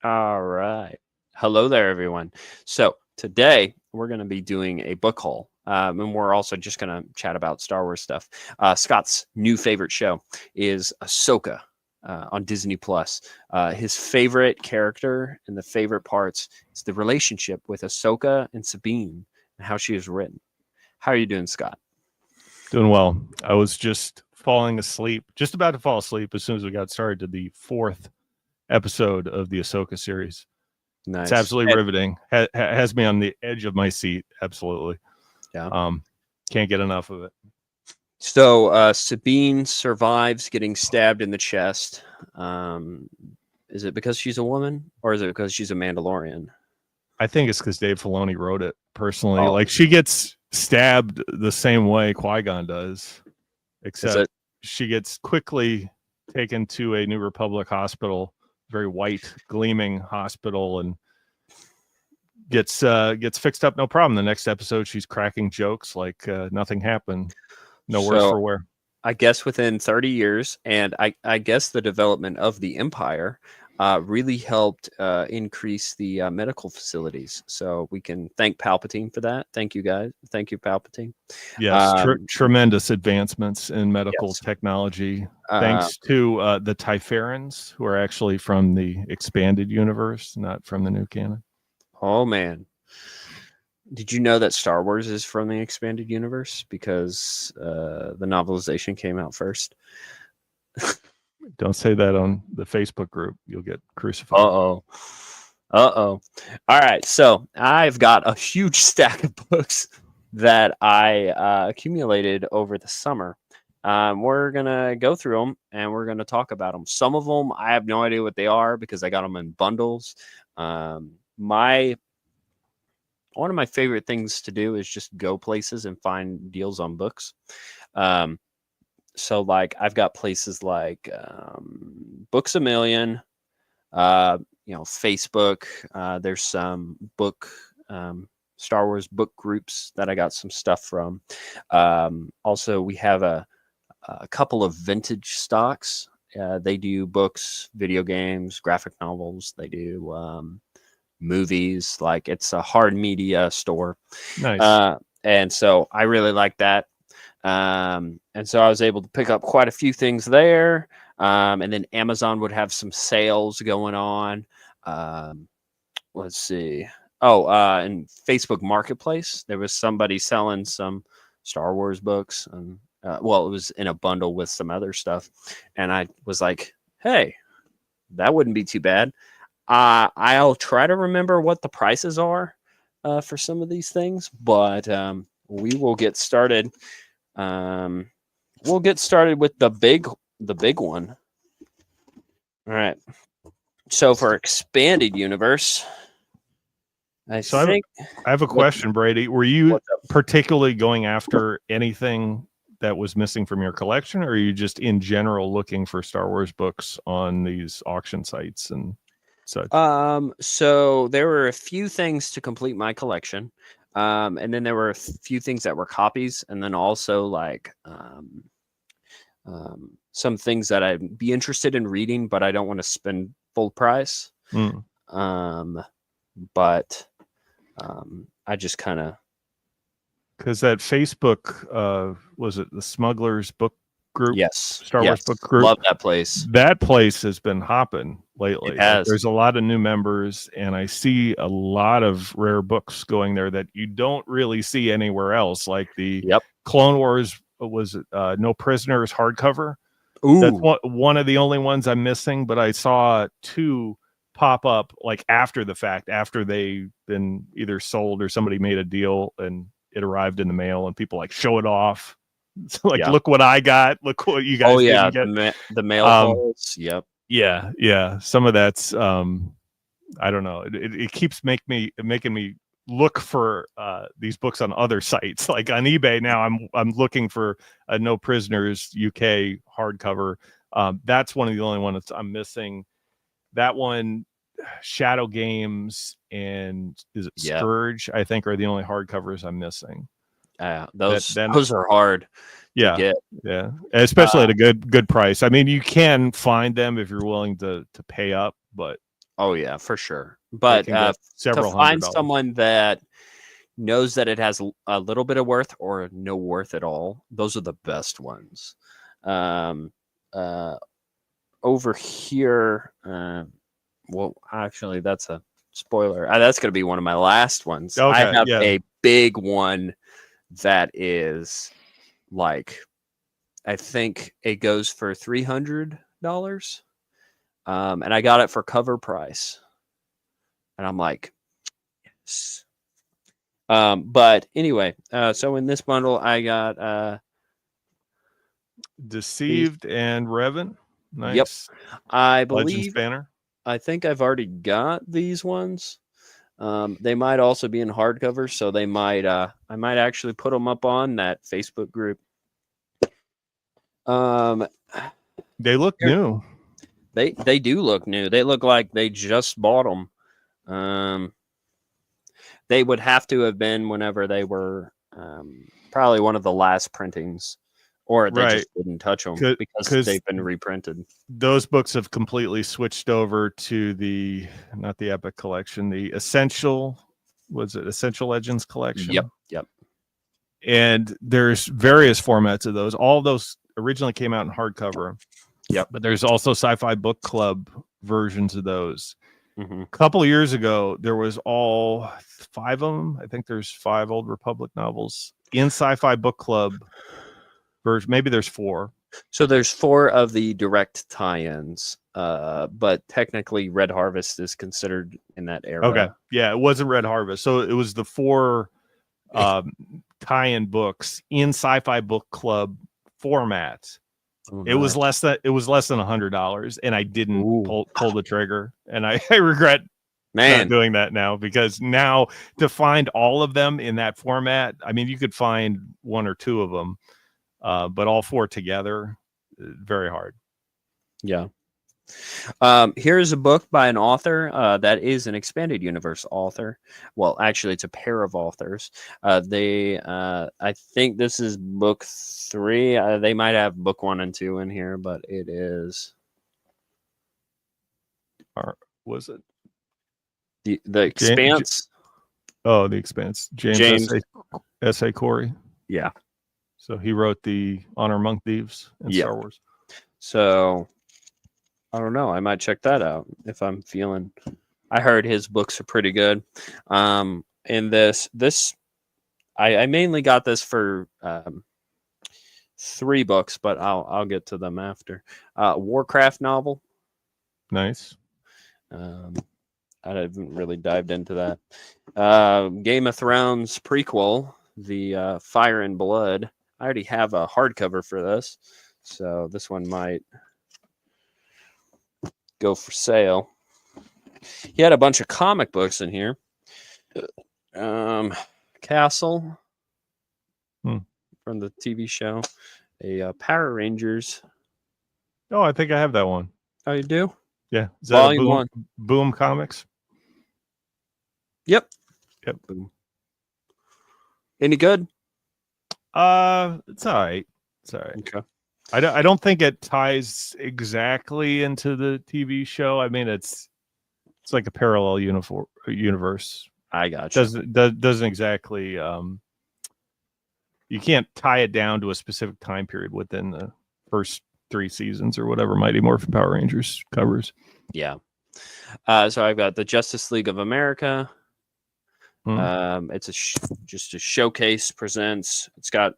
All right. Hello there, everyone. So today we're going to be doing a book haul. And we're also just going to chat about Star Wars stuff. Scott's new favorite show is Ahsoka on Disney Plus. His favorite character and the favorite parts is the relationship with Ahsoka and Sabine and how she is written. How are you doing, Scott? Doing well. I was just falling asleep, just about to fall asleep as soon as we got started to the fourth episode of the Ahsoka series. It's Nice. absolutely riveting. Has me on the edge of my seat. Absolutely. Yeah. Can't get enough of it. So Sabine survives getting stabbed in the chest. Is it because she's a woman, or is it because she's a Mandalorian? I think it's because Dave Filoni wrote it personally. Oh. Like she gets stabbed the same way Qui-Gon does, Is except it? she gets quickly taken to a New Republic hospital, very white, gleaming hospital, and gets fixed up, no problem. The next episode, she's cracking jokes like nothing happened. No worse for wear. I guess within 30 years, and I guess the development of the Empire really helped increase the medical facilities. So we can thank Palpatine for that. Thank you, guys. Thank you, Palpatine. Yes, tremendous advancements in medical Yes. technology. Thanks to the Typharans, who are actually from the expanded universe, not from the new canon. Oh, man. Did you know that Star Wars is from the expanded universe? Because the novelization came out first. Don't say that on the Facebook group. You'll get crucified. Uh-oh. All right. So I've got a huge stack of books that I accumulated over the summer. We're going to go through them and we're going to talk about them. Some of them, I have no idea what they are because I got them in bundles. One of my favorite things to do is just go places and find deals on books. So like I've got places like Books A Million, Facebook. There's some book Star Wars book groups that I got some stuff from. Also, we have a couple of vintage stocks. They do books, video games, graphic novels. They do movies. Like it's a hard media store. Nice. And so I really like that. And so I was able to pick up quite a few things there. And then Amazon would have some sales going on. Let's see. And Facebook Marketplace, there was somebody selling some Star Wars books. And it was in a bundle with some other stuff. And I was like, hey, that wouldn't be too bad. I'll try to remember what the prices are for some of these things, but we will get started. We'll get started with the big one. All right. So for expanded universe, I have a question, Brady. Were you particularly going after anything that was missing from your collection, or are you just in general looking for Star Wars books on these auction sites and such? So there were a few things to complete my collection. And then there were a few things that were copies, and then also like some things that I'd be interested in reading, but I don't want to spend full price. But I just kind of, because that Facebook was it the Smugglers Book Group? Yes, Star Wars Book Group. Love that place. That place has been hopping lately. It has. There's a lot of new members, and I see a lot of rare books going there that you don't really see anywhere else. Like the Clone Wars was No Prisoners hardcover. Ooh. That's one of the only ones I'm missing, but I saw two pop up like after the fact, after they've been either sold or somebody made a deal and it arrived in the mail, and people like show it off. So like, look what I got. Look what you guys. Oh yeah, the mail calls. Yep. Yeah. Some of that's I don't know. It keeps making me look for these books on other sites, like on eBay. Now I'm looking for a No Prisoners UK hardcover. That's one of the only ones I'm missing. That one, Shadow Games and is it Scourge, I think, are the only hardcovers I'm missing. Those are hard. Yeah, especially at a good price. I mean, you can find them if you're willing to pay up, but Oh yeah, for sure. They But can get to several find $100. someone that knows that it has a little bit of worth or no worth at all, those are the best ones. Um, uh, over here, well, actually, that's a spoiler. That's going to be one of my last ones. I Okay, have yeah. a big one that is like, I think it goes for $300. And I got it for cover price. And I'm like, yes. But anyway, so in this bundle, I got these. Deceived and Revan. Yep, Nice. I Legends believe. banner. I think I've already got these ones. They might also be in hardcover, so they might. I might actually put them up on that Facebook group. They look new. They do look new. They look like they just bought them. They would have to have been whenever they were probably one of the last printings, or they Right. just didn't touch them because 'Cause they've been reprinted. those books have completely switched over to the not the Epic collection, the Essential. Was it Essential Legends collection? Yep. And there's various formats of those. All of those originally came out in hardcover. Yep. But there's also Sci-Fi Book Club versions of those. Mm-hmm. A couple of years ago, there was all 5 of them. I think there's 5 Old Republic novels in Sci-Fi Book Club version. Maybe there's 4. So there's 4 of the direct tie-ins, but technically Red Harvest is considered in that era. Okay, yeah, it wasn't Red Harvest, so it was the 4 tie-in books in Sci-Fi Book Club format. Oh, It was nice. less than $100, and I didn't Ooh. pull the trigger, and I regret not doing that now, because now to find all of them in that format, I mean, you could find 1 or 2 of them, but all 4 together, very hard. Yeah. Here's a book by an author that is an expanded universe author. Well, actually, it's a pair of authors. I think this is book 3. They might have book 1 and 2 in here, but it is. Was it the Expanse? Oh, the Expanse. James. S.A. Corey. Yeah. So he wrote the Honor Among Thieves in Star Wars. So I don't know. I might check that out if I'm feeling. I heard his books are pretty good. In this, I mainly got this for 3 books, but I'll get to them after. Warcraft novel. Nice. I haven't really dived into that. Game of Thrones prequel, the Fire and Blood. I already have a hardcover for this, so this one might go for sale. He had a bunch of comic books in here. Castle from the TV show. A Power Rangers. Oh, I think I have that one. Oh, you do? Yeah. Is that Volume 1. Boom Comics? Yep. Boom. Any good? It's all right. Okay. I don't think it ties exactly into the TV show. I mean, it's like a parallel universe. I got you. Doesn't exactly. You can't tie it down to a specific time period within the first 3 seasons or whatever Mighty Morphin Power Rangers covers. Yeah. So I've got the Justice League of America. It's just a showcase presents. It's got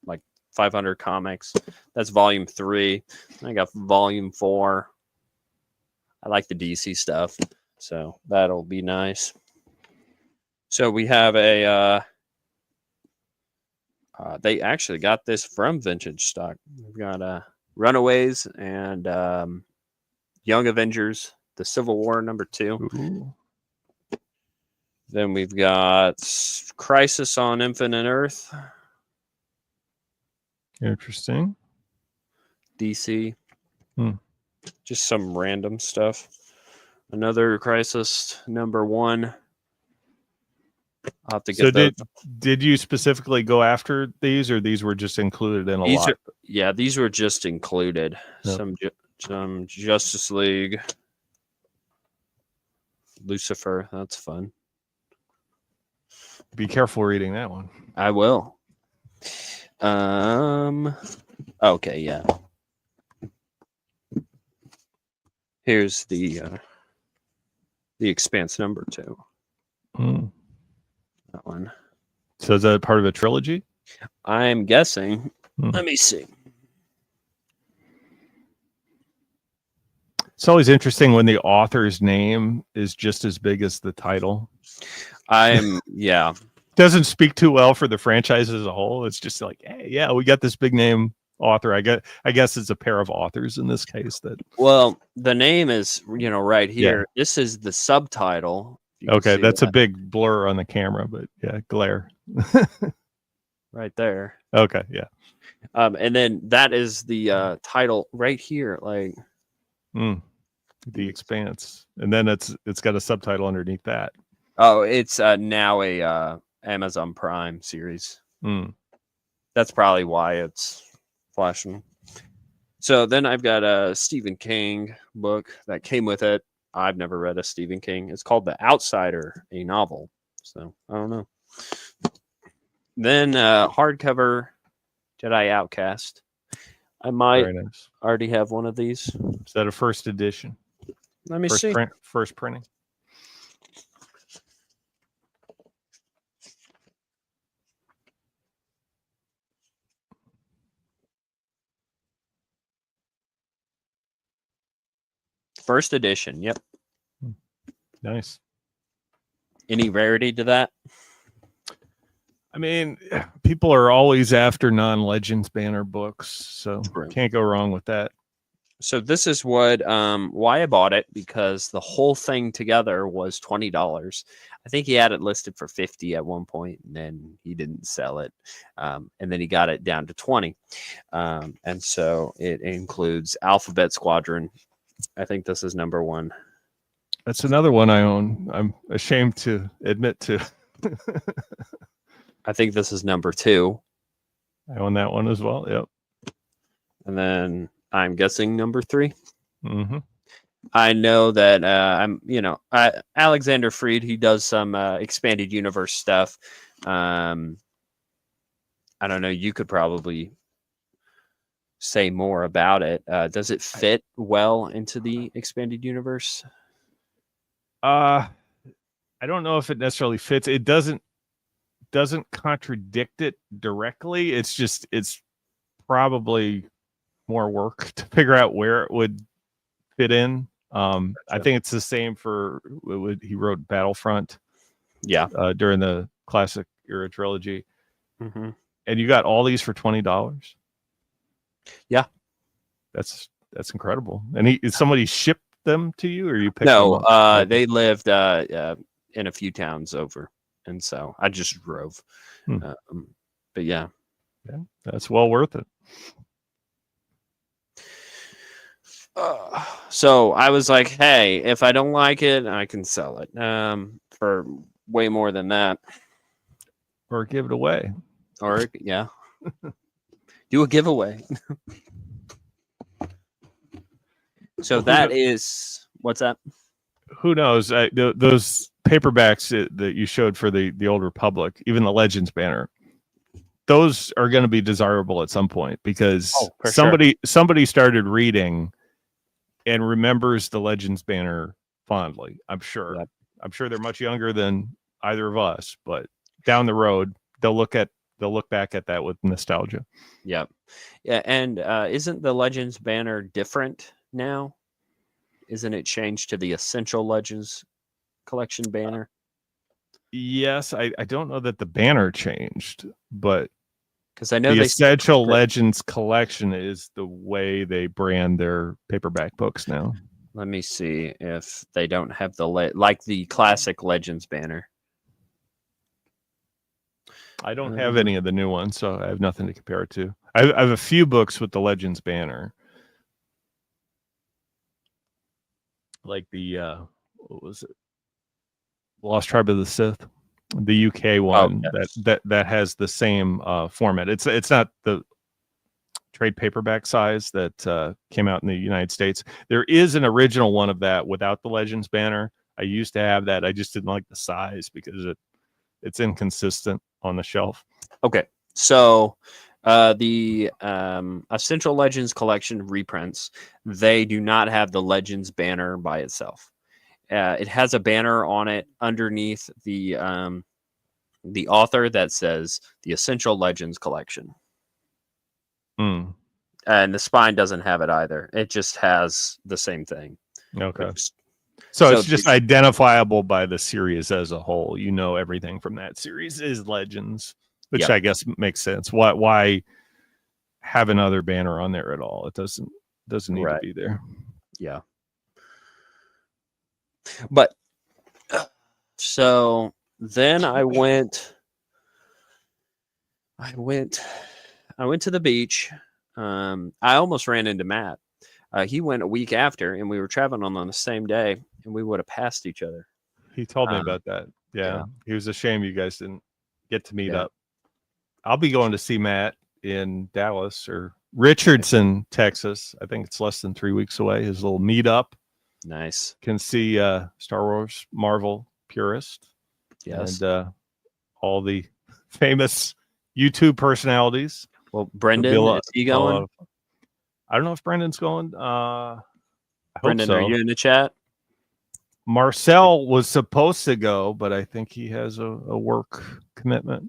like 500 comics. That's volume 3. I got volume 4. I like the DC stuff, so that'll be nice. So we have a. They actually got this from Vintage Stock. We've got Runaways and Young Avengers, the Civil War #2. Ooh. Then we've got Crisis on Infinite Earth. Interesting. DC. Just some random stuff. Another Crisis #1. I'll have to get so did you specifically go after these, or these were just included in a lot? These were just included. Yep. Some Justice League. Lucifer. That's fun. Be careful reading that one. I will. Okay, yeah. Here's the Expanse #2. Mm. That one. So is that part of a trilogy? I'm guessing. Hmm. Let me see. It's always interesting when the author's name is just as big as the title. Yeah. Doesn't speak too well for the franchise as a whole. It's just like, hey, yeah, we got this big name author. I guess it's a pair of authors in this case. That Well, the name is right here. Yeah. This is the subtitle. Okay, that's a big blur on the camera, but yeah, glare. Right there. Okay, yeah. And then that is the title right here, like The Expanse, and then it's got a subtitle underneath that. Oh, it's now a Amazon Prime series. That's probably why it's flashing. So then I've got a Stephen King book that came with it. I've never read a Stephen King. It's called The Outsider, a novel. So I don't know. Then hardcover Jedi Outcast. I might already have one of these. Is that a first edition? Let me see. First printing. First edition. Yep. Nice. Any rarity to that? I mean, people are always after non-Legends banner books, so can't go wrong with that. So this is what why I bought it, because the whole thing together was $20. I think he had it listed for $50 at one point, and then he didn't sell it, and then he got it down to $20. And so it includes Alphabet Squadron. I think this is #1. That's another one I own. I'm ashamed to admit to. I think this is #2. I own that one as well. Yep. And then I'm guessing #3. Mm-hmm. I know that Alexander Freed, he does some expanded universe stuff. I don't know. You could probably say more about it. Does it fit well into the expanded universe? I don't know if it necessarily fits. It doesn't contradict it directly. It's probably more work to figure out where it would fit in. I think it's the same for he wrote Battlefront. Yeah. During the classic era trilogy. Mm-hmm. And you got all these for $20. Yeah. That's incredible. And somebody shipped them to you, or you picked them up? No, they lived in a few towns over, and so I just drove. But yeah, that's well worth it. So I was like, hey, if I don't like it, I can sell it for way more than that, or give it away, or yeah, do a giveaway. So that is, what's that? Who knows? Those paperbacks that you showed for the Old Republic, even the Legends banner, those are going to be desirable at some point, because somebody started reading and remembers the Legends banner fondly. I'm sure. Yep. I'm sure they're much younger than either of us, but down the road they'll look back at that with nostalgia. Yep. Yeah. And isn't the Legends banner different now? Isn't it changed to the Essential Legends collection banner? Yes, I don't know that the banner changed, but because I know the Essential Legends collection is the way they brand their paperback books now. Let me see if they don't have like the classic Legends banner. I don't have any of the new ones, so I have nothing to compare it to. I have a few books with the Legends banner, like the what was it? Lost Tribe of the Sith, the UK one. Oh, yes. that has the same format. It's not the trade paperback size that came out in the United States. There is an original one of that without the Legends banner. I used to have that. I just didn't like the size because it's inconsistent on the shelf. Okay, so the Essential Legends collection reprints, they do not have the Legends banner by itself. It has a banner on it underneath the author that says the Essential Legends collection. Hmm. And the spine doesn't have it either. It just has the same thing. Okay. Which, So it's just identifiable by the series as a whole. You know, everything from that series is Legends, which Yep. I guess makes sense. Why have another banner on there at all? It doesn't need Right. to be there. Yeah. But so then I went to the beach. I almost ran into Matt. He went a week after, and we were traveling on the same day, and we would have passed each other. He told me about that. Yeah. He was ashamed you guys didn't get to meet up. I'll be going to see Matt in Dallas or Richardson, Texas. I think it's less than 3 weeks away. His little meetup. Nice. Can see Star Wars Marvel purist. Yes. And all the famous YouTube personalities. Well, Brendan, is he going? I don't know if Brendan's going. Brendan, are you in the chat? Marcel was supposed to go, but I think he has a work commitment.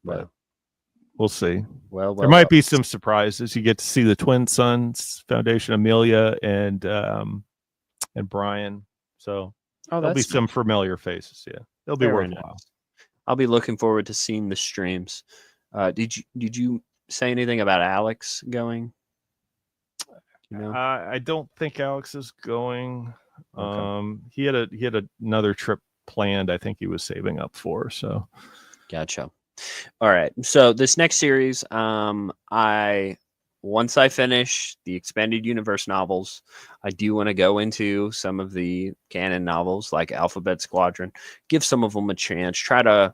But we'll see. Well, there might be some surprises. You get to see the Twin Sons Foundation, Amelia and Brian. So there'll be some familiar faces. Yeah, they'll be worthwhile. Nice. I'll be looking forward to seeing the streams. Did you say anything about Alex going? I don't think Alex is going. Okay. He had another trip planned. I think he was saving up for. So, gotcha. All right. So this next series, once I finish the expanded universe novels, I do want to go into some of the canon novels like Alphabet Squadron, give some of them a chance, try to,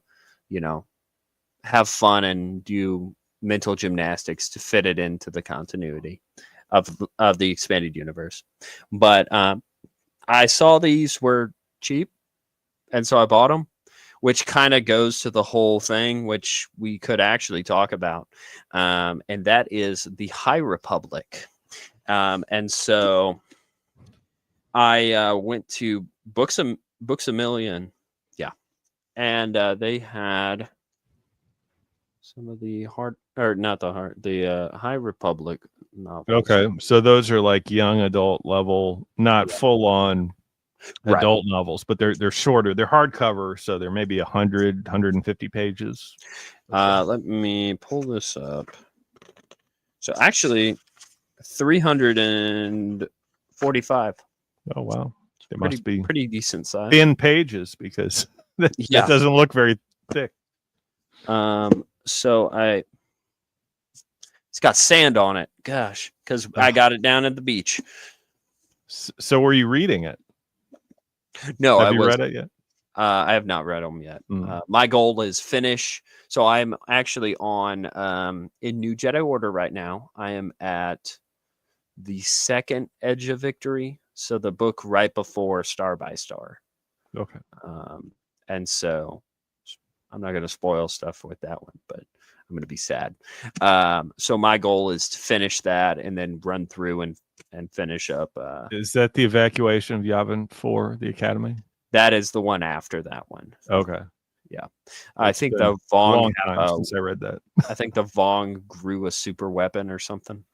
have fun and do mental gymnastics to fit it into the continuity of the expanded universe. But I saw these were cheap, and so I bought them, which kind of goes to the whole thing, which we could actually talk about, and that is the High Republic. And so I went to Books a Million, and they had some of the High Republic novels. Okay, so those are like young adult level, not full on adult novels, but they're shorter. They're hardcover, so they're maybe 150 pages. Let me pull this up. So actually 345. Oh wow. It must be pretty decent size. Thin pages because that doesn't look very thick. So it's got sand on it. Gosh, because I got it down at the beach. So were you reading it? No, have you read it yet? I have not read them yet. My goal is finish. So I'm actually on in New Jedi Order right now. I am at the second Edge of Victory. So the book right before Star by Star. Okay. And so I'm not going to spoil stuff with that one, but I'm going to be sad. So my goal is to finish that and then run through and finish up. Is that the evacuation of Yavin for the Academy? That is the one after that one. Okay. Yeah. I think the Vong. Long time since I read that. I think the Vong grew a super weapon or something.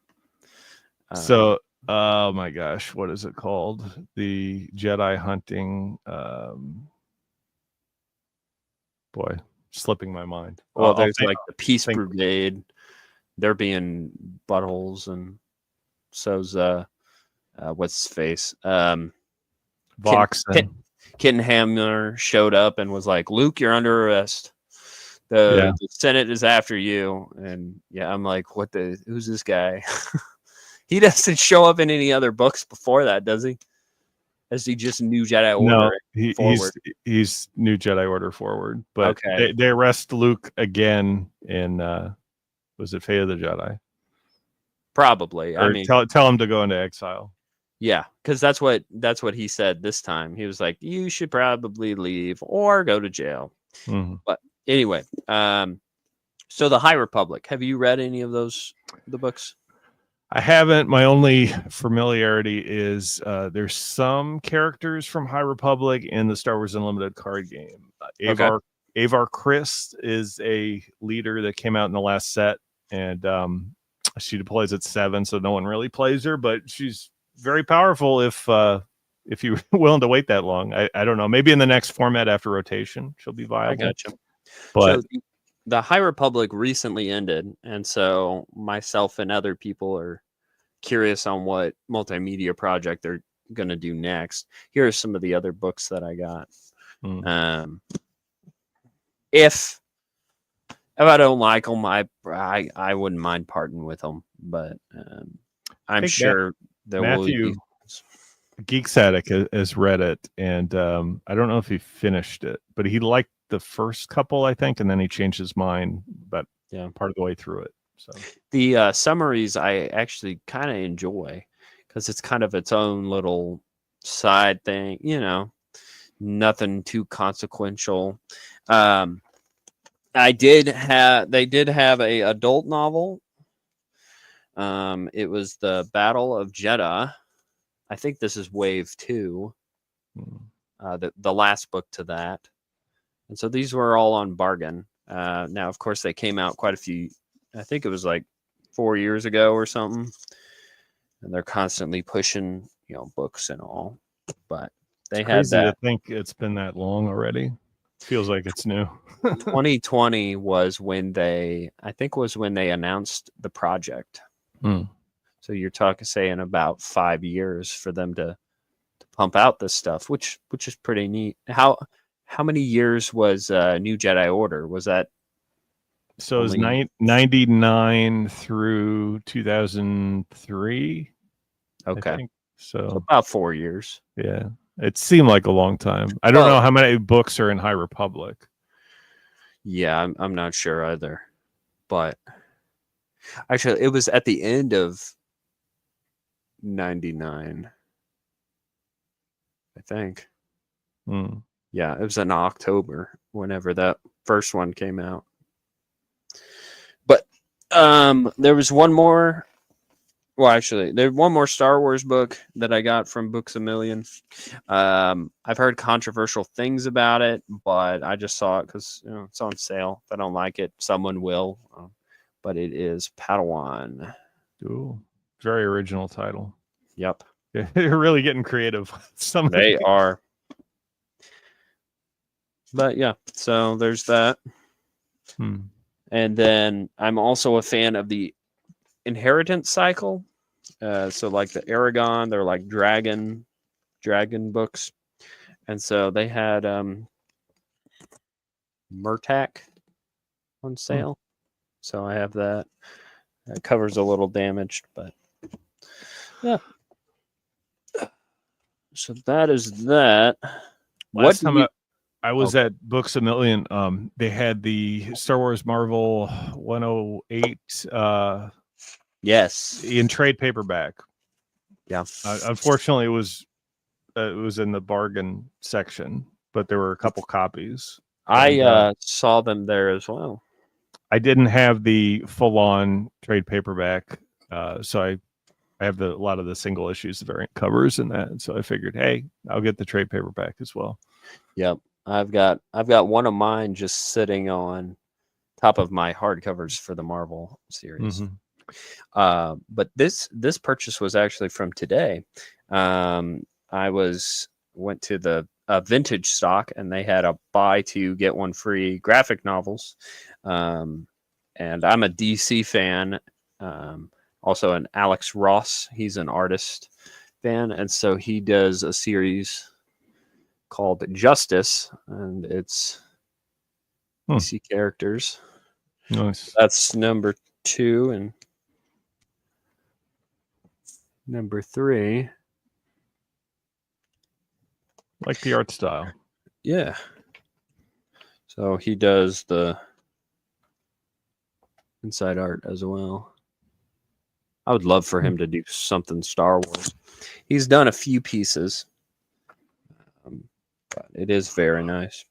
So, oh my gosh, what is it called? The Jedi hunting. Boy, slipping my mind. Well, there's like the Peace Brigade. They're being buttholes, and so's what's his face? Vox. Kitten Hamner showed up and was like, "Luke, you're under arrest. The Senate is after you." And I'm like, who's this guy? He doesn't show up in any other books before that, does he? Is he just New Jedi Order? No, he's New Jedi Order forward. But okay. they arrest Luke again in was it Fate of the Jedi? Probably. Or tell him to go into exile. Yeah, because that's what he said this time. He was like, "You should probably leave or go to jail." Mhm. But anyway, so the High Republic. Have you read any of the books? I haven't. My only familiarity is there's some characters from High Republic in the Star Wars Unlimited card game. Okay. Avar Kriss is a leader that came out in the last set, and she deploys at 7, so no one really plays her, but she's very powerful if you're willing to wait that long. I don't know. Maybe in the next format after rotation, she'll be viable. I gotcha. But So the High Republic recently ended, and so myself and other people are curious on what multimedia project they're going to do next. Here are some of the other books that I got. If I don't like them, I wouldn't mind parting with them, but I'm sure there will Matthew be. Geeks Addict has read it, and I don't know if he finished it, but he liked the first couple, I think, and then he changed his mind about part of the way through it. So the summaries I actually kind of enjoy because it's kind of its own little side thing, nothing too consequential. They did have a adult novel. It was the Battle of Jeddah. I think this is wave 2, the last book to that. And so these were all on bargain. Now, of course, they came out quite a few, I think it was like 4 years ago or something. And they're constantly pushing, books and all. But they had that. I think it's been that long already. Feels like it's new. 2020 was when they announced the project. So you're saying about 5 years for them to pump out this stuff, which is pretty neat. How many years was New Jedi Order? Was that? So it was 99 through 2003. Okay. So about 4 years. Yeah. It seemed like a long time. I don't know how many books are in High Republic. Yeah, I'm not sure either. But actually, it was at the end of 99, I think. Yeah, it was in October whenever that first one came out. But there was one more. Well, actually, there's one more Star Wars book that I got from Books A Million. I've heard controversial things about it, but I just saw it because it's on sale. If I don't like it, someone will. But it is Padawan. Ooh, very original title. Yep. They're really getting creative. They are. But yeah, so there's that. And then I'm also a fan of the Inheritance cycle. So like the Aragon, they're like dragon books. And so they had Murtak on sale. So I have that. It covers a little damaged, but yeah. So that is that. Last time I was at Books A Million, they had the Star Wars Marvel 108 yes, in trade paperback. Yeah. Unfortunately, it was in the bargain section, but there were a couple copies. I saw them there as well. I didn't have the full-on trade paperback, so I have a lot of the single issues, the variant covers, and that. And so I figured, hey, I'll get the trade paperback as well. Yep, I've got one of mine just sitting on top of my hardcovers for the Marvel series. But this purchase was actually from today. I went to the vintage stock, and they had a buy 2 get 1 free graphic novels. And I'm a DC fan. Also an Alex Ross. He's an artist fan. And so he does a series called Justice, and it's DC characters. Nice. That's number 2, and number 3. Like the art style. Yeah. So he does the inside art as well. I would love for him to do something Star Wars. He's done a few pieces, but it is very nice.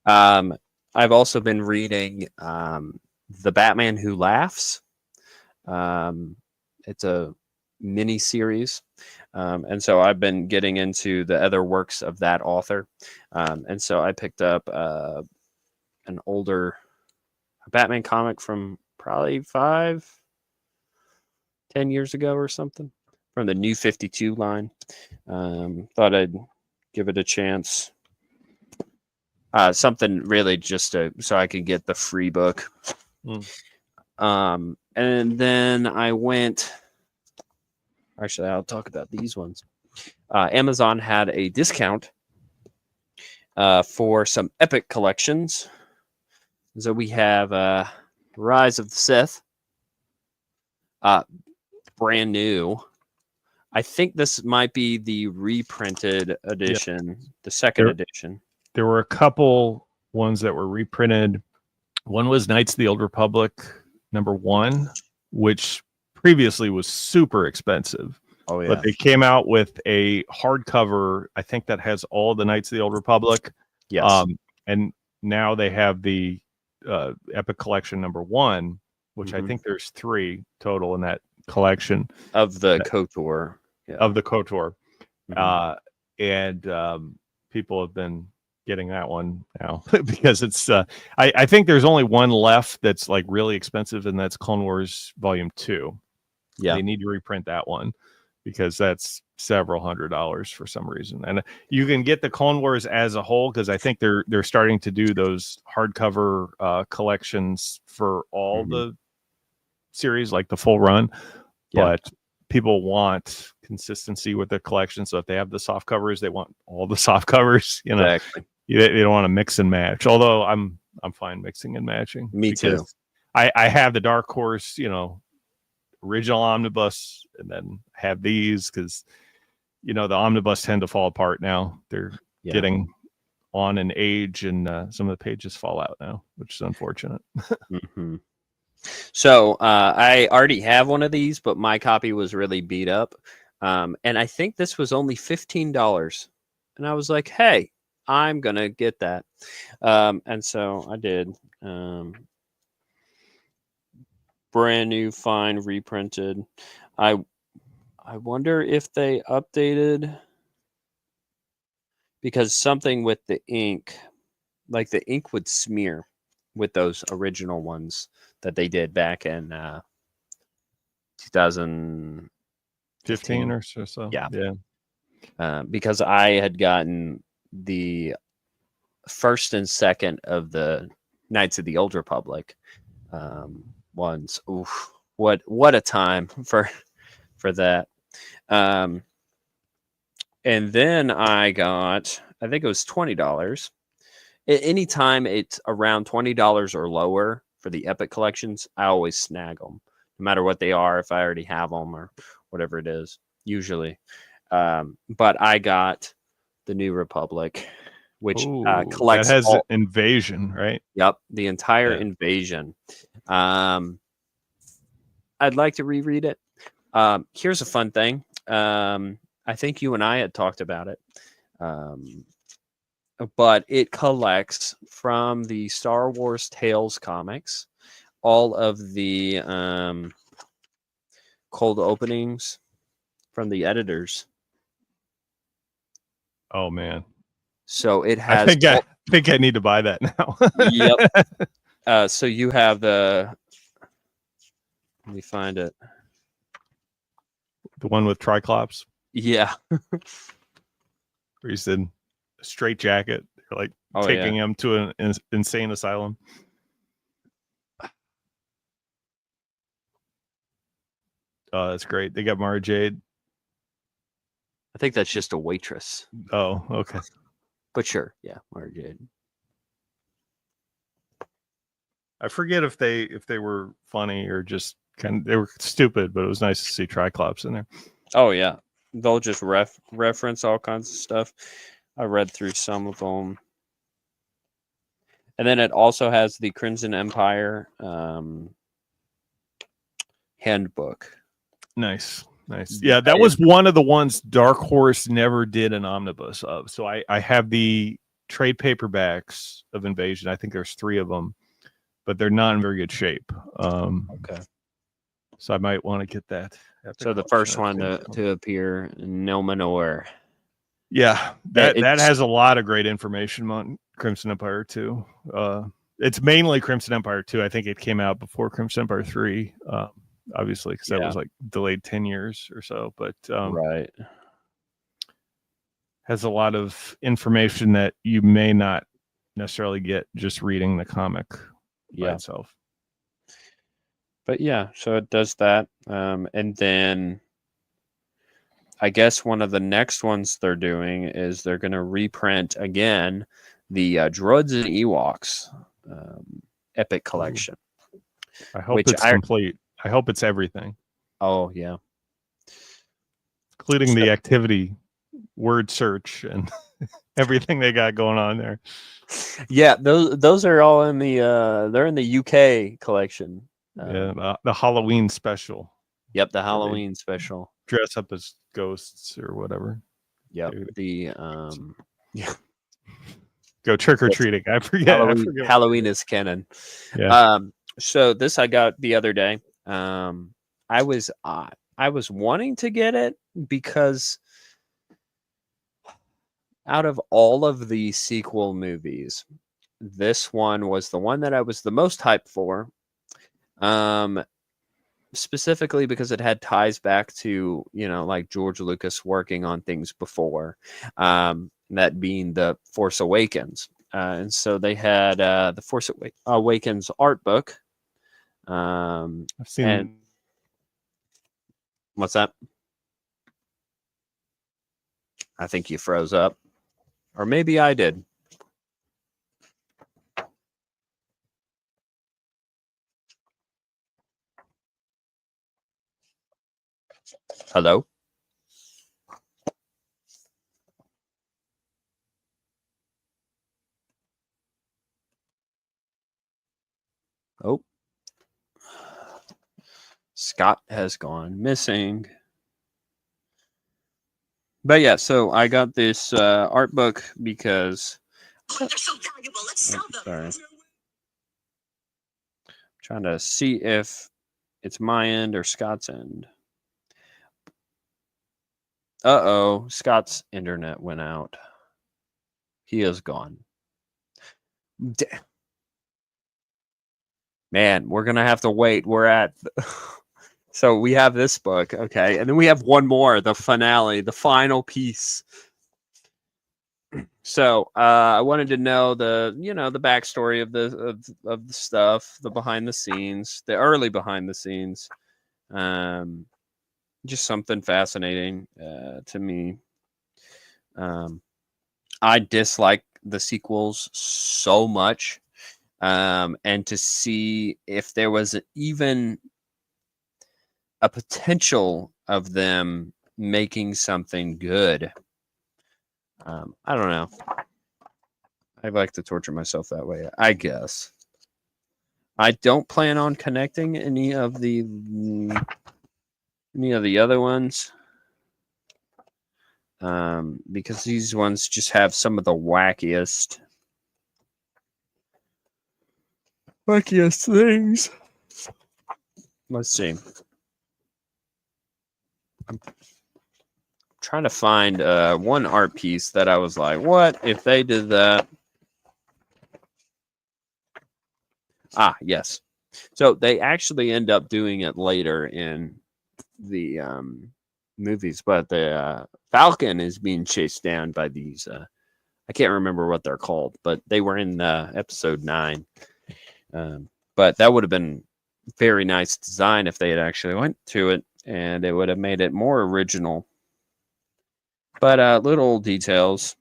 I've also been reading The Batman Who Laughs. It's a mini series. And so I've been getting into the other works of that author. And so I picked up an older Batman comic from probably 5-10 years ago or something, from the New 52 line. Thought I'd give it a chance. Something really just so I could get the free book. And then I went. Actually, I'll talk about these ones. Amazon had a discount for some Epic collections. So we have Rise of the Sith, brand new. I think this might be the reprinted edition, the second edition. There were a couple ones that were reprinted. One was Knights of the Old Republic #1, which previously was super expensive. Oh, yeah. But they came out with a hardcover, I think, that has all the Knights of the Old Republic. Yes. And now they have the Epic Collection #1, which I think there's 3 total in that collection. Of the KOTOR. Yeah. Of the KOTOR. And people have been getting that one now because it's I think there's only one left that's like really expensive, and that's Clone Wars Volume 2. Yeah, they need to reprint that one because that's several $100s for some reason. And you can get the Clone Wars as a whole, because I think they're starting to do those hardcover collections for all the series, like the full run. But people want consistency with the collection, so if they have the soft covers, they want all the soft covers. You know, exactly. They don't want to mix and match. Although I'm fine mixing and matching. Me too. I have the Dark Horse, original omnibus, and then have these because the omnibus tend to fall apart now. They're getting on in age, and some of the pages fall out now, which is unfortunate. So I already have one of these, but my copy was really beat up, and I think this was only $15, and I was like, hey, I'm gonna get that. And so I did. Brand new, fine, reprinted. I wonder if they updated, because something with the ink, like the ink would smear with those original ones that they did back in 2015 or so. Yeah. Because I had gotten the first and second of the Knights of the Old Republic ones. Oof, what a time for that. And then I got, I think it was $20. Anytime it's around $20 or lower for the Epic collections, I always snag them, no matter what they are, if I already have them or whatever it is, usually. But I got the New Republic, which collects. That has Invasion, right? Yep, the entire Invasion. I'd like to reread it. Here's a fun thing. I think you and I had talked about it. But it collects from the Star Wars Tales comics all of the cold openings from the editors. Oh man! So it has. I think I need to buy that now. Yep. So you have the. Let me find it. The one with Triclops. Yeah. Where he's in a straight jacket. They're like taking him to an insane asylum. Oh, that's great. They got Mara Jade. I think that's just a waitress. Oh, okay. But sure, yeah, Mara Jade. I forget if they were funny or just they were stupid, but it was nice to see Triclops in there. Oh yeah, they'll just reference all kinds of stuff. I read through some of them, and then it also has the Crimson Empire handbook Nice. Yeah, that was one of the ones Dark Horse never did an omnibus of. So I have the trade paperbacks of Invasion. I think there's 3 of them, but they're not in very good shape. Okay. So I might want to get that. So the first one to appear, Numenor. Yeah, that has a lot of great information on Crimson Empire 2. It's mainly Crimson Empire 2. I think it came out before Crimson Empire 3, obviously, because that was like delayed 10 years or so. But right, has a lot of information that you may not necessarily get just reading the comic by itself. But yeah, so it does that, and then I guess one of the next ones they're doing is they're going to reprint again the Droids and Ewoks Epic Collection. I hope it's complete. I hope it's everything. Oh, yeah. Including the activity, word search, and everything they got going on there. Yeah, those are all in the they're in the UK collection. The Halloween special. Yep, the Halloween special. Dress up as ghosts or whatever. Yep, the go trick or treating. I forget. Halloween is canon. Yeah. So this I got the other day. I was wanting to get it because out of all of the sequel movies, this one was the one that I was the most hyped for. Specifically because it had ties back to, like George Lucas working on things before, that being The Force Awakens. And so they had The Force Awakens art book. I've seen. What's that? I think you froze up. Or maybe I did. Hello? Oh. Scott has gone missing. But yeah, so I got this art book because they're so valuable. Let's sell them. Sorry. Trying to see if it's my end or Scott's end. Uh-oh, Scott's internet went out. He is gone. Man, we're going to have to wait. We're at... So we have this book, okay, and then we have one more, the finale, the final piece. So I wanted to know the backstory of the stuff, the behind the scenes, the early behind the scenes, just something fascinating to me. I dislike the sequels so much, and to see if there was even a potential of them making something good. I don't know. I like to torture myself that way, I guess. I don't plan on connecting any of the other ones, because these ones just have some of the wackiest things. Let's see. I'm trying to find one art piece that I was like, what if they did that? Ah, yes. So they actually end up doing it later in the movies, but the Falcon is being chased down by these. I can't remember what they're called, but they were in episode 9. But that would have been very nice design if they had actually went to it, and it would have made it more original. But little details.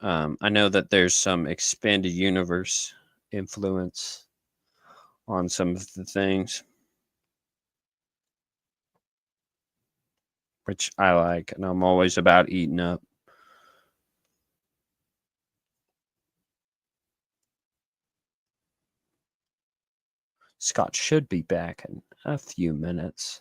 I know that there's some expanded universe influence on some of the things, which I like, and I'm always about eating up. Scott should be back in a few minutes.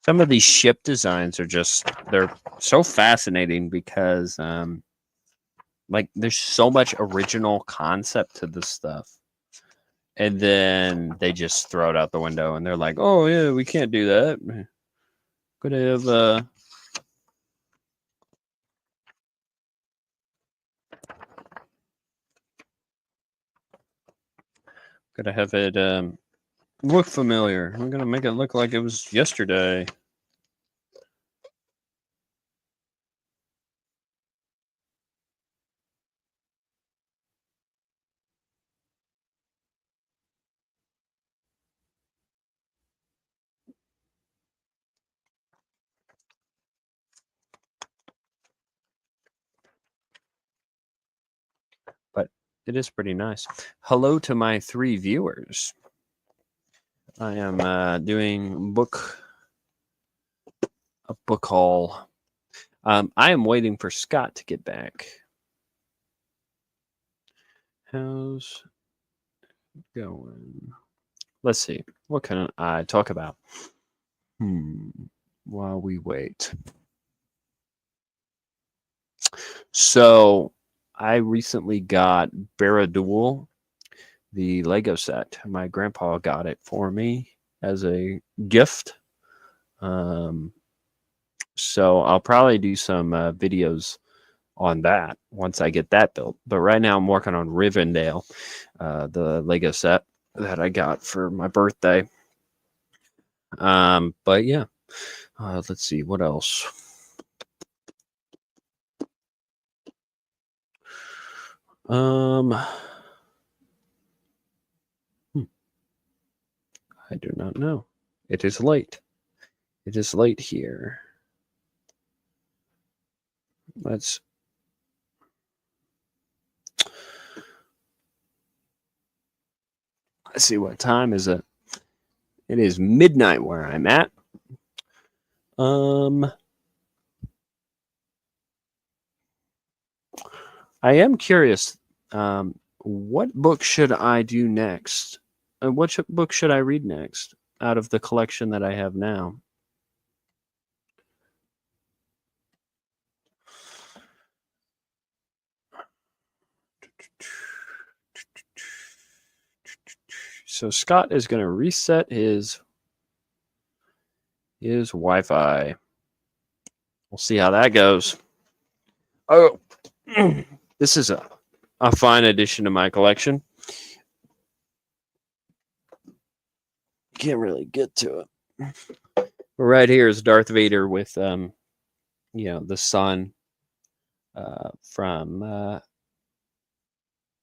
Some of these ship designs are they're so fascinating because like there's so much original concept to this stuff. And then they just throw it out the window and they're like, oh yeah, we can't do that. Could have gotta have it look familiar. I'm gonna make it look like it was yesterday. But it is pretty nice. Hello to my 3 viewers. I am doing a book haul. I am waiting for Scott to get back. How's it going? Let's see. What can I talk about? While we wait. So I recently got Barad-dûr, the Lego set. My grandpa got it for me as a gift. So I'll probably do some videos on that once I get that built. But right now I'm working on Rivendell, the Lego set that I got for my birthday. But yeah, let's see what else. I do not know. It is late. Let's see, what time is it? It is midnight where I'm at. I am curious. What book should I do next? What book should I read next out of the collection that I have now? So Scott is going to reset his Wi-Fi. We'll see how that goes. Oh, this is a fine addition to my collection. Can't really get to it. But right here is Darth Vader with the sun from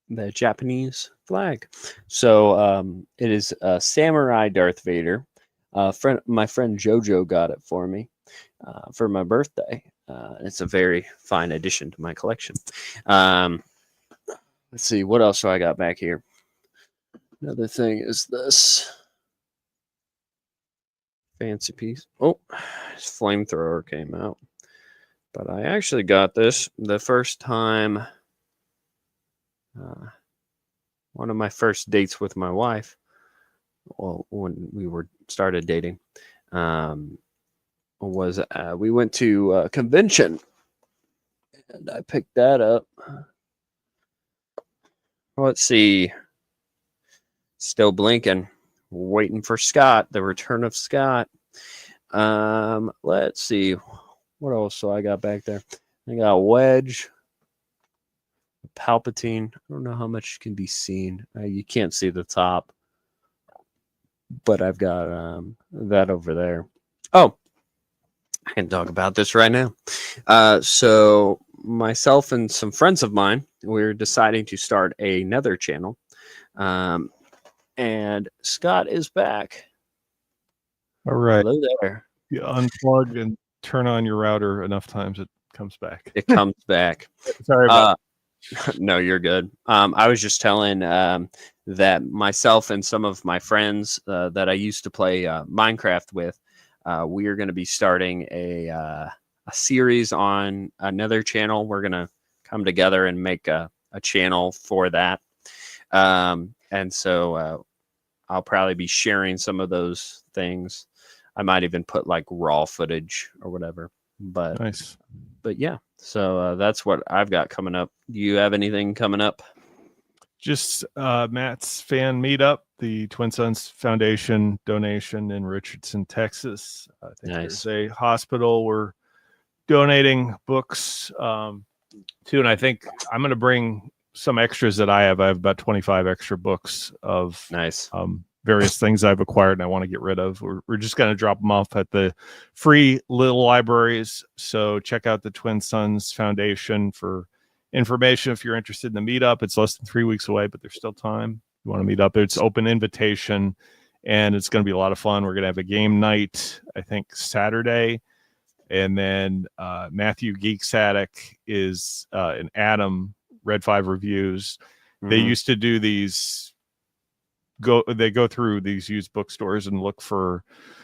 the Japanese flag. So it is a samurai Darth Vader. My friend Jojo got it for me for my birthday. It's a very fine addition to my collection. Let's see, what else do I got back here? Another thing is this fancy piece. Oh, his flamethrower came out. But I actually got this the first time. One of my first dates with my wife, well, when we started dating, was we went to a convention, and I picked that up. Let's see. Still blinking. Waiting for Scott, the return of Scott. Let's see. What else do I got back there? I got Wedge. Palpatine. I don't know how much can be seen. You can't see the top. But I've got that over there. Oh, I can talk about this right now. So myself and some friends of mine, we're deciding to start another channel. And Scott is back. All right. Hello there. You unplug and turn on your router enough times, it comes back. It comes back. Sorry about No, you're good. I was just telling that myself and some of my friends that I used to play Minecraft with, we are going to be starting a series on another channel. We're going to come together and make a channel for that. And so I'll probably be sharing some of those things. I might even put like raw footage or whatever. But Nice. but yeah, so that's what I've got coming up. Do you have anything coming up? Just Matt's fan meetup, the Twin Sons Foundation donation in Richardson, Texas. I think Nice. there's a hospital we're donating books to, and I think I'm going to bring some extras that I have. I have about 25 extra books of Nice. various things I've acquired and I want to get rid of. We're just going to drop them off at the free little libraries. So check out the Twin Sons Foundation for information if you're interested in the meetup. It's less than 3 weeks away, but there's still time. You want to meet up. It's open invitation and it's going to be a lot of fun. We're going to have a game night, I think Saturday. And then Matthew Geeks Attic is and Adam Red 5 Reviews. They used to do these they go through these used bookstores and look for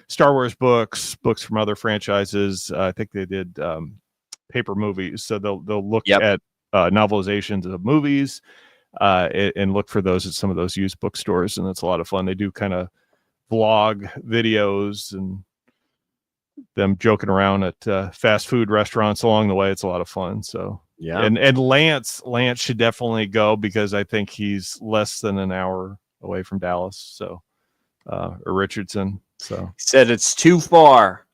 Star Wars books from other franchises. I think they did paper movies, so they'll look at novelizations of movies and look for those at some of those used bookstores, and it's a lot of fun. They do kind of vlog videos and them joking around at fast food restaurants along the way. It's a lot of fun. So yeah, and Lance should definitely go because I think he's less than an hour away from Dallas, so or Richardson. So he said it's too far.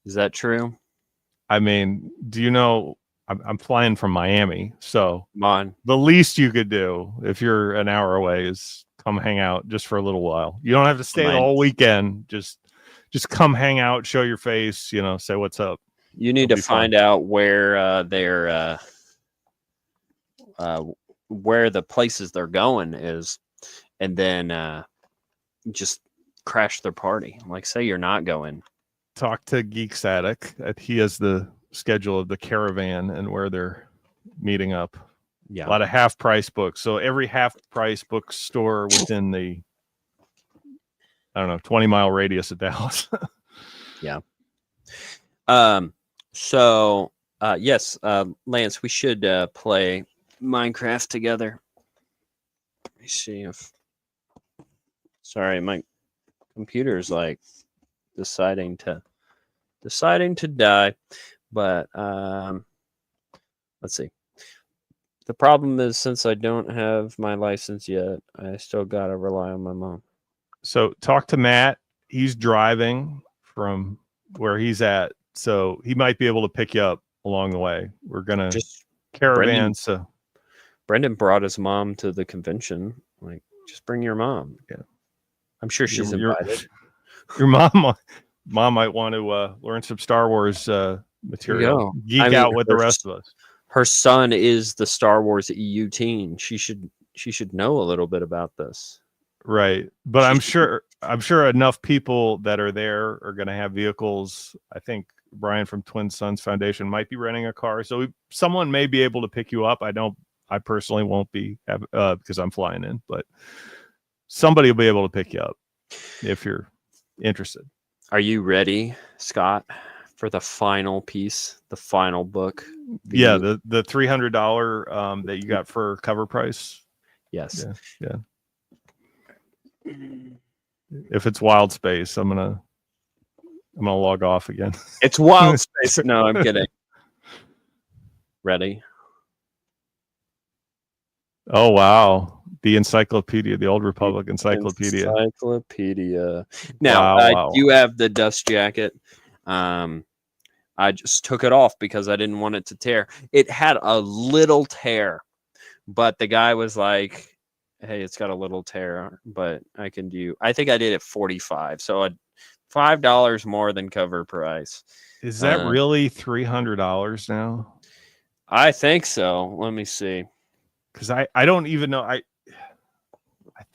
Is that true? I mean, do you know I'm flying from Miami, so Come on. The least you could do if you're an hour away is come hang out just for a little while. You don't have to stay the whole weekend. Just come hang out, show your face, say what's up. You need to find out where where the places they're going is, and then just crash their party. Like, say you're not going. Talk to Geeks Attic. He has the schedule of the caravan and where they're meeting up. Yeah, a lot of half price books. So every half price bookstore within the 20-mile radius of Dallas. Yeah. So yes, Lance, we should play Minecraft together. Let me see if. Sorry, my computer's like deciding to die, but let's see. The problem is, since I don't have my license yet, I still gotta rely on my mom. So talk to Matt. He's driving from where he's at, so he might be able to pick you up along the way. We're gonna just caravan. Brendan brought his mom to the convention. Like, just bring your mom. Yeah, I'm sure she's invited. Your mom might want to learn some Star Wars material. Geek out with the rest of us. Her son is the Star Wars EU teen. She should know a little bit about this. Right. But I'm sure enough people that are there are going to have vehicles. I think Brian from Twin Sons Foundation might be renting a car. So someone may be able to pick you up. I personally won't be because I'm flying in, but somebody will be able to pick you up if you're interested. Are you ready, Scott, for the final piece, the final book? The $300 that you got for cover price. Yes. Yeah. If it's Wild Space, I'm gonna log off again. It's Wild Space. No, I'm kidding. Ready? Oh wow. The encyclopedia, the Old Republic encyclopedia. Now, I do have the dust jacket. I just took it off because I didn't want it to tear. It had a little tear, but the guy was like, hey, it's got a little tear, but I think I did it 45. So $5 more than cover price. Is that really $300 now? I think so. Let me see. Because I don't even know. I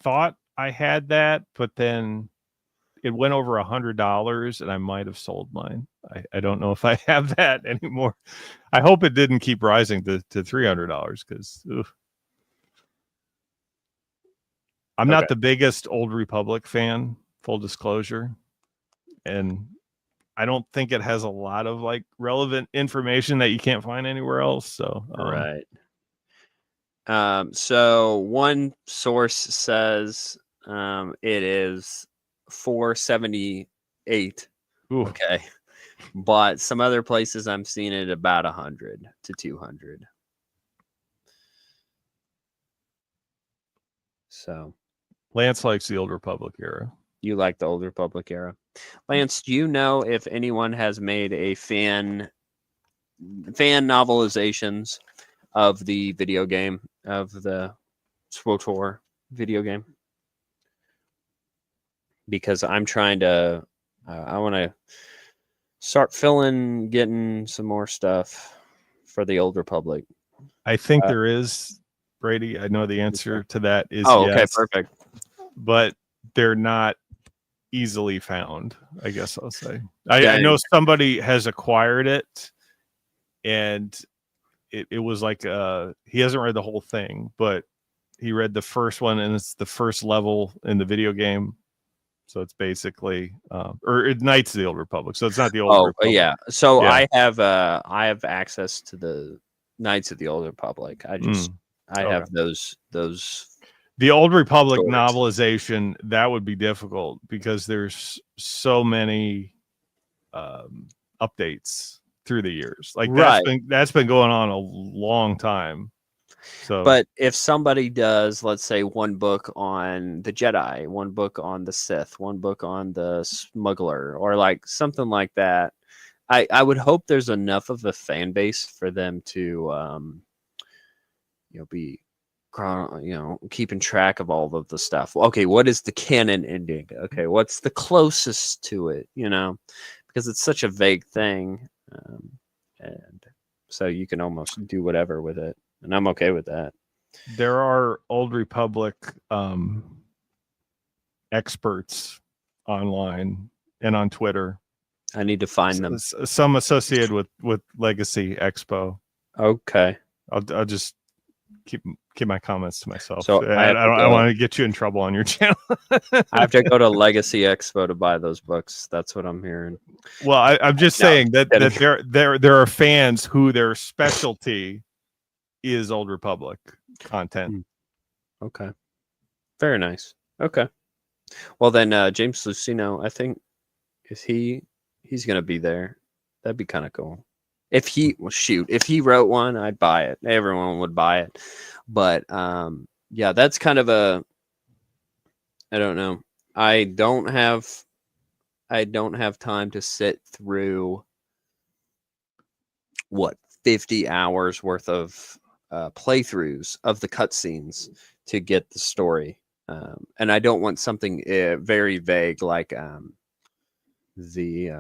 thought I had that, but then it went over $100 and I might have sold mine. I don't know if I have that anymore. I hope it didn't keep rising to $300 because I'm not the biggest Old Republic fan, full disclosure, and I don't think it has a lot of like relevant information that you can't find anywhere else. So Right. So one source says it is 478. ooh. Okay. But some other places I'm seeing it about 100 to 200. So Lance likes the Old Republic era. you like the Old Republic era. Lance, do you know if anyone has made a fan novelizations of the video game, of the SWTOR video game? Because I'm trying to, I want to start getting some more stuff for the Old Republic. I think there is, Brady. I know the answer to that is yes. Okay, perfect. But they're not easily found, I guess I'll say. I know somebody has acquired it, and it was like he hasn't read the whole thing, but he read the first one, and it's the first level in the video game. So it's basically or it Knights of the Old Republic. So it's not the Old Republic. Yeah. So yeah. I have access to the Knights of the Old Republic. I have those the Old Republic novelization, that would be difficult because there's so many updates through the years. Like that's been going on a long time. So, but if somebody does, let's say, one book on the Jedi, one book on the Sith, one book on the Smuggler, or like something like that, I would hope there's enough of a fan base for them to be keeping track of all of the stuff. Okay, what is the canon ending? Okay, what's the closest to it? Because it's such a vague thing, and so you can almost do whatever with it. And I'm okay with that. There are Old Republic experts online and on Twitter. I need to find them. Some associated with Legacy Expo. Okay. I'll just keep my comments to myself. So I don't want to get you in trouble on your channel. I have to go to Legacy Expo to buy those books. That's what I'm hearing. Well, I'm just saying that there are fans who their specialty is Old Republic content. Okay. Very nice. Okay. Well then James Lucino, I think he's gonna be there. That'd be kind of cool. If he wrote one, I'd buy it. Everyone would buy it. But yeah, that's kind of I don't know. I don't have time to sit through 50 hours worth of playthroughs of the cutscenes to get the story, and I don't want something very vague like the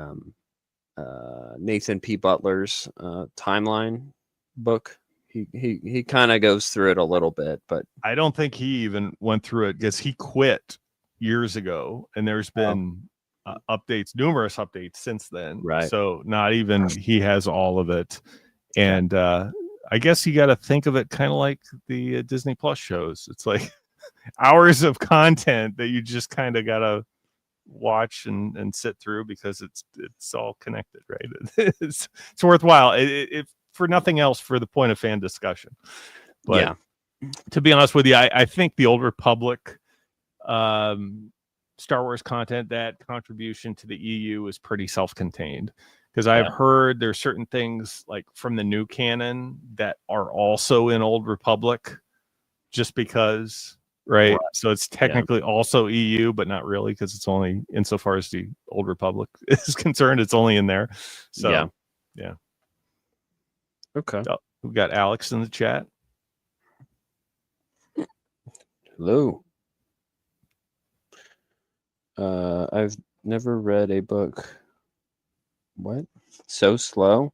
Nathan P. Butler's timeline book. He kind of goes through it a little bit, but I don't think he even went through it because he quit years ago, and there's been numerous updates since then. Right. So not even he has all of it, and I guess you got to think of it kind of like the Disney Plus shows. It's like hours of content that you just kind of got to watch and sit through because it's all connected, right? It's worthwhile. It for nothing else, for the point of fan discussion. But yeah, to be honest with you, I think the Old Republic Star Wars content, that contribution to the EU is pretty self-contained. Because I've heard there's certain things like from the new canon that are also in Old Republic just because, right? So it's technically also EU, but not really because it's only insofar as the Old Republic is concerned, it's only in there. So, yeah. Okay. So we got Alex in the chat. Hello. I've never read a book. What? So slow?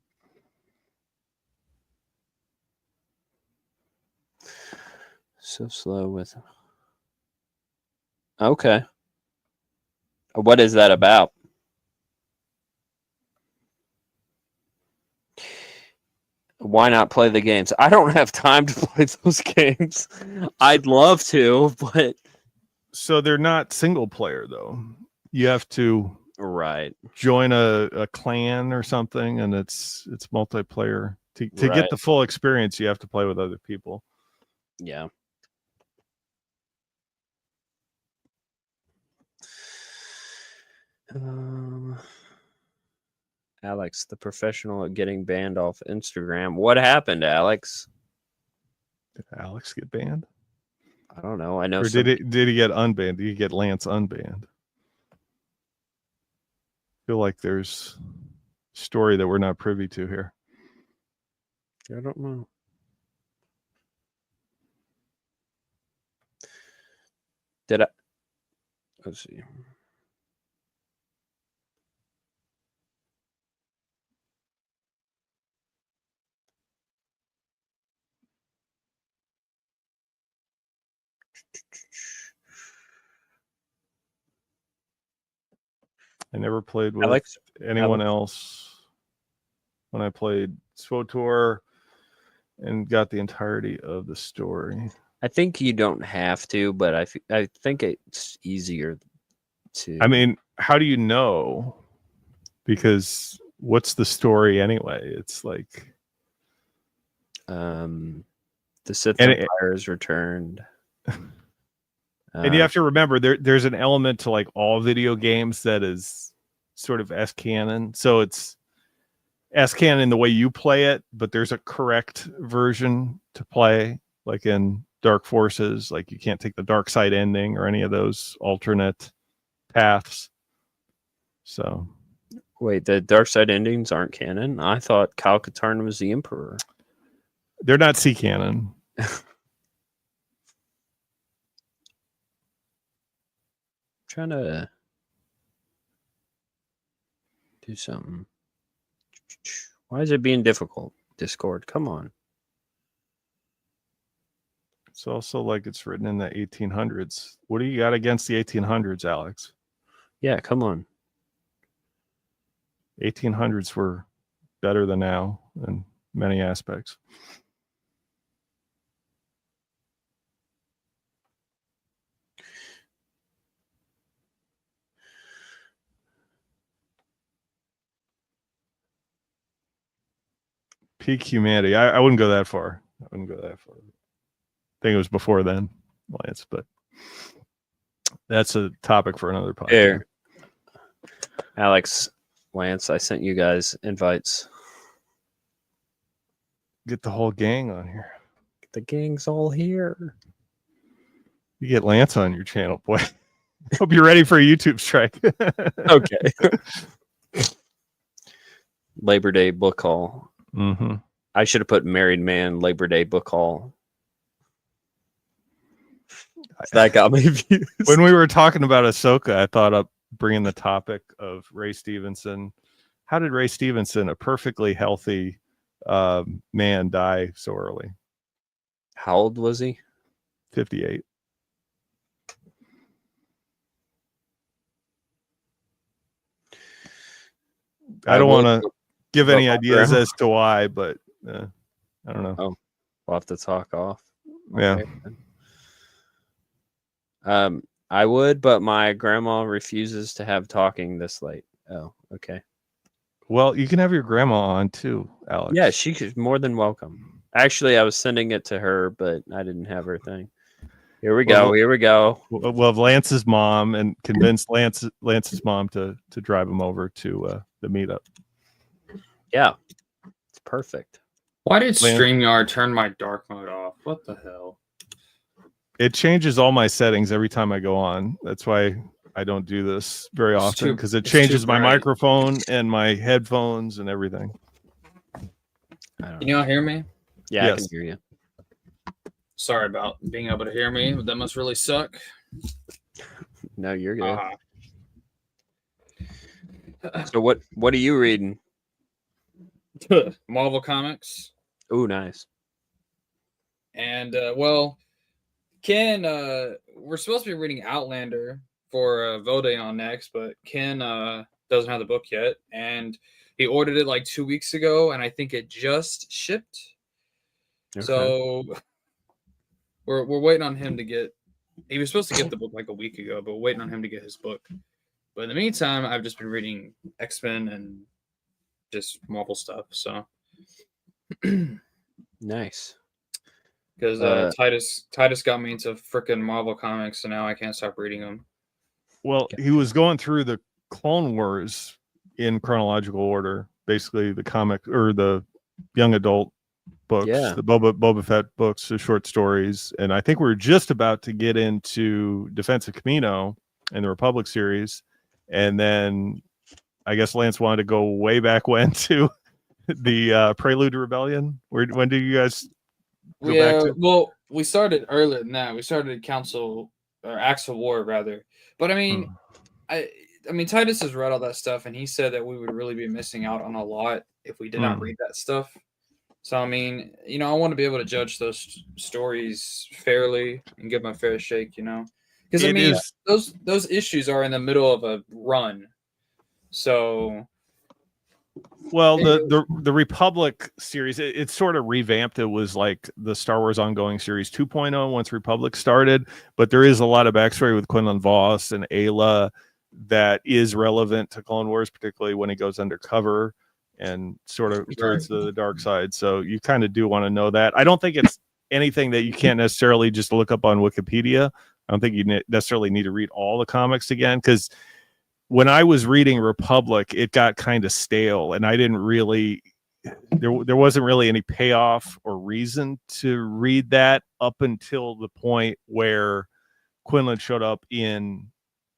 So slow with... Okay. What is that about? Why not play the games? I don't have time to play those games. I'd love to, but So they're not single player though. You have to right. join a clan or something, and it's multiplayer. To Right. get the full experience, you have to play with other people. Yeah. Alex, the professional at getting banned off Instagram. What happened, Alex? Did Alex get banned? I don't know. I know. Or did he get unbanned? Did he get Lance unbanned? I feel like there's a story that we're not privy to here. I don't know. Did I? Let's see. I never played with Alex, anyone else when I played SWTOR and got the entirety of the story. I think you don't have to, but I think it's easier to. I mean, how do you know? Because what's the story anyway? It's like the Sith And Empire is returned. and you have to remember there's an element to like all video games that is sort of S canon. So it's S canon the way you play it, but there's a correct version to play, like in Dark Forces. Like you can't take the dark side ending or any of those alternate paths. So Wait, the dark side endings aren't canon? I thought Kyle Katarn was the Emperor. they're not C canon. Trying to do something. Why is it being difficult? Discord, come on. It's also like it's written in the 1800s. What do you got against the 1800s, Alex? Yeah, come on. 1800s were better than now in many aspects. Peak humanity. I wouldn't go that far. I wouldn't go that far. I think it was before then, Lance, but that's a topic for another podcast. Here. Alex, Lance, I sent you guys invites. Get the whole gang on here. The gang's all here. You get Lance on your channel, boy. Hope you're ready for a YouTube strike. Okay. Labor Day book haul. Mm-hmm. I should have put married man Labor Day book haul. That got me views. When we were talking about Ahsoka, I thought up bringing the topic of Ray Stevenson. How did Ray Stevenson, a perfectly healthy man, die so early? How old was he? 58. I don't want to give any ideas as to why, but I don't know. Oh, we'll have to talk off. Yeah. I would, but my grandma refuses to have talking this late. Oh, okay. Well, you can have your grandma on too, Alex. Yeah, she's more than welcome. Actually, I was sending it to her, but I didn't have her thing. Here we go. Here we go. Well, Lance's mom and convinced Lance's mom to drive him over to the meetup. Yeah, it's perfect. Why did StreamYard turn my dark mode off? What the hell? It changes all my settings every time I go on. That's why I don't do this very often, because it changes my microphone and my headphones and everything. Can y'all hear me? Yeah, yes. I can hear you. Sorry about being able to hear me. That must really suck. No, you're good. So what are you reading? Marvel Comics. Oh, nice. And well, Ken, we're supposed to be reading Outlander for Vodayon next, but Ken doesn't have the book yet. And He ordered it like 2 weeks ago, and I think it just shipped. Okay. So we're waiting on him to get. He was supposed to get the book like a week ago, but we're waiting on him to get his book. But in the meantime, I've just been reading X-Men and just Marvel stuff. So Nice. because Titus got me into freaking Marvel comics, so now I can't stop reading them. Well, he was going through the Clone Wars in chronological order, basically the comic or the young adult books, Yeah. the Boba Fett books, the short stories, and I think we're just about to get into Defense of Camino and the Republic series, and then I guess Lance wanted to go way back when to the Prelude to Rebellion. When do you guys go back to? Well, we started earlier than that. We started Council or Acts of War rather. But I mean, I mean Titus has read all that stuff, and he said that we would really be missing out on a lot if we did not read that stuff. So I mean, you know, I want to be able to judge those stories fairly and give them a fair shake, you know, because I mean, those issues are in the middle of a run. So, well, the Republic series, it's sort of revamped. It was like the Star Wars ongoing series 2.0 once Republic started, but there is a lot of backstory with Quinlan Vos and Ayla that is relevant to Clone Wars, particularly when he goes undercover and sort of turns to the dark side. So you kind of do want to know that. I don't think it's anything that you can't necessarily just look up on Wikipedia. I don't think you necessarily need to read all the comics again, because when I was reading Republic, it got kind of stale, and I didn't really there wasn't really any payoff or reason to read that up until the point where Quinlan showed up in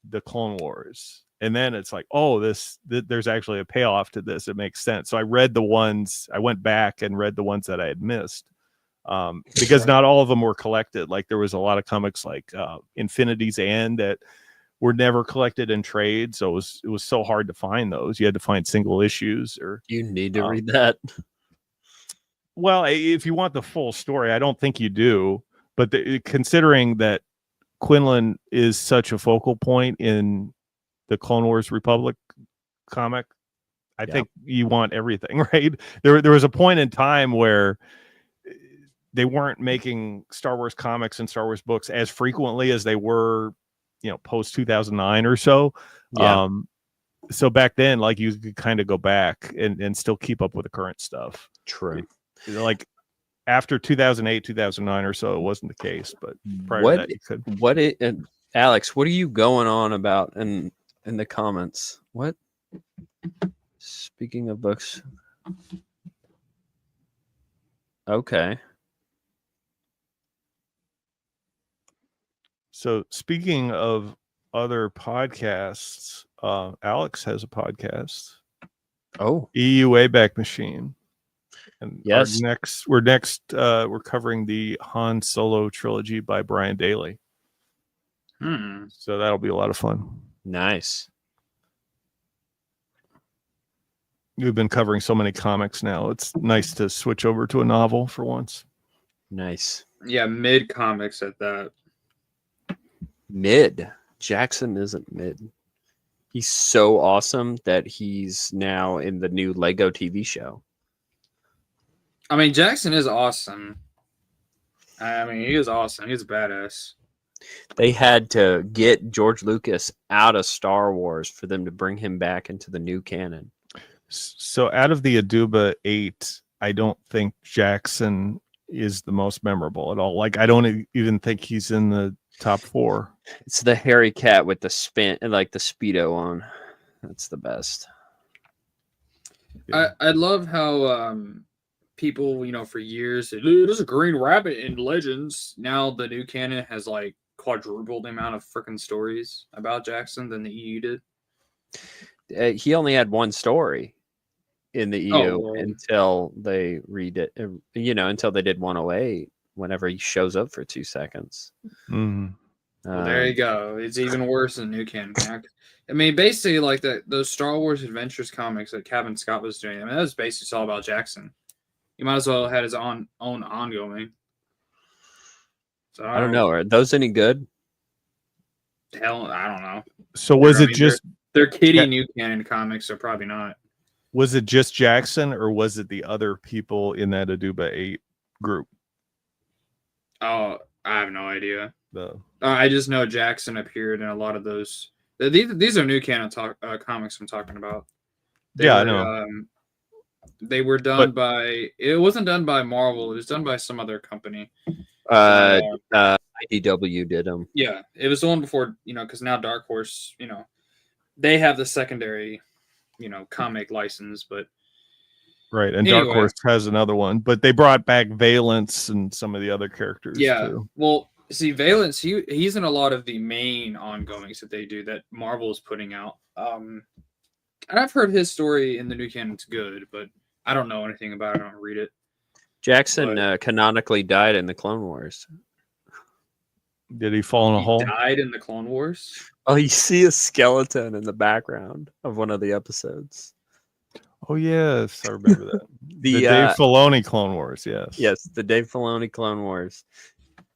the Clone Wars. And then it's like, oh, there's actually a payoff to this. It makes sense. So I went back and read the ones that I had missed, because not all of them were collected. Like there was a lot of comics like Infinity's End that were never collected in trade. So it was so hard to find those. You had to find single issues. Or You need to read that. Well, if you want the full story, I don't think you do. But considering that Quinlan is such a focal point in the Clone Wars Republic comic, I think you want everything, right? There was a point in time where they weren't making Star Wars comics and Star Wars books as frequently as they were, you know, post 2009 or so. Yeah. So back then, like, you could kind of go back and still keep up with the current stuff. True. Like after 2008, 2009 or so, it wasn't the case, but prior to that, you could. Alex, what are you going on about in the comments? What? Speaking of books. Okay. So speaking of other podcasts, Alex has a podcast. Oh, EU Wayback Machine. And yes, we're covering the Han Solo trilogy by Brian Daley. So that'll be a lot of fun. nice. We've been covering so many comics now. It's nice to switch over to a novel for once. Nice. Yeah, mid comics at that. Mid. Jackson isn't mid. He's so awesome that he's now in the new Lego TV show. I mean, Jackson is awesome. I mean, he is awesome. He's a badass. They had to get George Lucas out of Star Wars for them to bring him back into the new canon. So out of the Aduba 8, I don't think Jackson is the most memorable at all. Like, I don't even think he's in the top 4. It's the hairy cat with the like the Speedo on. That's the best. Yeah. I love how people, you know, for years said, there's a green rabbit in Legends. Now the new canon has like quadrupled the amount of freaking stories about Jackson than the EU did. He only had one story in the EU well. until they read it, until they did 108, whenever he shows up for 2 seconds. Mm. Well, there you go. It's even worse than new canon. I mean, basically, like those Star Wars Adventures comics that Kevin Scott was doing. I mean, that was basically all about Jackson. He might as well have had his own ongoing. So I don't know. Are those any good? Hell, I don't know. So was it just they're kiddie new canon comics, so probably not. Was it just Jackson, or was it the other people in that Aduba 8 group? Oh, I have no idea. The I just know Jackson appeared in a lot of those. These are new canon comics I'm talking about. I know. They were done by. It wasn't done by Marvel. It was done by some other company. IDW did them. Yeah, it was the one before, because now Dark Horse, they have the secondary, comic license, but right, and Dark Horse has another one, but they brought back Valence and some of the other characters. Yeah, too. well, see, Valence, he's in a lot of the main ongoings that they do that Marvel is putting out. And I've heard his story in the new canon's good, but I don't know anything about it. I don't read it. Jackson canonically died in the Clone Wars. Did he fall in a hole? Died in the Clone Wars? Oh, you see a skeleton in the background of one of the episodes. Oh, yes. I remember that. the Dave Filoni Clone Wars, yes. Yes, the Dave Filoni Clone Wars.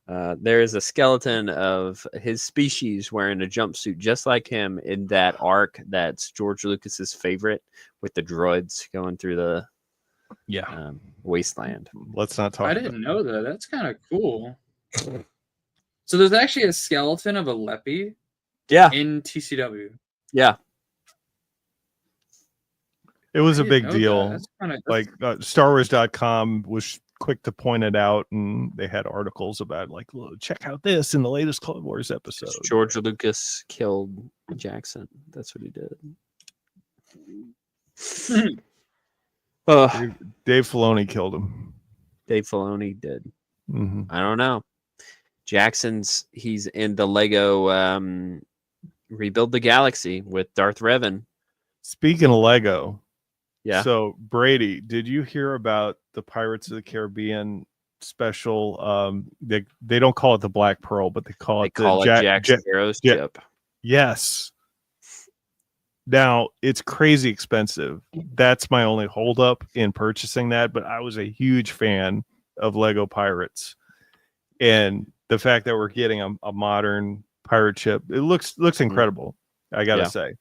There is a skeleton of his species wearing a jumpsuit just like him in that arc that's George Lucas's favorite, with the droids going through the wasteland. Let's not talk I didn't know that. That's kind of cool. So there's actually a skeleton of a Leppy in TCW. Yeah. It was a big deal. Like StarWars.com was quick to point it out, and they had articles about check out this in the latest Clone Wars episode. George Lucas killed Jackson. That's what he did. Dave Filoni killed him. Dave Filoni did. Mm-hmm. I don't know. He's in the Lego Rebuild the Galaxy with Darth Revan. Speaking of Lego, so Brady, did you hear about the Pirates of the Caribbean special? They don't call it the Black Pearl, but they call it Jack Sparrow's ship. Yes. Now it's crazy expensive. That's my only holdup in purchasing that. But I was a huge fan of Lego Pirates, and the fact that we're getting a modern pirate ship, it looks incredible. I gotta say,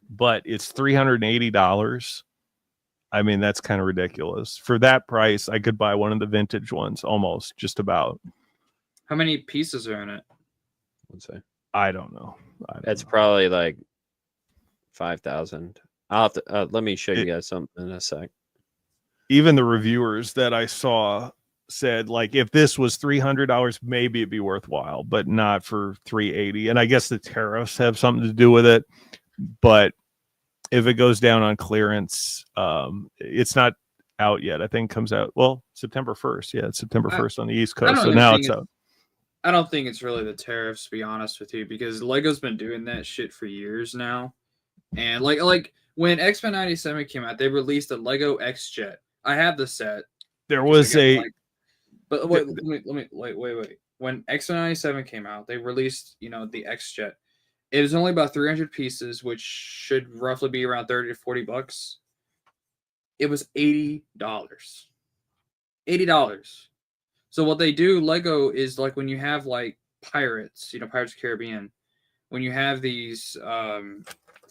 but it's $380. I mean, that's kind of ridiculous. For that price, I could buy one of the vintage ones, almost just about. How many pieces are in it? Let's say. I don't know. That's probably like 5,000. I'll have to let me show you guys something in a sec. Even the reviewers that I saw said, if this was $300, maybe it'd be worthwhile, but not for $380. And I guess the tariffs have something to do with it. But if it goes down on clearance, it's not out yet. I think it comes out September 1st. Yeah, it's September 1st on the East Coast. So now it's out. I don't think it's really the tariffs, to be honest with you, because Lego's been doing that shit for years now. And like when X-Men 97 came out, they released a Lego X-Jet. I have the set. There was but wait. When X-Men 97 came out, they released, the X-Jet. It was only about 300 pieces, which should roughly be around $30 to $40. It was $80. $80. So what they do, Lego, is like when you have Pirates, Pirates of the Caribbean, when you have these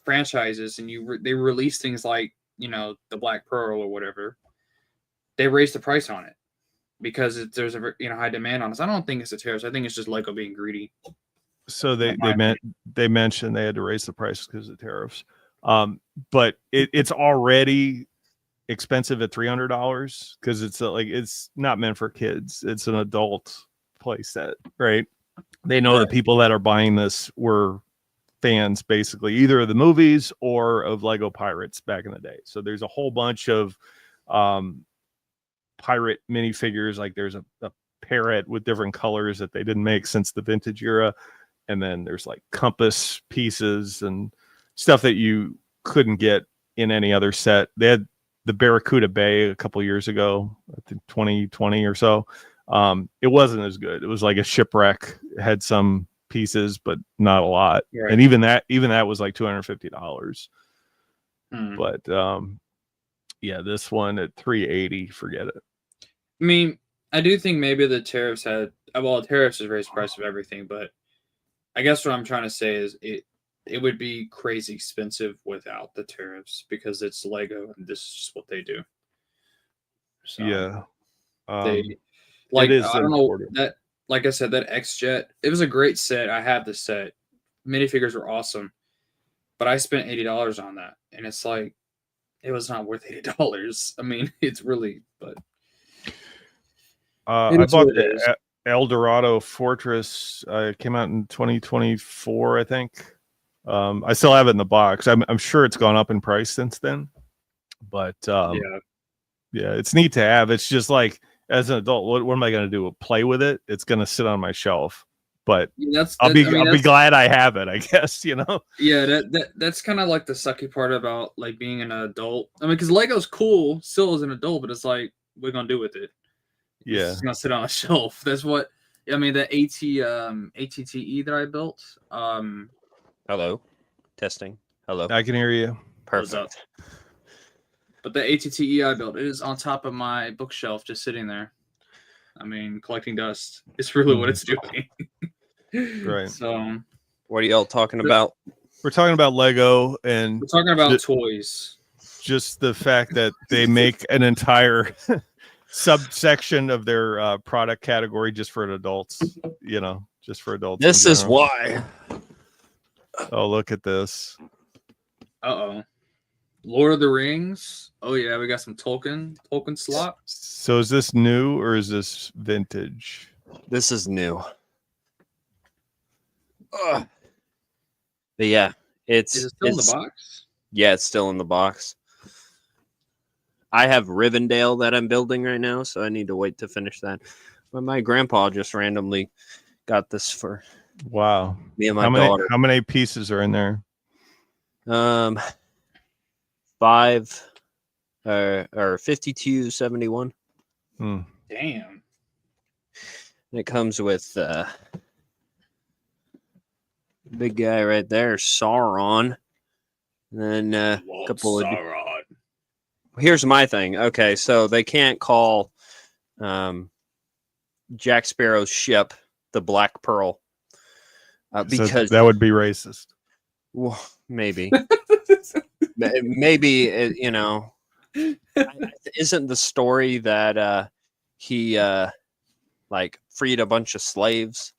franchises and they release things like, the Black Pearl or whatever, they raise the price on it because there's a high demand on it. So I don't think it's the tariffs. I think it's just Lego being greedy. So they mentioned they had to raise the price because of tariffs. But it's already expensive at $300 because it's not meant for kids. It's an adult play set, right? They know the people that are buying this were fans, basically, either of the movies or of Lego Pirates back in the day. So there's a whole bunch of pirate minifigures. Like there's a parrot with different colors that they didn't make since the vintage era. And then there's compass pieces and stuff that you couldn't get in any other set. They had the Barracuda Bay a couple years ago, I think 2020 or so. It wasn't as good. It was like a shipwreck. It had some pieces, but not a lot. Right. And even that was like $250. But this one at $380, forget it. I mean, I do think maybe the tariffs has raised the price of everything, but I guess what I'm trying to say is it would be crazy expensive without the tariffs because it's Lego and this is just what they do. So Yeah. they It like is I don't know important. that like I said, that X Jet, it was a great set. I have the set. Minifigures were awesome. But I spent $80 on that. And it's like it was not worth $80. I mean, it's really but it I is bought what it is. the El Dorado Fortress. It came out in 2024, I think. I still have it in the box. I'm sure it's gone up in price since then. But Yeah. yeah, it's neat to have. It's just like as an adult, what am I going to do? Play with it? It's going to sit on my shelf. But I'll be glad I have it, I guess, you know. Yeah, that's kind of like the sucky part about like being an adult. I mean, because Lego's cool still as an adult, but it's like we're gonna do with it. Yeah, It's gonna sit on a shelf. That's what I mean. The ATTE that I built. Hello, testing. Hello. I can hear you. What's up? Perfect. But the ATTE I built, it is on top of my bookshelf, just sitting there. I mean, collecting dust. It's really what it's doing. Right. So, What are y'all talking about? We're talking about Lego and we're talking about toys. just the fact that they make an entire subsection of their product category just for adults, you know, just for adults. This is why. Oh, look at this. Uh-oh. Lord of the Rings. Oh yeah, we got some Tolkien slop. So is this new or is this vintage? This is new. Ugh. But yeah, Is it still in the box? Yeah, it's still in the box. I have Rivendell that I'm building right now, so I need to wait to finish that. But my grandpa just randomly got this for Wow. me and my daughter. How many pieces are in there? 5 or 5271. Damn. And it comes with big guy right there, Sauron. And then a couple of. Here's my thing. Okay, so they can't call Jack Sparrow's ship the Black Pearl because that would be racist. Well, maybe. Maybe you know, isn't the story that he like freed a bunch of slaves?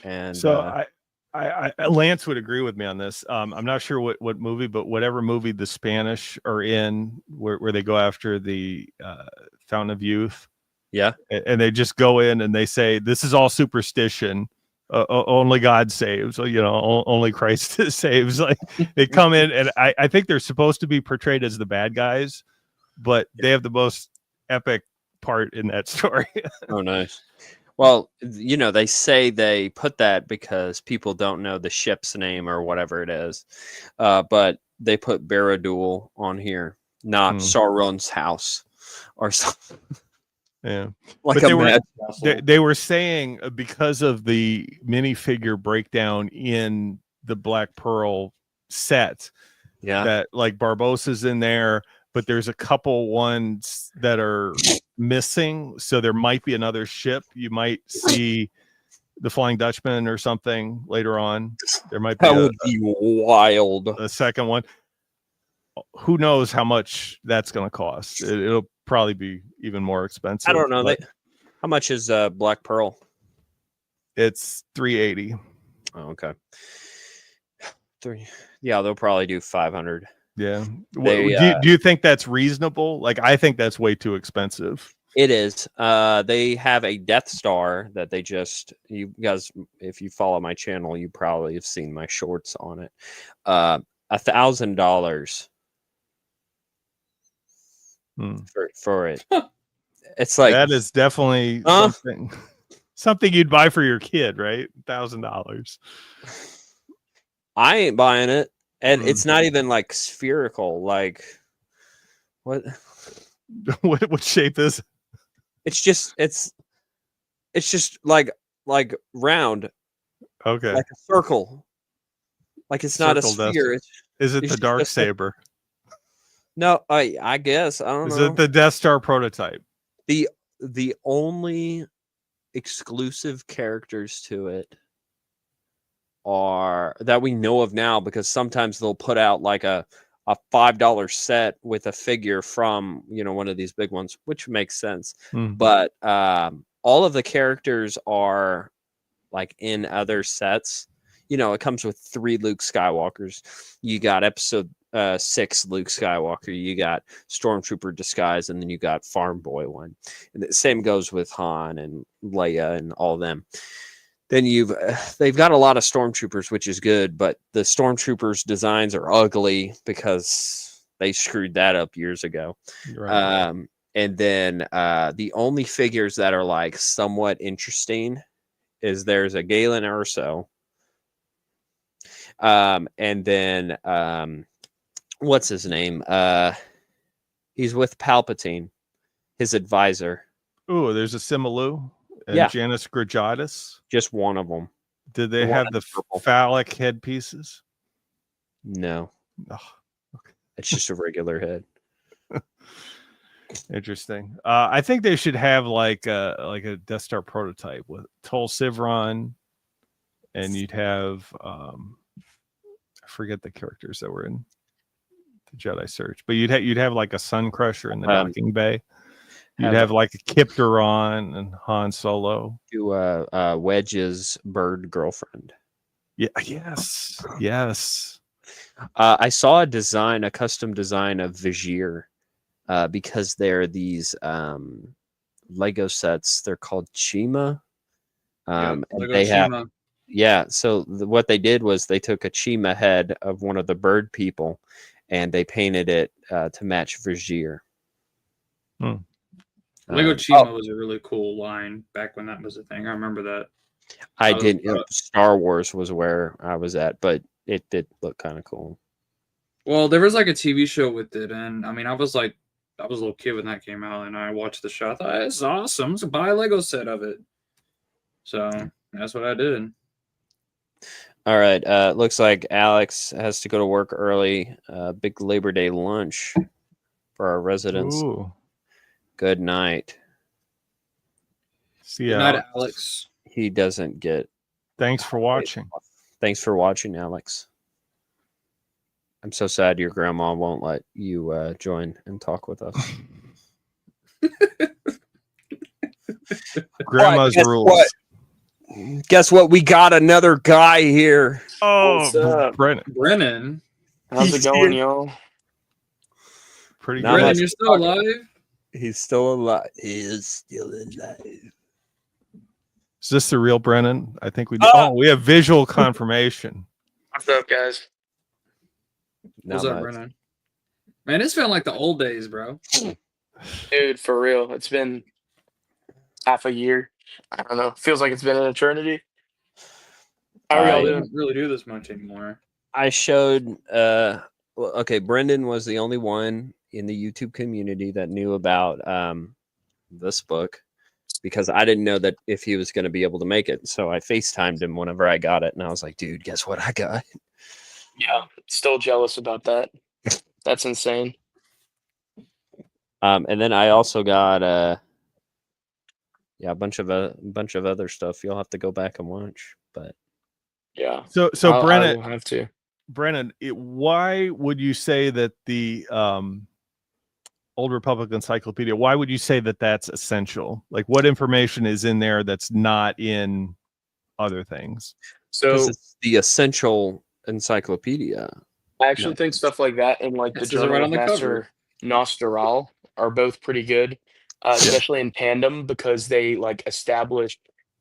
And so I Lance would agree with me on this. I'm not sure what movie, but whatever movie the Spanish are in, where they go after the Fountain of Youth. Yeah, and they just go in and they say this is all superstition. Only God saves, you know, only Christ saves. Like they come in, and I think they're supposed to be portrayed as the bad guys, but they have the most epic part in that story. Oh, nice. Well, you know, they say they put that because people don't know the ship's name or whatever it is, but they put Barad-dûr on here, not Sauron's house or something. Yeah, like they were saying because of the minifigure breakdown in the Black Pearl set, that like Barbossa's in there, but there's a couple ones that are missing, so there might be another ship. You might see the Flying Dutchman or something later on. There might be would be wild. A second one. Who knows how much that's going to cost? It'll probably be even more expensive. I don't know. How much is Black Pearl? It's $380. Oh, okay. Yeah, they'll probably do 500. Yeah. Do you think that's reasonable? Like, I think that's way too expensive. It is. They have a Death Star that they just, you guys, if you follow my channel, you probably have seen my shorts on it. $1,000 for it. It's like, that is definitely something you'd buy for your kid, right? $1,000. I ain't buying it. And it's not even like spherical. Like, what? What shape is it? It's just like round. Okay. Like a circle. Like it's not a sphere. Is it the Dark Saber? No, I guess. I don't know. Is it the Death Star prototype? The only exclusive characters to it are that we know of now, because sometimes they'll put out like a $5 set with a figure from, you know, one of these big ones, which makes sense. Hmm. But all of the characters are like in other sets. You know, it comes with 3 Luke Skywalkers. You got episode 6 Luke Skywalker. You got Stormtrooper disguise, and then you got Farm Boy one. And the same goes with Han and Leia and all of them. Then they've got a lot of Stormtroopers, which is good, but the Stormtroopers designs are ugly because they screwed that up years ago. Right. And then the only figures that are like somewhat interesting is there's a Galen Erso. And then what's his name? He's with Palpatine, his advisor. Ooh, there's a Simalu and Yeah. Janus Gradatis. Just one of them. Did they The one have in the purple. phallic headpieces? No, Oh, it's just a regular head. interesting. I think they should have like a Death Star prototype with Tol Sivron, and you'd have I forget the characters that were in the Jedi Search, but you'd have like a Sun Crusher in the docking bay. You'd have like a Kipteron and Han Solo. To Wedge's bird girlfriend. Yeah. Yes. I saw a custom design of Vizier, because they're these Lego sets. They're called Chima. And Lego they have, Chima. yeah. So what they did was they took a Chima head of one of the bird people, and they painted it to match Vizier. Lego Chima was a really cool line back when that was a thing. I remember that. I didn't. Star Wars was where I was at, but it did look kind of cool. Well, there was like a TV show with it, and I mean, I was a little kid when that came out, and I watched the show. I thought it's awesome. So buy a Lego set of it. So that's what I did. All right. Looks like Alex has to go to work early. Big Labor Day lunch for our residents. Ooh. Good night. See Good ya. night, Alex. He doesn't get. Thanks for watching. Thanks for watching, Alex. I'm so sad your grandma won't let you join and talk with us. Grandma's guess rules. what? Guess what? We got another guy here. What's Oh, up? Brennan. How's it going, y'all? pretty Not good. Brennan, much you're still alive? He's still alive. He is still alive. Is this the real Brennan? I think we do. Oh, we have visual confirmation. What's up, guys? What's Not up, much. Brennan? Man, it's feeling like the old days, bro. Dude, for real. It's been half a year. I don't know. Feels like it's been an eternity. How are I y'all doing? don't really do this much anymore. I showed okay, Brendan was the only one in the YouTube community that knew about this book, because I didn't know that if he was going to be able to make it. So I FaceTimed him whenever I got it, and I was like, dude, guess what I got? Yeah, still jealous about that. That's insane. And then I also got a bunch of other stuff. You'll have to go back and watch, but Yeah. So I Brennan, will have to. Brennan, why would you say that the Old Republic Encyclopedia? Why would you say that that's essential? Like, what information is in there that's not in other things? So it's the essential encyclopedia. I actually think stuff like that and like It the says it Journal right of on the Master Nostaral are both pretty good, especially in Pandem, because they like establish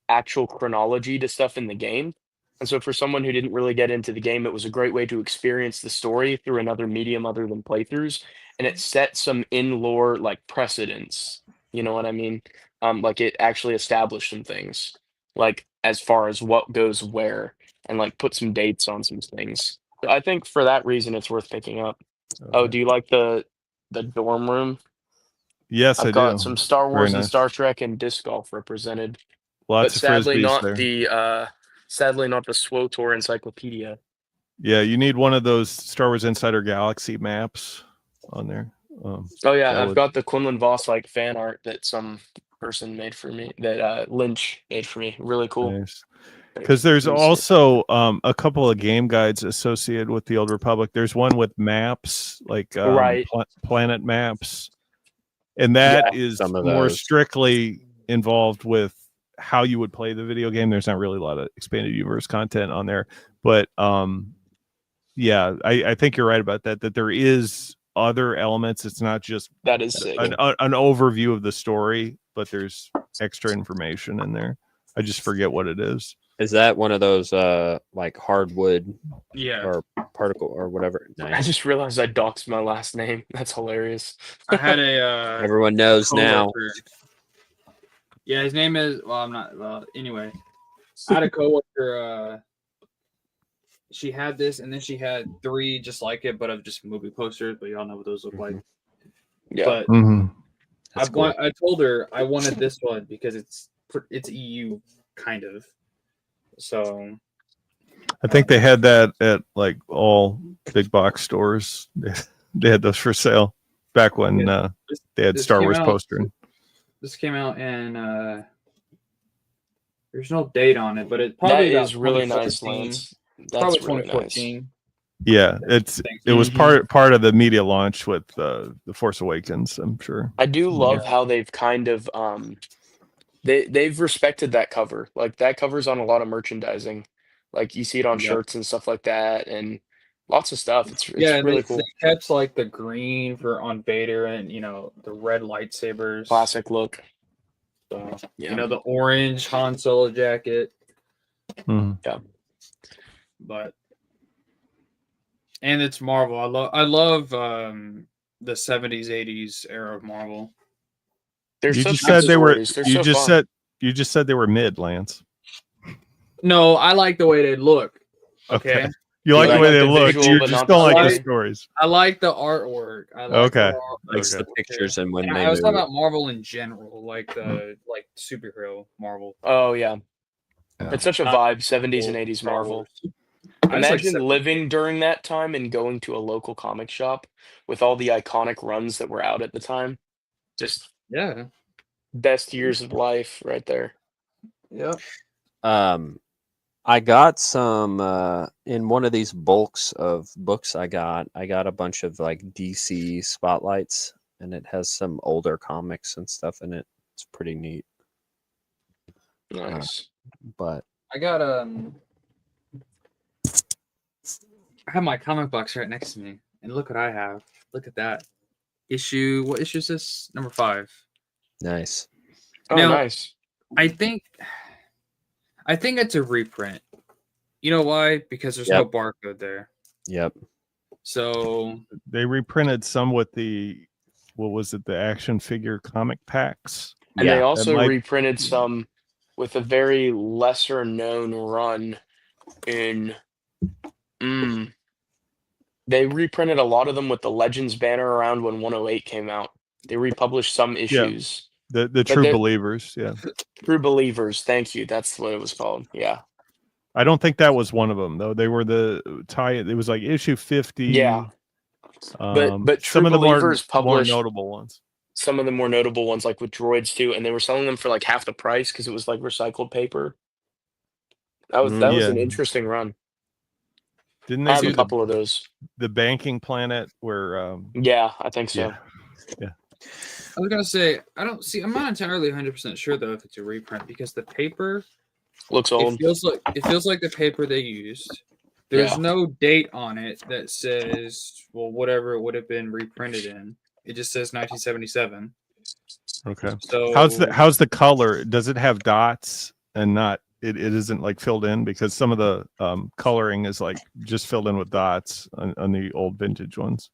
actual chronology to stuff in the game. And so for someone who didn't really get into the game, it was a great way to experience the story through another medium other than playthroughs. And it set some in-lore like precedents. You know what I mean? Like it actually established some things, like as far as what goes where, and like put some dates on some things. So I think for that reason, it's worth picking up. Oh, Okay. do you like the dorm room? Yes, I I've got do. some Star Very Wars and nice. Star Trek and disc golf represented, Lots but of sadly frisbees not there. the SWOTOR encyclopedia. Yeah, you need one of those Star Wars Insider Galaxy maps on there. Oh yeah, That I've would- got the Quinlan Voss like fan art that some person made for me, that Lynch made for me. Really cool. Nice. Because there's Let me see. also a couple of game guides associated with the Old Republic. There's one with maps, like Right. planet maps, and that is some of more those. strictly involved with how you would play the video game. There's not really a lot of expanded universe content on there, but yeah, I think you're right about that. That there is other elements. It's not just That is sick. an overview of the story, but there's extra information in there. I just forget what it is. Is that one of those like hardwood Yeah, or particle or whatever? I Nice. just realized I doxed my last name. That's hilarious. I had a Everyone knows now. coworker. Yeah, his name is. Well, I'm not. Well, anyway, I had a coworker. She had this, and then she had 3 just like it, but of just movie posters. But y'all know what those look like. Yeah. But That's cool. I told her I wanted this one because it's EU kind of. So I think they had that at like all big box stores. They had those for sale back when they had this Star came Wars out- postering. this came out in. There's no date on it, but it That probably is really nice, 2014. Lance. Probably That's really nice. 2014. Yeah, it was part of the media launch with the Force Awakens. I'm sure. I do love how they've kind of they've respected that cover. Like that cover's on a lot of merchandising. Like you see it on Yep. shirts and stuff like that, and lots of stuff. It's Yeah, really they, cool. they kept like the green for on Vader, and the red lightsabers. Classic look. So, Yeah. the orange Han Solo jacket, Mhm. but and it's Marvel. I love the 70s, 80s era of Marvel. They're You such just said they were. stories. They're You so just fun. said. You just said they were mid, Lance. No, I like the way they look. Okay. Okay. You like the like way they the look. visual, You but just not don't the like the story? stories. I like the artwork. I like Okay. the art- Likes the Okay. pictures and when And they I was move. talking about Marvel in general, like the like superhero Marvel. Oh yeah. Yeah. It's such a vibe, 70s and 80s Star Marvel. Wars. I just like Imagine living during that time and going to a local comic shop with all the iconic runs that were out at the time. Just Yeah. best years of life right there. Yeah. I got some in one of these bulks of books I got a bunch of like DC spotlights, and it has some older comics and stuff in it. It's pretty neat. Nice. But I got I have my comic box right next to me, and look what I have. Look at that issue. What issue is this? Number 5. nice. Oh, Now- nice. I think it's a reprint. You know why? Because there's no Yep. barcode there. Yep. So They reprinted some with the what was it? The action figure comic packs. And they Yeah. also might- reprinted some with a very lesser known run in they reprinted a lot of them with the Legends banner around when 108 came out. They republished some issues. The True they're- Believers. Yeah. True Believers, thank you. That's what it was called. Yeah. I don't think that was one of them though. They were the tie. It was like issue 50. Yeah. But True some of the Believers more published- notable ones. Some of the more notable ones, like with Droids too, and they were selling them for like half the price because it was like recycled paper. That was Mm, an yeah. interesting run. Didn't I they have do a couple of those. the banking planet where Yeah, I think so. yeah. I was gonna say I'm not entirely 100% sure though if it's a reprint because the paper Looks old. it feels like the paper they used. There's Yeah. no date on it that says whatever it would have been reprinted in. It just says 1977. Okay. So How's the color? Does it have dots and not it isn't like filled in because some of the coloring is like just filled in with dots on the old vintage ones.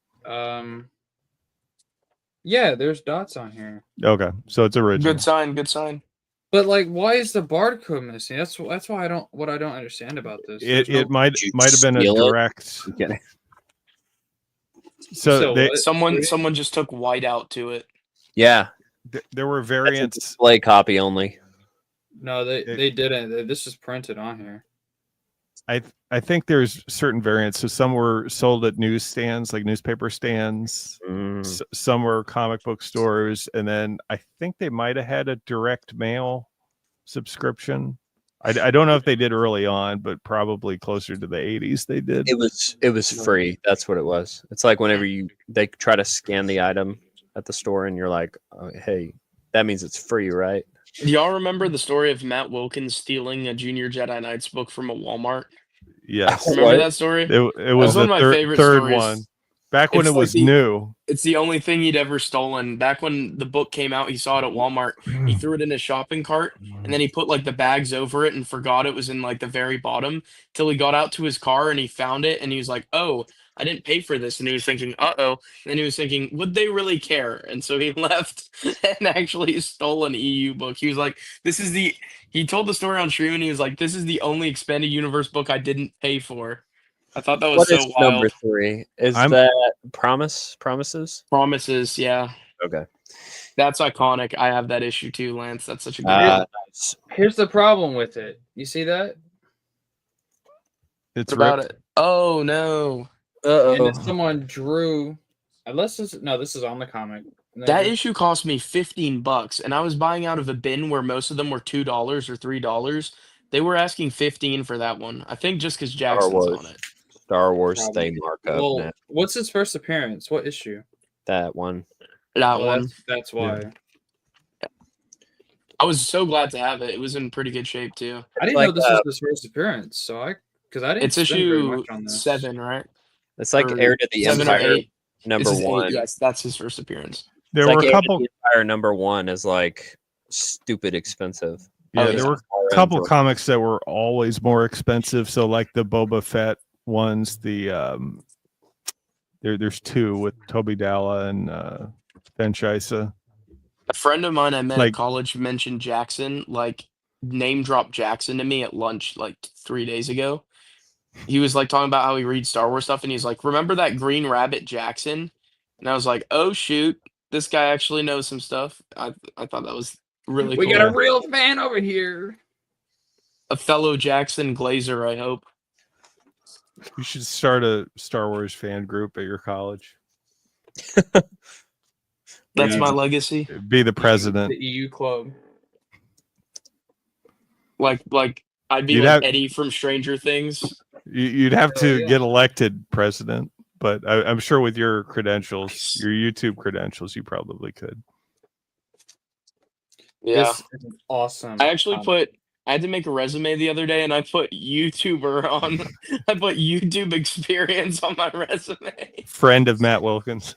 Yeah, there's dots on here. Okay. So it's original. Good sign. Good sign. But like, why is the barcode missing? That's why I don't understand about this. There's no- It might Did you have been a steal it? direct. I'm kidding. So they, what? Someone just took white out to it. Yeah. there were That's a variants. display copy only. No, they didn't. This is printed on here. I think there's certain variants. So some were sold at newsstands, like newspaper stands. Mm. Some were comic book stores, and then I think they might have had a direct mail subscription. I don't know if they did early on, but probably closer to the 80s they did. It was free. That's what it was. It's like whenever they try to scan the item at the store, and you're like, oh, hey, that means it's free, right? Do y'all remember the story of Matt Wilkins stealing a Junior Jedi Knights book from a Walmart? Yes. Remember What? that story? It was one the of my favorite third stories. one. Back when It's it like was new. It's the only thing he'd ever stolen. Back when the book came out, he saw it at Walmart. He threw it in his shopping cart, and then he put like the bags over it and forgot it was in like the very bottom till he got out to his car and he found it and he was like, "Oh, I didn't pay for this." And he was thinking, "Uh-oh." And then he was thinking, "Would they really care?" And so he left and actually stole an EU book. He was like, he told the story on stream and he was like, "This is the only Expanded Universe book I didn't pay for." I thought that was What so is wild. number 3? Is I'm- that Promises? Promises, yeah. Okay. That's iconic. I have that issue too, Lance. That's such a good Nice. Here's the problem with it. You see that? It's about ripped. it. Oh no. And if someone drew, unless this is on the comic. That issue cost me $15, and I was buying out of a bin where most of them were $2 or $3. They were asking $15 for that one. I think just because Jackson's Wars. on it. Star Wars Probably. stay markup. Well, Nah, what's his first appearance? What issue? that one. That Oh, one. That's why. I was so glad to have it. It was in pretty good shape too. I didn't like, know this was his first appearance. So because I didn't It's spend very issue much on this. 7, right? It's like Or Heir to the 7 or Empire 8. number This is 8, 1. yes, that's his first appearance. There It's were like a Heir couple. to the Empire number 1 is like stupid expensive. Yeah, Oh, there yeah. were a couple comics that were always more expensive. So like the Boba Fett ones, there's 2 with Toby Dalla and Ben Scheisse. A friend of mine I met Like- at college mentioned Jackson, like name dropped Jackson to me at lunch like 3 days ago. He was like talking about how he reads Star Wars stuff and he's like, "Remember that Green Rabbit Jackson?" And I was like, "Oh shoot, this guy actually knows some stuff." I thought that was really We cool. got a real fan over here. A fellow Jackson Glazer, I hope. You should start a Star Wars fan group at your college. That's Yeah. my legacy. Be the president. The EU club. Like I'd be You'd like have- Eddie from Stranger Things. You'd have Oh, to yeah. get elected president, but I'm sure with your credentials, your YouTube credentials, you probably could. Yeah. This is awesome. I actually I had to make a resume the other day and I put YouTuber on I put YouTube experience on my resume. Friend of Matt Wilkins.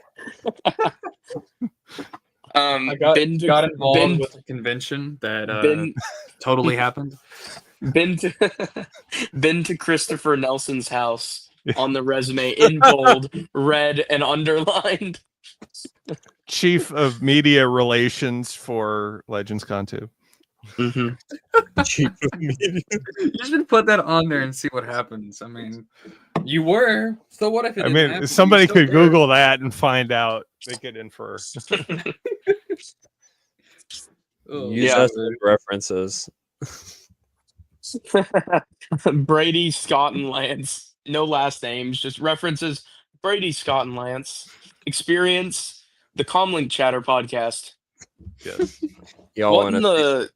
I got involved been- with a convention that been totally happened. been to Christopher Nelson's house on the resume in bold, red, and underlined. Chief of Media Relations for Legends Con 2. Mm-hmm. You should put that on there and see what happens. I mean, you were. So what if it I didn't mean, happen? somebody You still could were. Google that and find out. They could infer. Oh, Use Yeah. us as references. Brady, Scott, and Lance. No last names, just references. Brady, Scott, and Lance. Experience the Comlink Chatter podcast. Yes. Y'all What want in to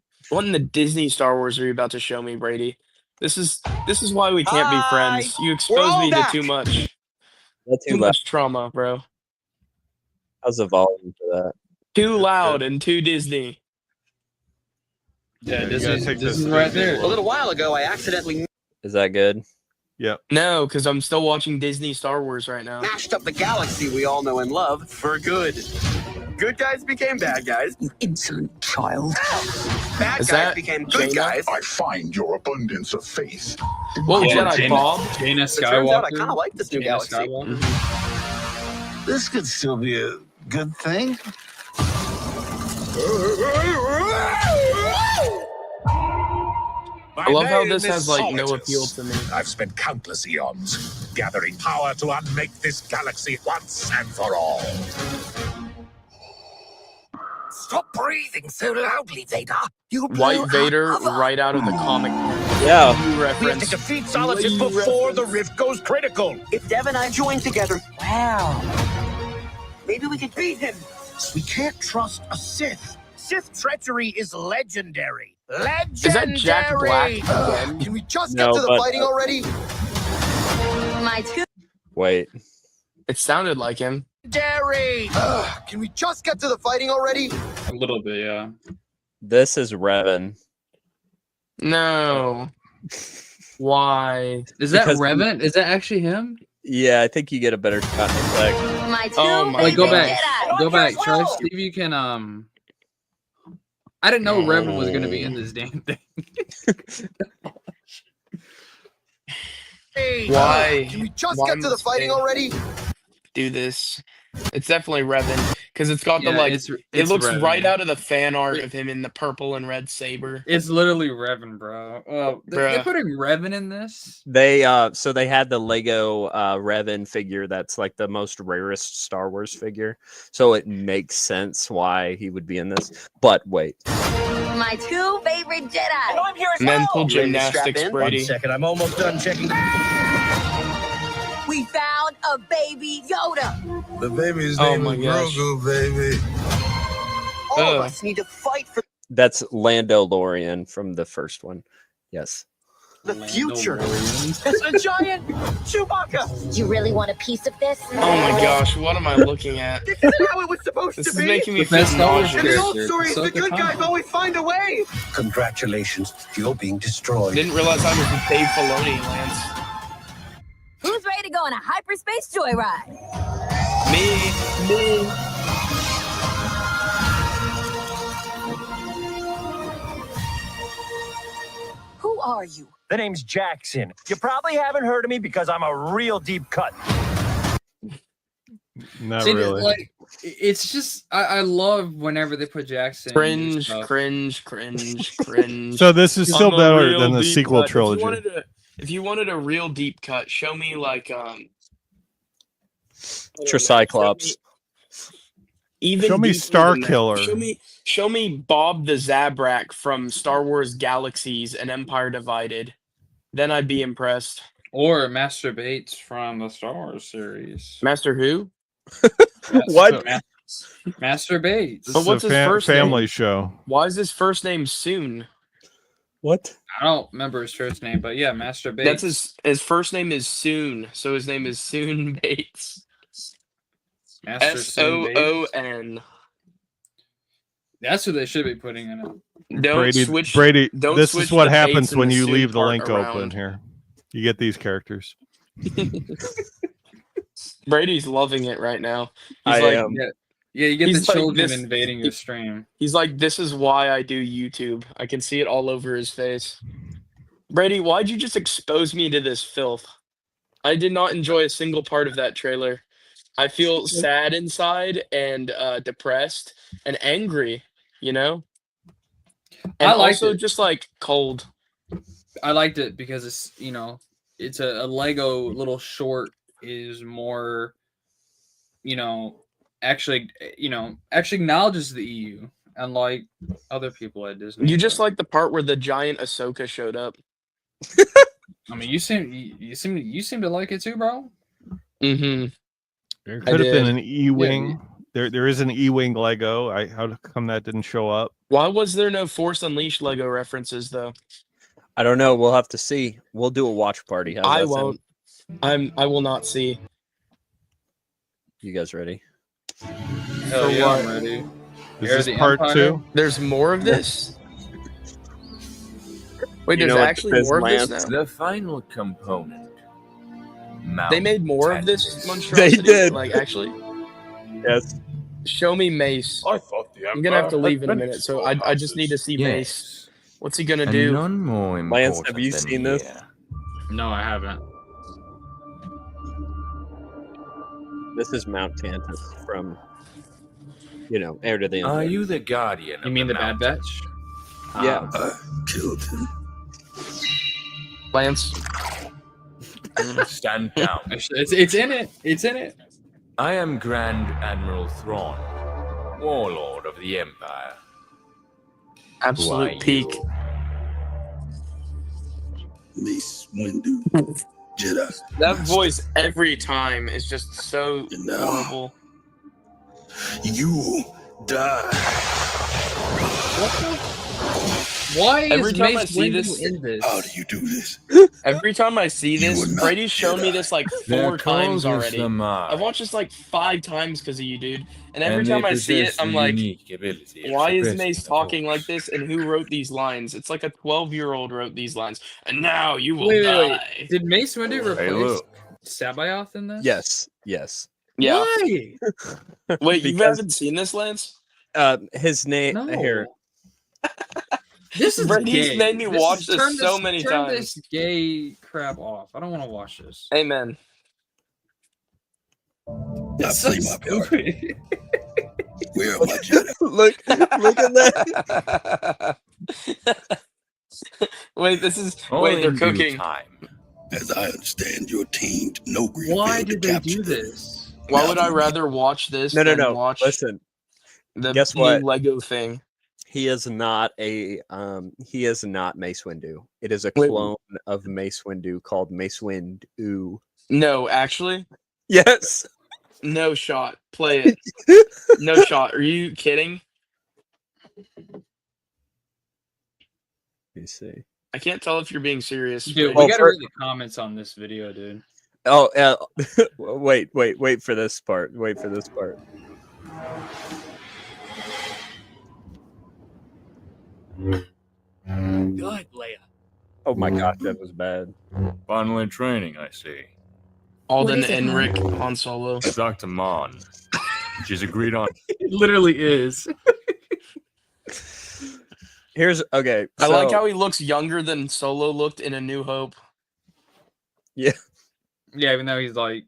the Disney Star Wars are you about to show me, Brady? This is why we can't be friends. You expose me to too much too loud. much trauma, bro. How's the volume for that? Too loud and too Disney. Yeah, You this gotta is take this right there. A little while ago, I accidentally Is that good? No, because I'm still watching Disney Star Wars right now. mashed up the galaxy we all know and love for good. Good guys became bad guys. You insolent child. Bad Is guys that became good Jaina? guys. I find your abundance of faith. Whoa, Yeah, Jedi Jaina- Bob. Jaina It turns out I Skywalker. kind of like this new Jaina galaxy. Skywalker. This could still be a good thing. I love how this has like no appeal to me. I've spent countless eons gathering power to unmake this galaxy once and for all. Stop breathing so loudly, Vader. You blew White our Vader cover. right out of the comic. Yeah. You We have to reference. defeat Solitude You before the reference. rift goes critical. If Dev and I join together, Wow. Maybe we could beat him. We can't trust a Sith. Sith treachery is legendary. Legendary. Is that Jack Black again? Can we just No, get to the but- fighting already? My two. Wait. It sounded like him. Legendary. Can we just get to the fighting already? A little bit, yeah. This is Revan. No. Why? Is that Because- Revan? Is that actually him? Yeah, I think you get a better cut effect. My two. Oh my Wait, go gosh. back. Go back. Try to see if you can. I didn't know Revan was gonna be in this damn thing. Why? Can we just Why get to the must fighting they already? do this? It's definitely Revan because it's got the Yeah, like. it's It looks Revan. right out of the fan art of him in the purple and red saber. It's literally Revan, bro. They're Bruh. putting Revan in this. They so they had the Lego Revan figure that's like the most rarest Star Wars figure. So it makes sense why he would be in this. But wait. My two favorite Jedi. I'm here as Mental well. gymnastics, in? Brady. 1 second, I'm almost done checking. We found a baby Yoda. The baby's Oh name my is gosh. Grogu, baby. All of Ugh. us need to fight for That's Lando Lorian from the first one. Yes. the future. It's a giant Chewbacca. You really want a piece of this? Oh my gosh, what am I looking at? This isn't how it was supposed This to is be. making me The feel best Star Wars In the nauseous. old character, stories, the Ahsoka good guys Tano. always find a way. Congratulations, you're being destroyed. Didn't realize I was with Dave Filoni, Lance. Who's ready to go on a hyperspace joyride? Me. Who are you? The name's Jackson. You probably haven't heard of me because I'm a real deep cut. Not See, really. like, it's just I love whenever they put Jackson. in Cringe, stuff. cringe, cringe, cringe. So this is still I'm a better real than the deep sequel cut. trilogy. If you wanted a real deep cut, show me like Tricyclops. Even Show me deeper Star than that. Killer. Show me Bob the Zabrak from Star Wars Galaxies and Empire Divided. Then I'd be impressed. Or Master Bates from the Star Wars series. Master who? What? Master Bates. This But is what's a his first family name? show. Why is his first name Soon? What? I don't remember his first name, but yeah, Master Bates. That's his first name is Soon, so his name is Soon Bates. Master Soon Bates. Soon. That's who they should be putting in it. Don't Brady, switch. Brady, don't this switch is what the happens Bates and when the you Soon leave the part link around. open here. You get these characters. Brady's loving it right now. I He's like, am. Yeah, you get He's the like children this- invading your stream. He's like, this is why I do YouTube. I can see it all over his face. Brady, why'd you just expose me to this filth? I did not enjoy a single part of that trailer. I feel sad inside and depressed and angry, you know? And I liked also it. just like cold. I liked it because it's it's a Lego little short is more actually acknowledges the EU unlike other people at Disney. You just like the part where the giant Ahsoka showed up. I mean you seem to like it too, bro. Mm-hmm. There could have did. been an E-wing. There is an E-wing Lego. How come that didn't show up? Why was there no Force Unleashed Lego references though? I don't know. We'll have to see. We'll do a watch party. How's I that won't. sound? I will not see. You guys ready? Hell For yeah, what? I'm ready. Is Heir of this the part Empire? 2? There's more of this? Wait, You there's know what actually this is, more of this Lance? now? The final component. They made more of this Tactics. monstrosity? They did. Like, actually? Yes. Show me Mace. I thought the I'm gonna have to leave in a minute, so I just need to see Mace. Yes. What's he gonna And do? none more Lance, important have you than seen this? here. No, I haven't. This is Mount Tantus from, Heir to the Are Empire. you the guardian? You of mean the Bad mountain? Batch? Yeah. I killed him. Lance. Stand down. It's in it. It's in it. I am Grand Admiral Thrawn, Warlord of the Empire. Who are Absolute peak. you? Mace Windu. Jedi. That voice every time is just so And now horrible. you die. Why Every is time I Mace see Windu this- in this? How do you do this? Every time I see You this, are not Brady's shown me Jedi. this like They're 4 times called as already. the I've watched this like 5 times because of you, dude. And every time I see it, I'm like, why is Mace talking like this? And who wrote these lines? It's like a 12-year-old wrote these lines. And now you will die. Did Mace Windu replace look. Sabayoth in this? Yes, yes. Yeah. Why? Wait, you Because- haven't seen this, Lance? His name No. here. This is Brady's gay. made me watch this turn so many turn times. this gay crap off. I don't want to watch this. Amen. I play my part. stupid. Where are my Jedi? Look at that. Wait, this is All wait, they're in due cooking. time. As I understand, your team no green Why failed to did they capture do them. this? Why would I rather watch this No. than watch Listen, the guess new what? Lego thing? he is not Mace Windu. It is a Wait. clone of Mace Windu called Mace Windu. No, actually, Yes. no shot. Play it. No shot. Are you kidding? Let me see. I can't tell if you're being serious. Dude, Brady. we gotta read the comments on this video, dude. Oh, wait for this part. Wait for this part. Good, Leia. Oh my gosh, that was bad. Finally training, I see. Alden Enric Han Solo. Dr. Mon. She's agreed on. It literally is. Here's okay. I like so- how he looks younger than Solo looked in A New Hope. Yeah, even though he's like,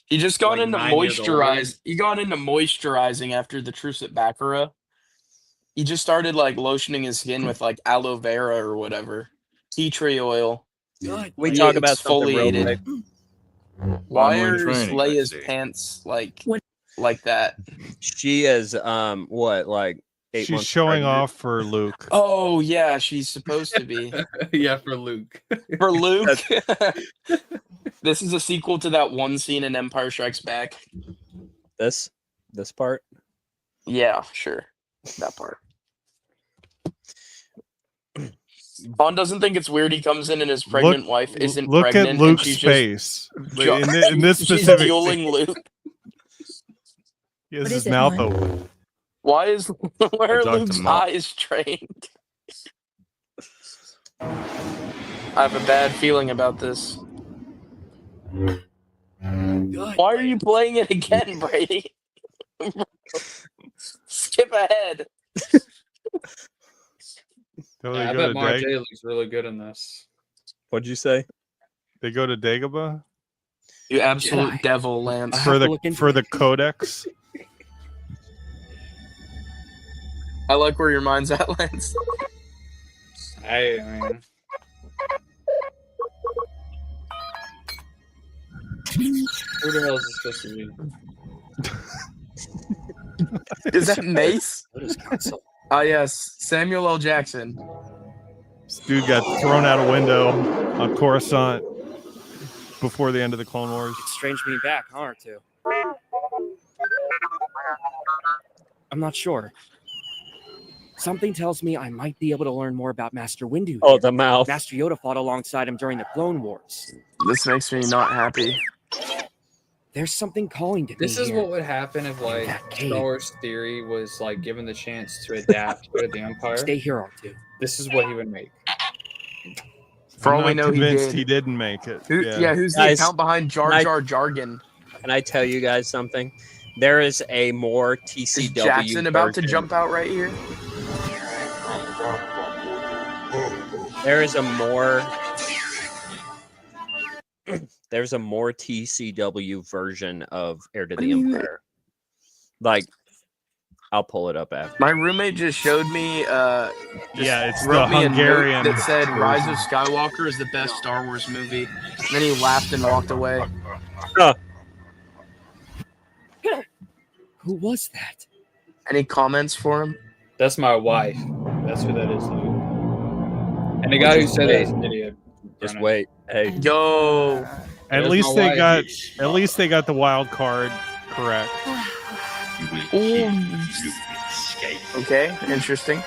He just got Like into 9 years older. He got into moisturizing after the truce at Baccarat. He just started like lotioning his skin with like aloe vera or whatever, tea tree oil. Good. we He talk about something real exfoliated. quick. Why Finally are training, I Leia's see. pants What? like that? She is what, like 8 She's months showing pregnant? off for Luke. Oh yeah, she's supposed to be yeah, for Luke. for Luke. This is a sequel to that one scene in Empire Strikes Back. This part. Yeah, sure, that part. Bond doesn't think it's weird he comes in and his pregnant wife isn't Look pregnant. at and Luke's she's face. ju- In this she's specific dueling scene, Luke. he has What his is it, mouth Mike? open. Why is where are Dr. Luke's Mott. eyes trained? I have a bad feeling about this. Good. Why are you playing it again, Brady? Skip ahead. So Yeah, I they go bet to Mara Dag- J looks really good in this. What'd you say? they go to Dagobah You absolute Jedi. devil, Lance. for have to the look into for the it. codex. I like where your mind's at, Lance. I mean, who the hell is this supposed to be? Is that Mace? What is console? Ah, yes, Samuel L. Jackson. This dude got thrown out a window on Coruscant before the end of the Clone Wars. It's strange being back, huh, or two? I'm not sure. Something tells me I might be able to learn more about Master Windu. Oh, here. the mouth. Master Yoda fought alongside him during the Clone Wars. This makes me not happy. There's something calling to This me is here. what would happen if like That cave. Star Wars theory was like given the chance to adapt to the Empire. Stay here, R2. This is what he would make. For I'm all we not know, he convinced did. he didn't make it. Who, yeah. who's the Guys, account behind Jar I- Jar Jargon? Can I tell you guys something? There is a more Is TCW Jackson about to version. jump out right here? There is a more there's a more TCW version of Heir to the Empire. Like, I'll pull it up after. My roommate just showed me. Yeah, it's the wrote me a note Hungarian that said version. Rise of Skywalker is the best Star Wars movie. And then he laughed and walked away. Who was that? Any comments for him? That's my wife. That's who that is, dude. And the guy who said that is an idiot. Just wait. Hey, Yo, At There's least my they wife. got the wild card correct. okay, interesting.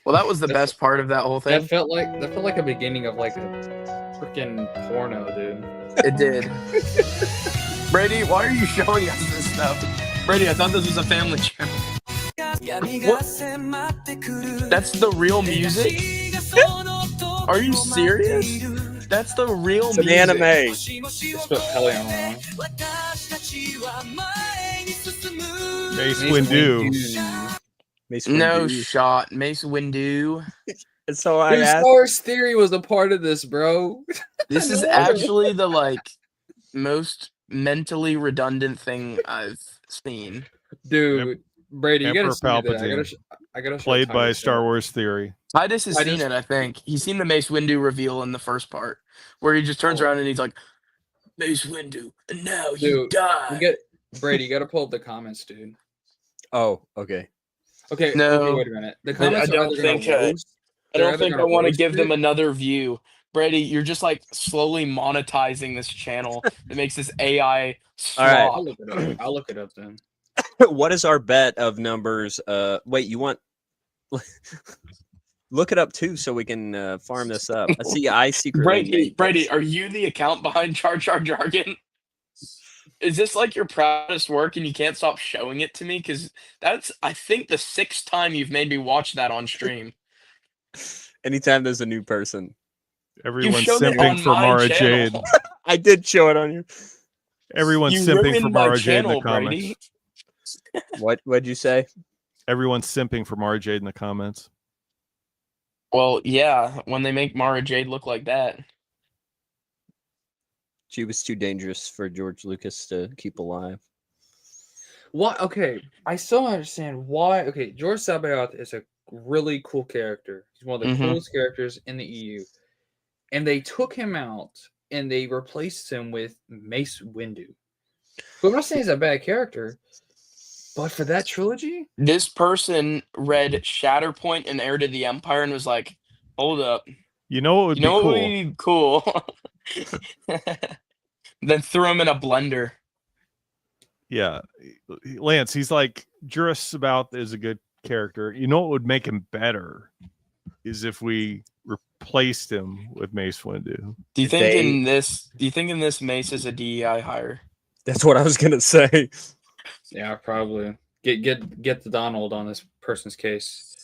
Well, that was the best part of that whole thing. That felt like a beginning of like a freaking porno, dude. It did. Brady, why are you showing us this stuff? Brady, I thought this was a family channel. What? That's the real music? Are you serious? That's the real It's an music. anime. Spelled Pelion wrong. Mace Windu. No shot. Mace Windu. And so I Dude, asked. Star Wars Theory was a part of this, bro. This is actually the like most mentally redundant thing I've seen. Dude, Brady, you gotta Emperor see that. Palpatine, I gotta show played by Titus Star that. Wars Theory. Titus has I seen just- it, I think. He's seen the Mace Windu reveal in the first part, where he just turns around and he's like, Mace Windu, and now you Dude, die. Brady, you gotta pull up the comments, dude. Oh, okay. Okay, No. okay, wait a minute. The I comments are don't either gonna think, roast- I they're don't either think I gonna want to roast give them it- another view. Brady, you're just like slowly monetizing this channel that makes this AI All right. slop. I'll look it up. I'll look it up then. What is our bet of numbers? Wait, you want? Look it up too, so we can farm this up. I see. I secretly. Brady, are you the account behind Jar Jar Jargon? Is this like your proudest work and you can't stop showing it to me? Because that's, I think, the 6th time you've made me watch that on stream. Anytime there's a new person, Everyone's showed it simping on for my Mara channel. Jade. I did show it on you. Everyone's You simping ruined for my Mara Jade in the channel, comments. Brady. What'd you say? Everyone's simping for Mara Jade in the comments. Well, yeah, when they make Mara Jade look like that. She was too dangerous for George Lucas to keep alive. What? Okay, I still don't understand why. Okay, George Sabaoth is a really cool character. He's one of the Mhm. coolest characters in the EU, and they took him out and they replaced him with Mace Windu. Who I'm not saying he's a bad character, but for that trilogy, This person read Shatterpoint and Heir to the Empire and was like, hold up. You know what would You know be what cool? would be cool? Then threw him in a blender. Yeah, Lance. He's like Juris Sabaoth is a good character. You know what would make him better is if we replaced him with Mace Windu. Do you think in this Mace is a DEI hire? That's what I was gonna say. yeah, probably get the Donald on this person's case.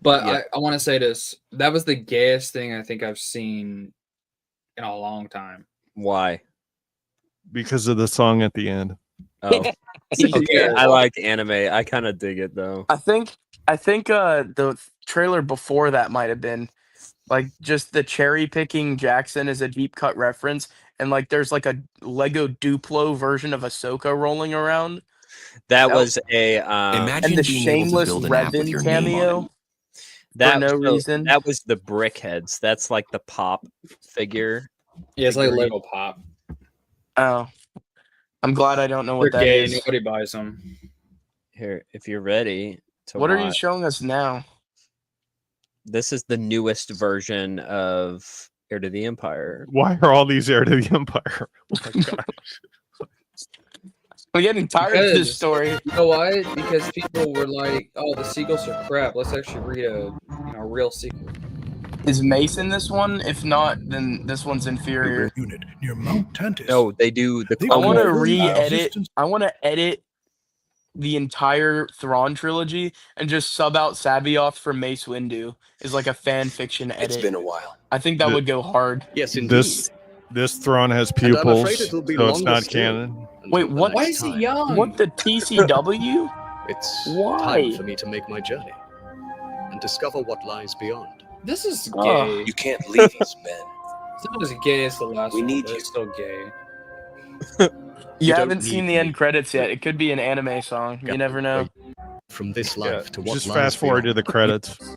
But Yeah. I want to say this: that was the gayest thing I think I've seen in a long time. Why? Because of the song at the end. Oh, okay. I like anime. I kind of dig it though. I think the trailer before that might have been like just the cherry picking Jackson is a deep cut reference, and like there's like a Lego Duplo version of Ahsoka rolling around. That was a and the shameless Revan cameo. that for no so reason. That was the Brickheads. That's like the pop figure. Yeah, it's like figurine. Lego Pop. Oh, I'm glad I don't know what They're that gay. is. Nobody buys them. Here, if you're ready to What are you watch, showing us now? this is the newest version of Heir to the Empire. Why are all these Heir to the Empire? Oh my god. I'm getting tired of this Because- story. You know why? Because people were like, "Oh, the sequels are crap. Let's actually read a real sequel." Is Mace in this one? If not, then this one's inferior. Unit near Mount Tantis. No, they do the. They I Clone want to Wars. re-edit. I want to edit the entire Thrawn trilogy and just sub out Sabaoth from Mace Windu is like a fan fiction edit. It's been a while. I think that The- would go hard. Yes, indeed. This Thrawn has And I'm pupils, afraid it'll be so it's longer not still. canon. Wait, Until the what? Why next is he time. young? What the TCW? It's Why? time for me to make my journey and discover what lies beyond. This is gay. Oh. You can't leave us, Ben. It's not as gay as the last We one, need but you. it's still gay. You don't haven't seen need the me. end credits yet. It could be an anime song. You never know. From this Yeah, life to what just lies fast forward to beyond. the credits.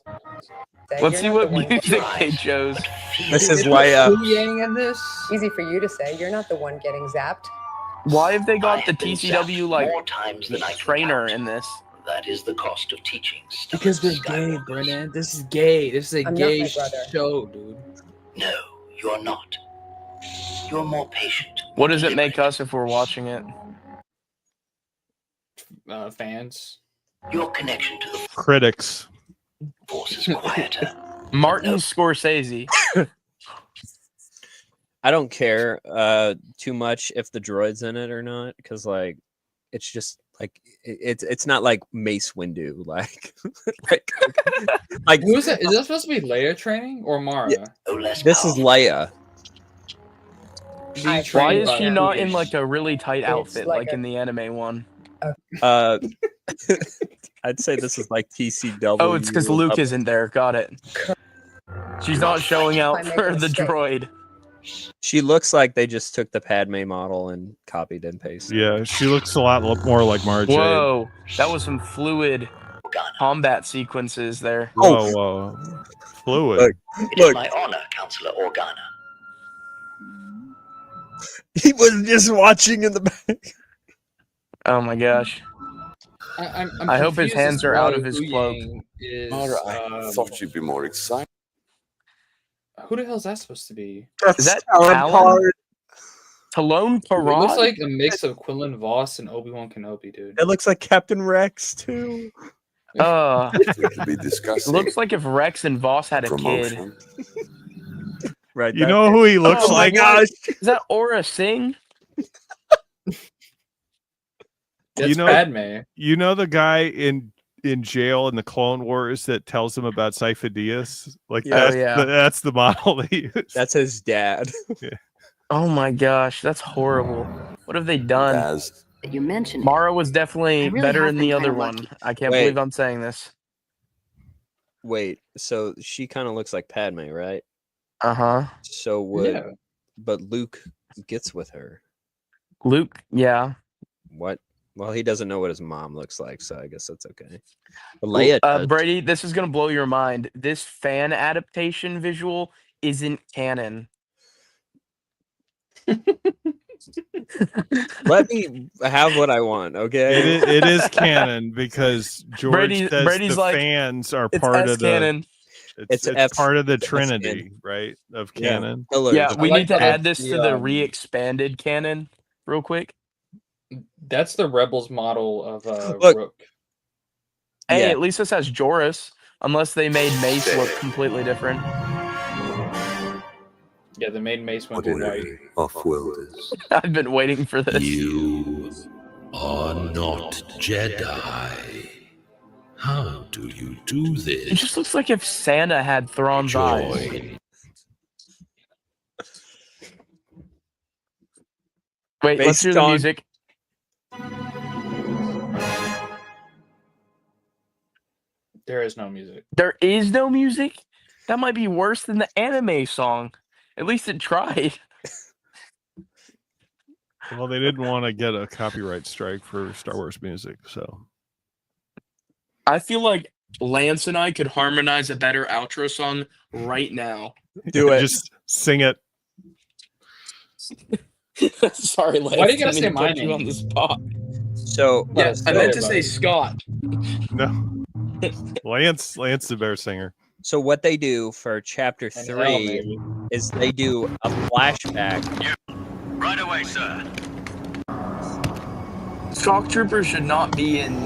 Let's see what music they chose. This is Leia. Who Yang in this? Easy for you to say. You're not the one getting zapped. Why have they I got the have been TCW zapped like more times than I can trainer count. in this? That is the cost of teaching. Because they're gay, Brennan. This is gay. This is a I'm not gay my brother. show, dude. No, You're not. You're more patient. What does it make us if we're watching it? Fans. Your connection to the Critics. Force is quieter. Martin Scorsese. I don't care too much if the droid's in it or not, because like it's just like it's not like Mace Windu, like like Who is that? Is that supposed to be Leia training or Mara? Yeah. This is Leia. Why is she not in like a really tight outfit like in the anime one? I'd say this is like TCW. Oh, it's because Luke isn't there. Got it. She's not showing out for the droid. She looks like they just took the Padme model and copied and pasted. Yeah, she looks a lot more like Mara Jade. Whoa, that was some fluid combat sequences there. Whoa. Fluid. It is my honor, Counselor Organa. He was just watching in the back. Oh my gosh. I'm I hope his confused hands as to are out why of his Hu cloak. Yang Is, I thought you'd be more excited. Who the hell is that supposed to be? Is that Talon? Talon It looks Parad? like a mix of Quinlan Voss and Obi-Wan Kenobi, dude. It looks like Captain Rex too. We could be discussing Looks like if Rex and Voss had a kid. promotion. Right. You know who he looks Oh my like? gosh. Is that Aura Singh? That's know- Padme. You know the guy in jail in the Clone Wars that tells him about Cypher Diaz? Like Yeah. that's the model they use. That's his dad. Oh my gosh, that's horrible. What have they done? As You mentioned Mara was definitely really better have in been the other kinda one. lucky. I can't Wait. believe I'm saying this. Wait, so she kind of looks like Padme, right? Uh-huh. So would Yeah. but Luke gets with her. Luke, yeah. What? Well, he doesn't know what his mom looks like, so I guess that's okay. But Leia does. Brady, this is gonna blow your mind. This fan adaptation visual isn't canon. Let me have what I want, okay? It is canon because George says Brady's the like, fans are It's part of the canon. it's F- part of the it's Trinity, canon. right? Of Yeah. canon. Pillars. Yeah, we like need to how add this that's to the, the re-expanded canon real quick. That's the Rebels model of Look. Rook. Hey, Yeah. at least this has Joris, unless they made Mace look completely different. Yeah, the main Mace went to white. ordinary off-worlders. I've been waiting for this. You are not Jedi. How do you do It this? just looks like if Santa had Thrawn's eyes. Join. Wait, let's Based hear the on- music. There is no music. There is no music? That might be worse than the anime song. At least it tried. Well, they didn't want to get a copyright strike for Star Wars music, so I feel like Lance and I could harmonize a better outro song right now. Do it. Just sing it. Sorry, Lance. Why do you gotta didn't say mean to my put you name? on the spot? So Yeah, I meant to sorry, say buddy. Scott. No. Lance the bear singer. so what they do for chapter And hell, 3 maybe. is they do a flashback. Right away, sir. Shock Troopers should not be in.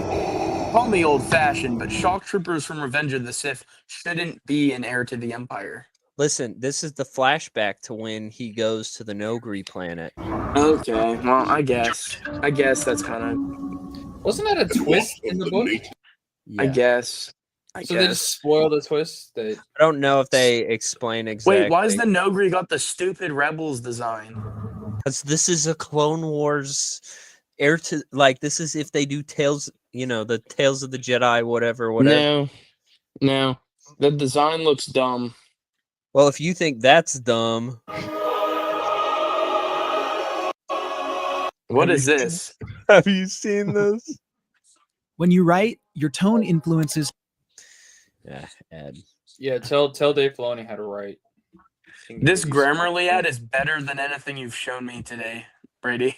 Call me old fashioned, but Shock Troopers from Revenge of the Sith shouldn't be in Heir to the Empire. Listen, this is the flashback to when he goes to the Nogri planet. Okay, well, I guess that's kind of. Wasn't that a twist in the book? Yeah. I guess. So they just spoiled the twist. That I don't know if they explain exactly. Wait, why is the Nogri got the stupid Rebels design? Because this is a Clone Wars heir to, like, this is if they do Tales, the Tales of the Jedi, whatever. No, the design looks dumb. Well, if you think that's dumb, What is this? have you seen this? When you write, your tone influences. Yeah, Ed. yeah, tell Dave Filoni how to write. This Grammarly ad is better than anything you've shown me today, Brady.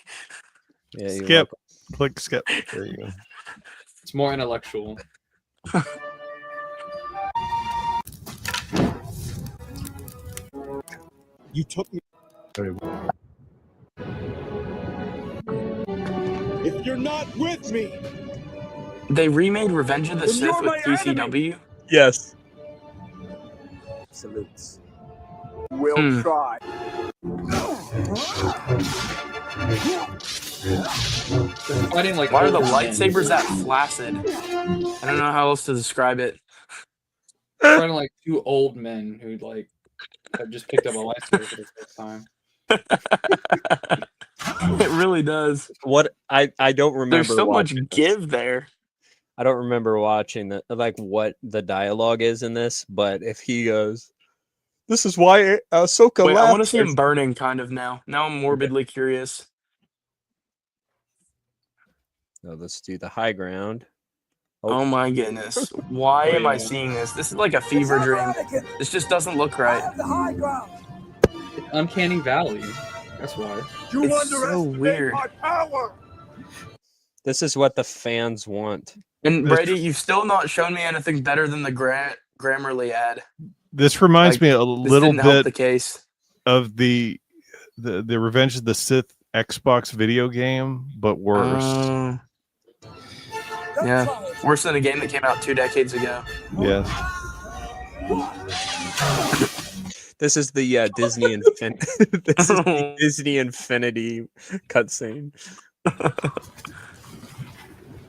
Yeah, you're Skip. welcome. Click skip. There you go. It's more intellectual. You took me. If you're not with me, They remade Revenge of the then Sith you're with my enemy. TCW. Yes. Salutes. We'll try. They're fighting like Why are the old men. lightsabers that flaccid? I don't know how else to describe it. They're fighting like two old men who like have just picked up a lightsaber for the first time. It really does. What I don't remember. There's so much watching this. give there. I don't remember watching the like what the dialogue is in this, but if he goes, "This is why Ahsoka Wait, I left," want to see him burning kind of now. Now I'm morbidly curious. No, let's do the high ground. Oh my goodness. Why am I seeing this? This is like a fever dream. This just doesn't look right. It's Uncanny Valley. That's why. It's so weird. This is what the fans want. And Brady, you've still not shown me anything better than the Grammarly ad. This reminds Like, me a this little didn't help bit the case. of the Revenge of the Sith Xbox video game, but worse. Yeah, worse than a game that came out 2 decades ago. Yes. This is the Disney this is the Disney Infinity cutscene.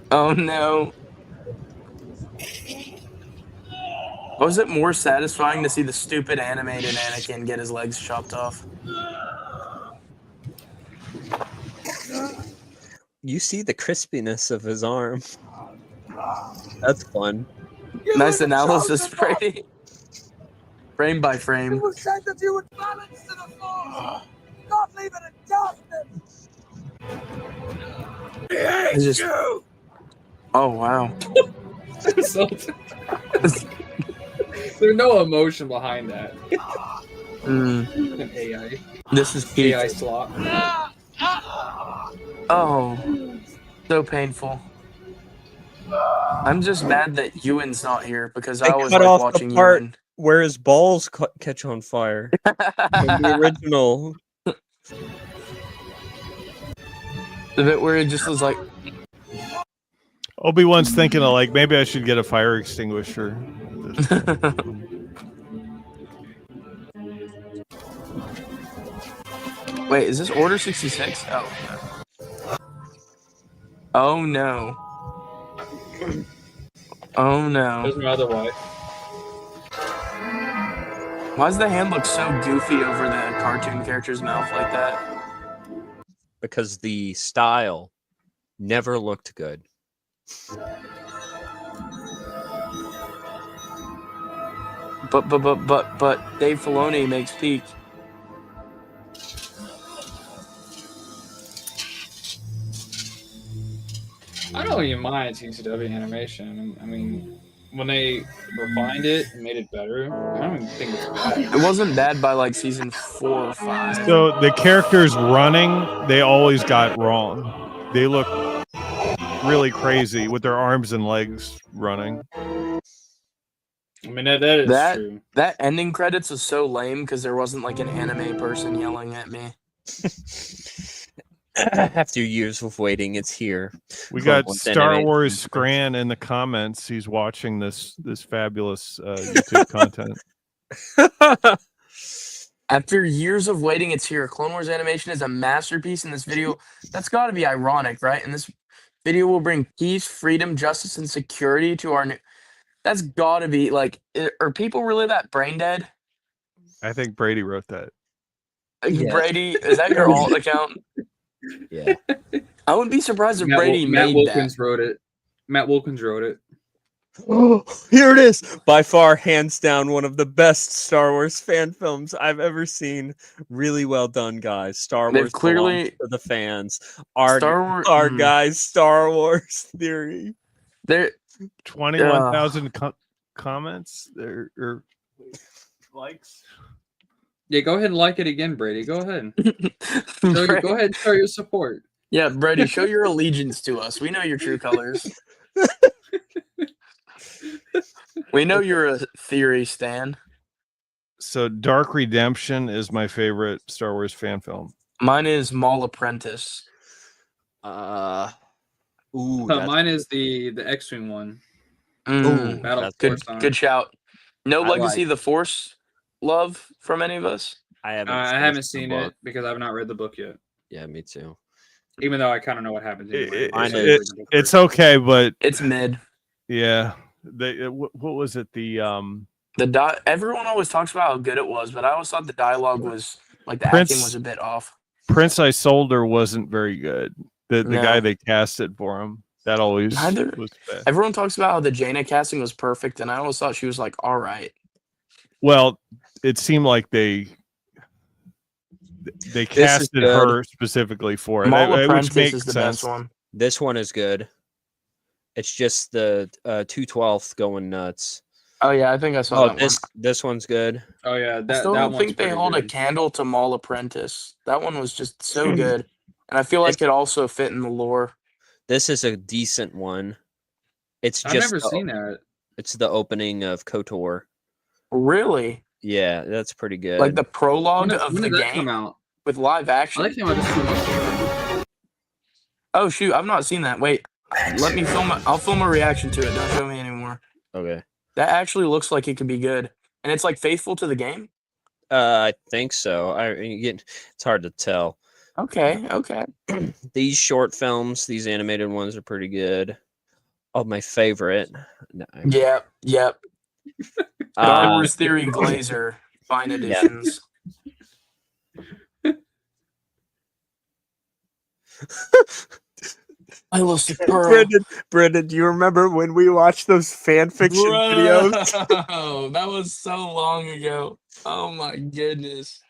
Oh no. Was it more satisfying to see the stupid animated Anakin get his legs chopped off? You see the crispiness of his arm. That's fun. Nice analysis, Brady. Frame by frame. You said that you would balance to the floor, not leave it adjustment. It's just... Oh wow. There's no emotion behind that. Mm. An AI. This is peak. AI slot. Oh, so painful. I'm just mad that Ewan's not here because I They always cut like off watching the part Ewan. where his balls catch on fire. From the original. The bit where it just was like, Obi-Wan's thinking of like maybe I should get a fire extinguisher. wait, is this Order 66? Oh no. Oh no. Oh no. There's my other wife. Why does the hand look so goofy over the cartoon character's mouth like that? Because the style never looked good. But Dave Filoni makes peak. I don't even mind TCW animation. I mean, when they refined it and made it better, I don't even think it's bad. It wasn't bad by like season 4 or 5. So the characters running, they always got wrong. They look really crazy with their arms and legs running. I mean, that is true. That ending credits was so lame because there wasn't like an anime person yelling at me. After years of waiting, it's here. We got With Star anime. Wars Scran in the comments. He's watching this fabulous YouTube content. After years of waiting, it's here. Clone Wars animation is a masterpiece in this video. That's got to be ironic, right? And this video will bring peace, freedom, justice, and security to our new... That's got to be, like... Are people really that brain dead? I think Brady wrote that. Yeah. Brady, is that your alt account? Yeah. I wouldn't be surprised if Matt Brady made Wilkins that. wrote it. Matt Wilkins wrote it. Oh, here it is. By far, hands down, one of the best Star Wars fan films I've ever seen. Really well done, guys. Star They've Wars clearly- belongs to the fans. Our Star Wars- guys, Star Wars theory. There, 21,000 comments there or likes. Yeah, go ahead and like it again, Brady. Go ahead. Go ahead and show your support. Yeah, Brady, show your allegiance to us. We know your true colors. We know you're a theory stan. So Dark Redemption is my favorite Star Wars fan film. Mine is Mall Apprentice. Ooh, Mine is the X-Wing one. Battle Good, Coruscant. good shout. No I Legacy like- of the Force love from any of us? I haven't. I finished haven't the seen book. it because I've not read the book yet. Yeah, me too. Even though I kind of know what happens. Anyway. It's okay, but it's mid. Yeah. What was it? Everyone always talks about how good it was, but I always thought the dialogue was like the Prince- acting was a bit off. Prince Isolde wasn't very good. The No. guy they casted for him. That always Neither. was bad. Everyone talks about how the Jaina casting was perfect, and I always thought she was like all right. Well, it seemed like they casted good. her specifically for it, Mall which Apprentice makes is the sense. best one. This one is good. It's just the 2/12 going nuts. Oh yeah, I think I saw that this one's good. Oh yeah, I that still that don't one's think they pretty hold a good. candle to Mall Apprentice. That one was just so good, and I feel like it also fit in the lore. This is a decent one. It's I've just never seen that. It's the opening of KOTOR. Really, Yeah, that's pretty good. like the prologue When of did the that game come out? with live action. I like how Oh shoot, I've not seen that. Wait, let me film. I'll film a reaction to it. Don't show me anymore. Okay. That actually looks like it could be good, and it's like faithful to the game. I think so. It's hard to tell. Okay, okay. These short films, these animated ones are pretty good. Oh, my favorite. No, Yep, yep. Star Wars Theory Glazer fine editions. I love Pearl. Brendan, do you remember when we watched those fan fiction videos? Bro, that was so long ago. Oh my goodness.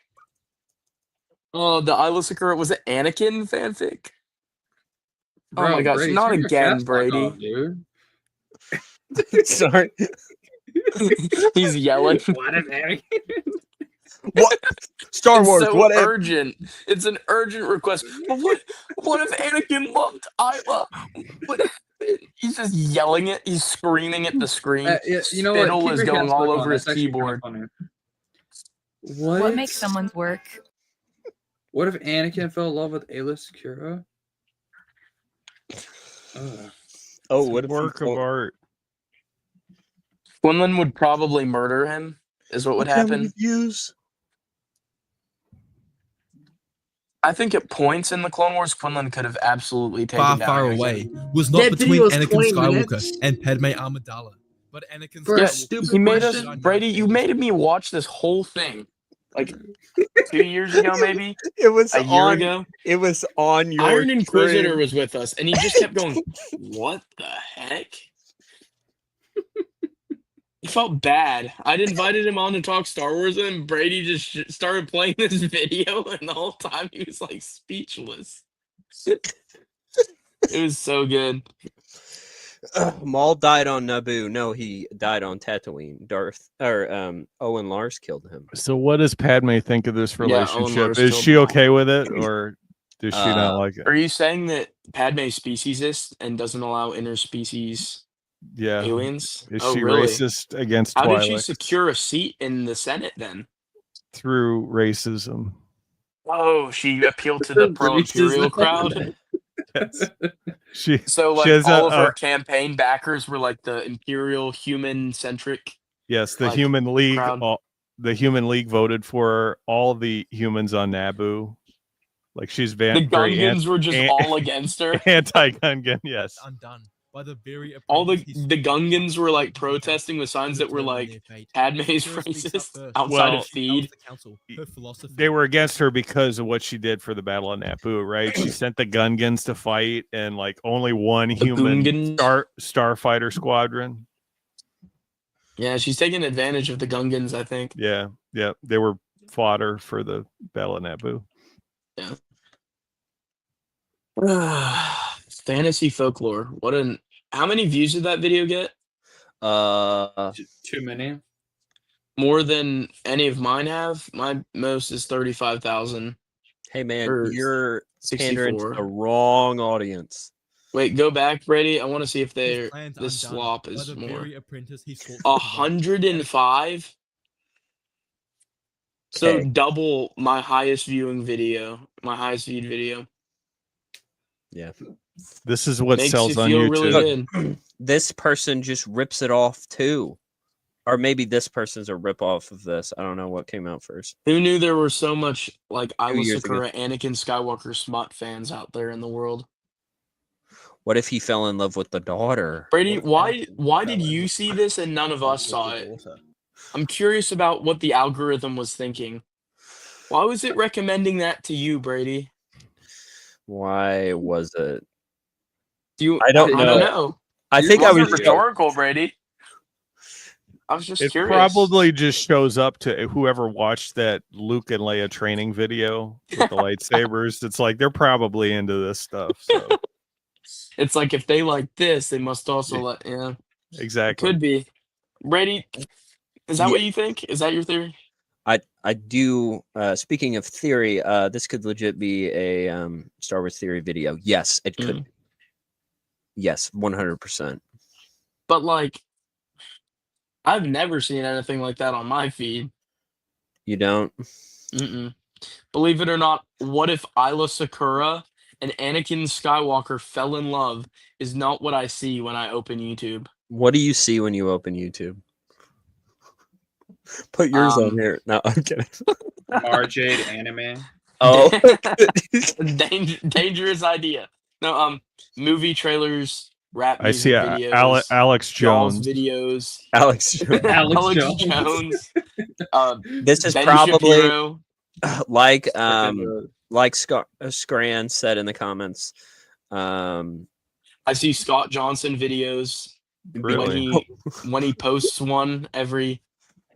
Oh, the Isla Sakura, was it Anakin fanfic? Oh my gosh, Brady, not turn your again, cast back Brady. off, dude. Sorry. He's yelling. What if Anakin? What? Star It's Wars, so what if? urgent. It's an urgent request. But what if Anakin loved Isla? What if he's just yelling it? He's screaming at the screen. Yeah, you know what? Spittle Keep is your going cast all back on. over his That's actually kinda keyboard. funny. What makes someone's work? What if Anakin fell in love with Ayla Secura? Ugh. Oh, what if Work of art. Quinlan would probably murder him, is what would happen. Views? I think at points in the Clone Wars, Quinlan could have absolutely taken Far, down far Anakin. away was not That between video was Anakin 20 Skywalker minutes. and Padme Amidala, but Anakin For a Yeah, Skywalker. stupid he made us, question? Brady. You made me watch this whole thing, like 2 years ago, maybe It was a year on. ago. It was on your Iron Inquisitor stream. was with us, and he just kept going, "What the heck?" He felt bad. I'd invited him on to talk Star Wars, and Brady just started playing this video, and the whole time he was like speechless. It was so good. Maul died on Naboo. No, he died on Tatooine. Owen Lars killed him. So what does Padme think of this Owen relationship? Lars Is killed she Maul. okay with it, or does she not like it? Are you saying that Padme speciesist and doesn't allow interspecies Yeah. aliens? Is Oh, she really? racist against How Twilight did she secure a seat in the Senate then? through racism? Oh, she appealed to the pro-imperial crowd. She So, she like, has all of her campaign backers were like the imperial human-centric. yes, the like, Human League. crowd. The Human League voted for her. All the humans on Naboo. Like she's The very Gungans were just all against her. anti-Gungan. Yes. Undone by the very All the Gungans were like protesting with signs that were like Padme's racist outside of Theed. They were against her because of what she did for the Battle of Naboo, right? She sent the Gungans to fight, and like only one human starfighter squadron. Yeah, she's taking advantage of the Gungans, I think. Yeah, they were fodder for the Battle of Naboo. Yeah. Fantasy folklore. How many views did that video get? Too many. More than any of mine have. My most is 35,000. Hey man, Or you're pandering to 64. the wrong audience. Wait, go back, Brady. I want to see if His plans this undone slop by is the more. very apprentice he sought to combine. 105. So Okay. double my highest viewed video. Yeah. This is what Makes sells you on feel YouTube. really good. This person just rips it off too. Or maybe this person's a rip off of this. I don't know what came out first. Who knew there were so much like Isla years ago. Sakura, Anakin Skywalker smut fans out there in the world? What if he fell in love with the daughter? Brady, why did you see this and none of us saw it? I'm curious about what the algorithm was thinking. Why was it recommending that to you, Brady? Why was it? I don't know. know. I think It I wasn't was rhetorical, Brady. I was just It curious. probably just shows up to whoever watched that Luke and Leia training video with the lightsabers. It's like they're probably into this stuff. So It's like if they like this, they must also let. Yeah, exactly. could be. Brady, is that what you think? Is that your theory? I do. Speaking of theory, this could legit be a Star Wars theory video. Yes, it could. Yes, 100%. But like, I've never seen anything like that on my feed. You don't? Mm-mm. Believe it or not, what if Isla Sakura and Anakin Skywalker fell in love is not what I see when I open YouTube. What do you see when you open YouTube? Put yours on here. No, I'm kidding. Marjade anime. Oh, dangerous idea. No, movie trailers, rap I music see videos, Alex Jaws Jones. videos, Alex Jones. Alex Jones. This is Ben probably Shapiro. like Scran said in the comments. I see Scott Johnson videos Really? when he posts one every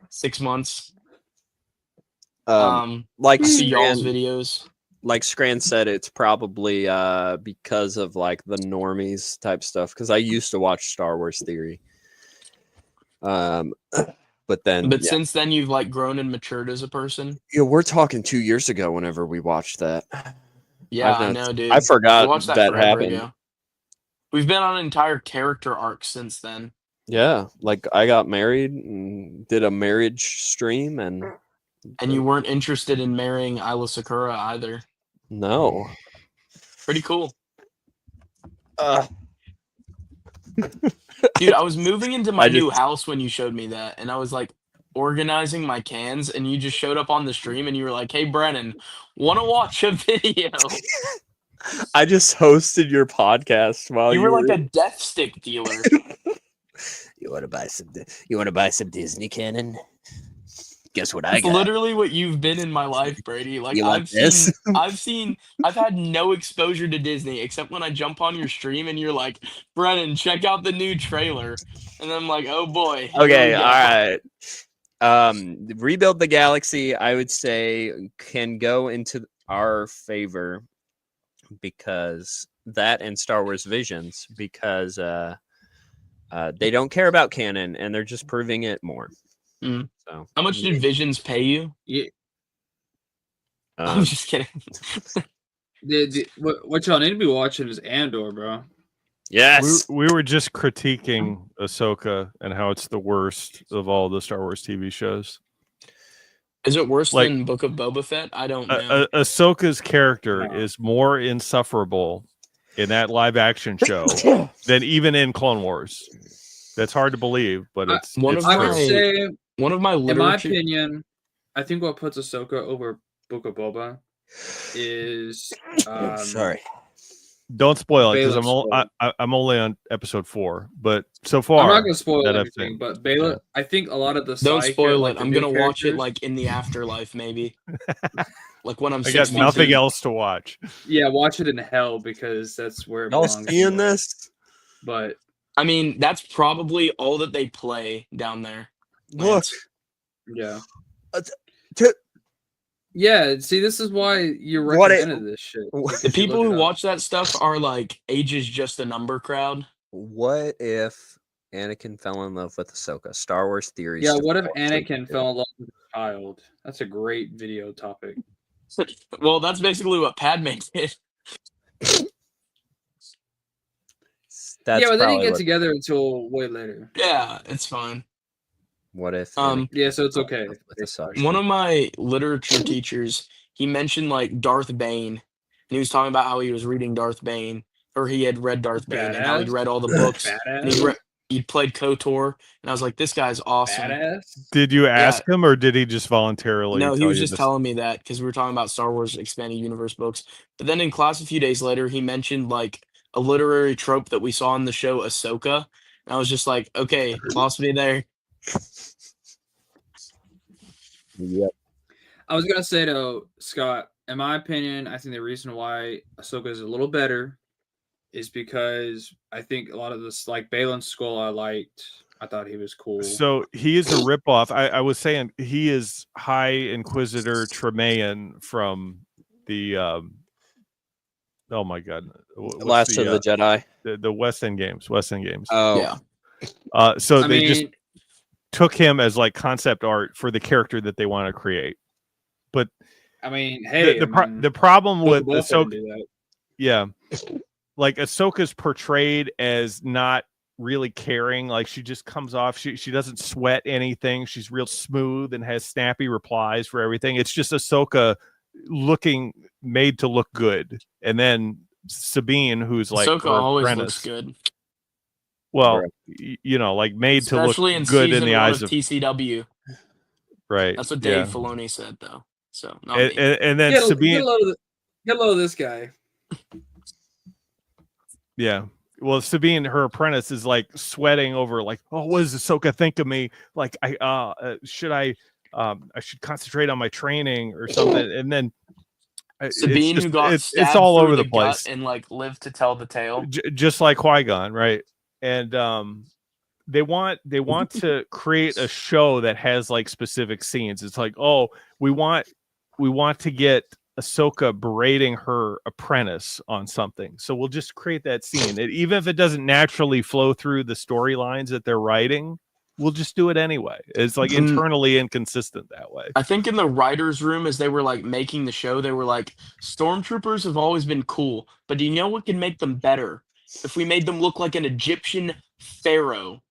6 months. Like I see y'all's Scran, videos. like Scran said, it's probably because of like the normies type stuff. Because I used to watch Star Wars Theory, but then yeah. Since then you've like grown and matured as a person. Yeah, we're talking 2 years ago. Whenever we watched that, Yeah, I know, dude. I forgot We watched that forever happened. ago. We've been on an entire character arc since then. Yeah, like I got married and did a marriage stream, and you weren't interested in marrying Isla Sakura either. No. Pretty cool. Dude, I was moving into my new house when you showed me that, and I was like organizing my cans, and you just showed up on the stream, and you were like, "Hey, Brennan, want to watch a video?" I just hosted your podcast while you were like a death stick dealer. You want to buy some? You want to buy some Disney canon? Guess what I That's got? literally what you've been in my life, Brady. Like You want I've this? I've had no exposure to Disney except when I jump on your stream and you're like, Brennan, check out the new trailer, and I'm like, oh boy. here Okay, we go. all right. Rebuild the Galaxy, I would say, can go into our favor because that and Star Wars Visions, because they don't care about canon and they're just proving it more. Mm. So, How much did Visions pay you? Yeah. I'm just kidding. What y'all need to be watching is Andor, bro. Yes. We were just critiquing Ahsoka and how it's the worst of all the Star Wars TV shows. Is it worse Like, than Book of Boba Fett? I don't know. Ahsoka's character is more insufferable in that live action show than even in Clone Wars. That's hard to believe, but it's One it's of I true. would say, One of my in my literature. opinion, I think what puts Ahsoka over Book of Boba is Sorry. Don't spoil it because Baylan I'm only on episode 4, but so far I'm not gonna spoil that I've everything, seen. but Bayla, I think a lot of the Don't side spoil like it. the I'm new gonna watch it characters- like in the afterlife, maybe. Like when I'm I got 62. nothing else to watch. Yeah, watch it in hell because that's where it Y'all belongs. seeing this? But I mean, that's probably all that they play down there. Look. Lance. yeah, To- yeah. See, this is why you're What it- recommended this shit. The people who watch that stuff are like age is just a number crowd. What if Anakin fell in love with Ahsoka? Star Wars theories. Yeah, to what if follow. Anakin fell in love with a child? That's a great video topic. Well, that's basically what Padme did. That's yeah, but they didn't probably get what- together until way later. Yeah, it's fine. What if? Yeah, so it's okay. One of my literature teachers, he mentioned like Darth Bane, and he was talking about how he was reading Darth Bane, or he had read Darth Bane, and how he'd read all the books, and he'd played KOTOR, and I was like, this guy's awesome. Did you ask him, or did he just voluntarily? No, he tell was you just this? telling me that because we were talking about Star Wars Expanded Universe books. But then in class a few days later, he mentioned like a literary trope that we saw in the show Ahsoka, and I was just like, okay, lost me there. Yep. I was gonna say though, Scott, in my opinion, I think the reason why Ahsoka is a little better is because I think a lot of this, like Baylan Skoll, I liked. I thought he was cool. So he is a ripoff. I was saying he is High Inquisitor Tremaine from the oh my god, Last of the Jedi, the West End Games. Oh yeah. So they just took him as like concept art for the character that they want to create. But I mean, hey, the problem with Ahsoka, Ahsoka, yeah, like Ahsoka's portrayed as not really caring. Like she just comes off, she doesn't sweat anything. She's real smooth and has snappy replies for everything. It's just Ahsoka made to look good. And then Sabine, who's like Ahsoka her always apprentice, looks good. well, you know, like made Especially to look in good in season the one eyes of of TCW. Right. That's what Dave Filoni said, though. So not me. And then get Sabine, a load of this guy. yeah. Well, Sabine, her apprentice, is like sweating over, like, oh, what does Ahsoka think of me? Like, I should concentrate on my training or something. And then Sabine, who got it's stabbed all through over the the place, gut and like lived to tell the tale. Just like Qui-Gon, right? And they want to create a show that has like specific scenes. It's like, oh, we want to get Ahsoka berating her apprentice on something, so we'll just create that scene. Even if it doesn't naturally flow through the storylines that they're writing, we'll just do it anyway. It's like internally inconsistent that way. I think in the writers' room, as they were like making the show, they were like, stormtroopers have always been cool, but do you know what can make them better? If we made them look like an Egyptian pharaoh,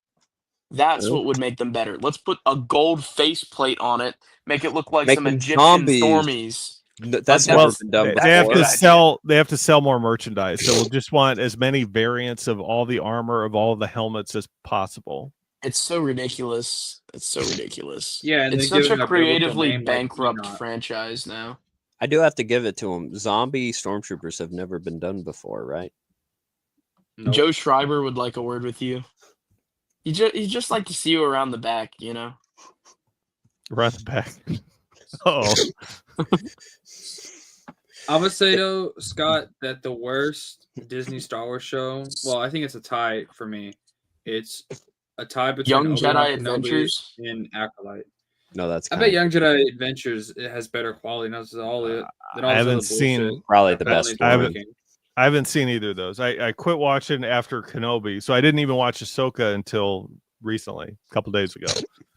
that's what would make them better. Let's put a gold faceplate on it, make it look like Make some them Egyptian zombies. Stormies. That's never been done before. They have to sell more merchandise, so we'll just want as many variants of all the armor, of all the helmets as possible. It's so ridiculous. It's so ridiculous. Yeah, and it's they give such it a a creatively biblical name, like bankrupt Enoch. franchise now. I do have to give it to them. Zombie stormtroopers have never been done before, right? Nope. Joe Schreiber would like a word with you. He just like to see you around the back, you know. Around the back. Oh. I would say though, Scott, that the worst Disney Star Wars show, well, I think it's a tie for me. It's a tie between Young Obi-Wan Jedi Kenobi Adventures and Acolyte. No, that's I bet Young Jedi Adventures it has better quality than all it. Than all I this haven't other seen bullshit. probably the Apparently best it's I working. haven't seen either of those. I quit watching after Kenobi, so I didn't even watch Ahsoka until recently, a couple days ago.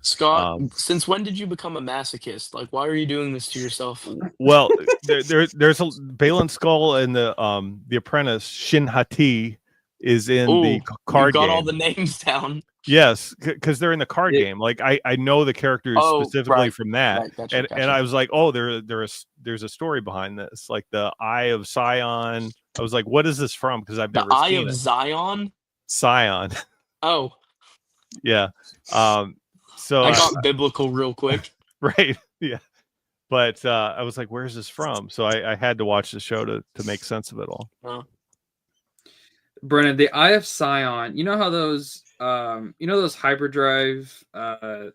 Scott, since when did you become a masochist? Like, why are you doing this to yourself? Well, there's a Baylan Skoll and the apprentice Shin Hati is in the card you got game. all the names down. Yes, because they're in the card game. Like I know the characters specifically from that, Right, gotcha, and gotcha. I was like, oh, there's a story behind this, like the Eye of Sion. I was like, what is this from? Because I've The never Eye seen of it. Zion? Sion. Oh, Yeah. So I got biblical real quick. right. Yeah. But I was like, where's this from? So I had to watch the show to make sense of it all. Brennan, the Eye of Sion. You know how those those hyperdrive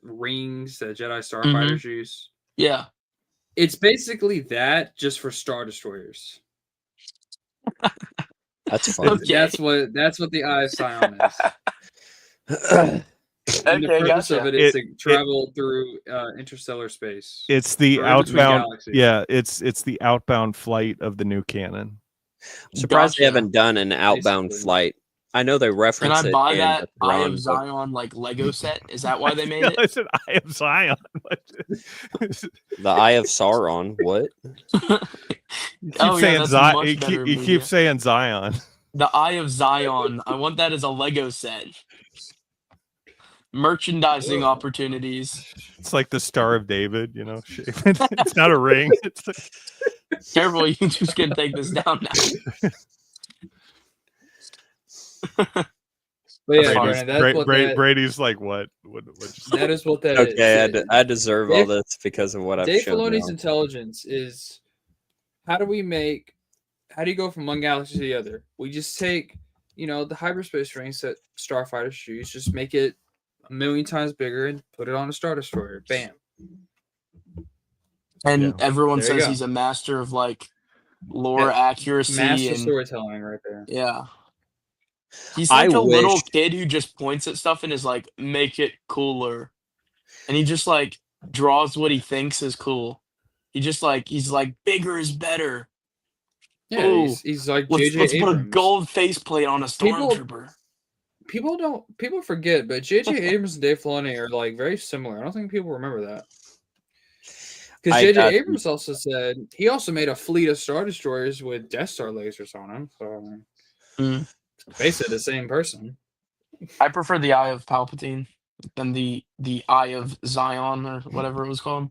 rings that Jedi Starfighters use? Yeah. It's basically that just for Star Destroyers. That's fun. That's what the Eye of Sion is. And the Okay, purpose gotcha. of it is to travel through interstellar space. It's the Or in between outbound. galaxies. Yeah, it's the outbound flight of the new canon. I'm surprised they Gotcha. haven't done an outbound Basically. flight. I know they Can reference I it buy in that the Eye Thrawn of book. Zion like Lego set? Is that why they made No, it? it's an Eye of Zion. The Eye of Sauron. What? You keep Oh, yeah, saying that's Zion. much You better keep media. saying Zion. The Eye of Zion. I want that as a Lego set. merchandising opportunities. It's like the Star of David, you know. It's not a ring. It's Careful, you just gonna take this down now. But yeah, Brandon, that's what that, Brady's like, what? That is what that is. Okay, I deserve all this because of what I've Dave shown. Filoni's now. intelligence is how do you go from one galaxy to the other? We just take, the hyperspace rings that starfighters use, just make it 1,000,000 times bigger and put it on a Star Destroyer. Bam. And everyone There you says go. he's a master of like lore accuracy Master and storytelling right there. yeah. He's I like a little wish- kid who just points at stuff and is like, make it cooler. And he just like draws what he thinks is cool. He's like, bigger is better. Yeah, Ooh, he's like let's J.J. put a Abrams. gold faceplate on a stormtrooper. People forget, but J.J. Abrams and Dave Filoni are like very similar. I don't think people remember that. Because J.J. Abrams also said he also made a fleet of Star Destroyers with Death Star lasers on them. So basically the same person. I prefer the Eye of Palpatine than the Eye of Zion or whatever it was called.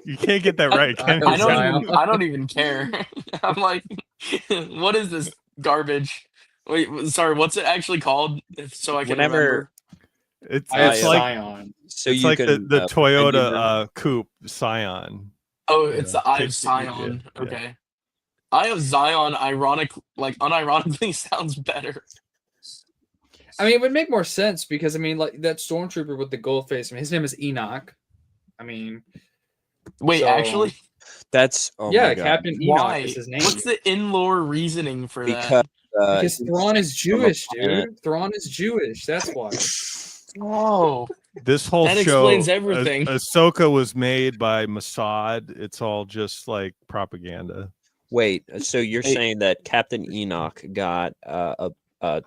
You can't get that right. Can you? I don't even care. I'm like, what is this garbage? Wait, sorry, what's it actually called? So I can remember. It's Eye of like Zion. So it's you like can, the Toyota Toyota coupe Scion. Oh, it's the Eye of Yeah. Zion. Okay. Eye of Zion, unironically sounds better. I mean, it would make more sense because like that stormtrooper with the gold face. I mean, his name is Enoch. I mean, Wait, actually, that's my God. Captain Enoch why? is his name. What's the in-lore reasoning for Because that? Because Thrawn is Jewish, planet. dude. Thrawn is Jewish. That's why. Oh, This whole That show, explains everything. Ahsoka was made by Mossad. It's all just like propaganda. Wait, so you're Hey. saying that Captain Enoch got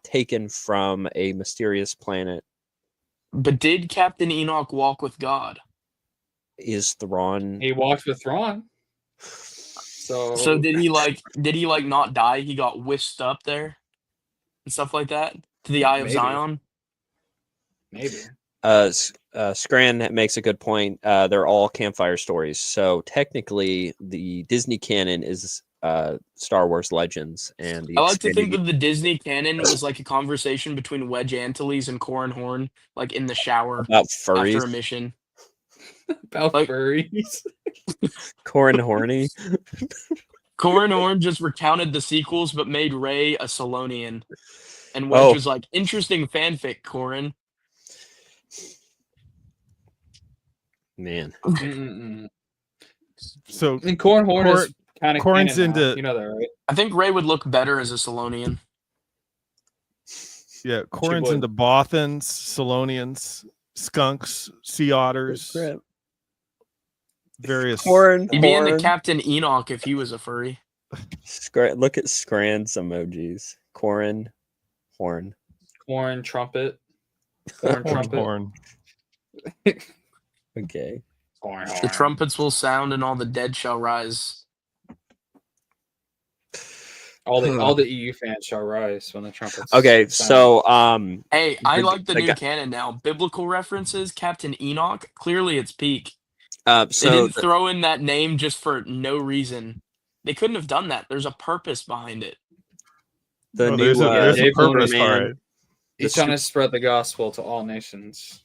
taken from a mysterious planet? but did Captain Enoch walk with God? Is Thrawn? He walked with Thrawn. So did he not die? He got whisked up there and stuff like that to the Eye of Maybe. Zion. maybe. Scran makes a good point. They're all campfire stories. So technically, the Disney canon is Star Wars Legends, and the I like to think extended- of the Disney canon was like a conversation between Wedge Antilles and Corin Horn, like in the shower about furries. after a mission. About furries. Corin Horny. Corin Horn just recounted the sequels, but made Rey a Solonian. And Wedge was like, interesting fanfic, Corin. Man. Mm-mm-mm. So And Corin Horn is kind of Corin's canon now. into You know that, right? I think Rey would look better as a Solonian. yeah, Corin's would. into Bothans, Solonians, skunks, sea otters, Crap. various. Corin. He'd be into Captain Enoch if he was a furry. Look at Scran's emojis. Corin Horn. Corn trumpet. Corn trumpet. Horn. Okay. Corn The horn. trumpets will sound and all the dead shall rise. All the EU fans shall rise when the trumpets. Okay, sound. so Hey, I The- like the the new guy- canon now. Biblical references, Captain Enoch, clearly it's peak. so They didn't throw in that name just for no reason. They couldn't have done that. There's a purpose behind it. the Oh, new there's a Dave purpose for Superman- it. He's trying to spread the gospel to all nations.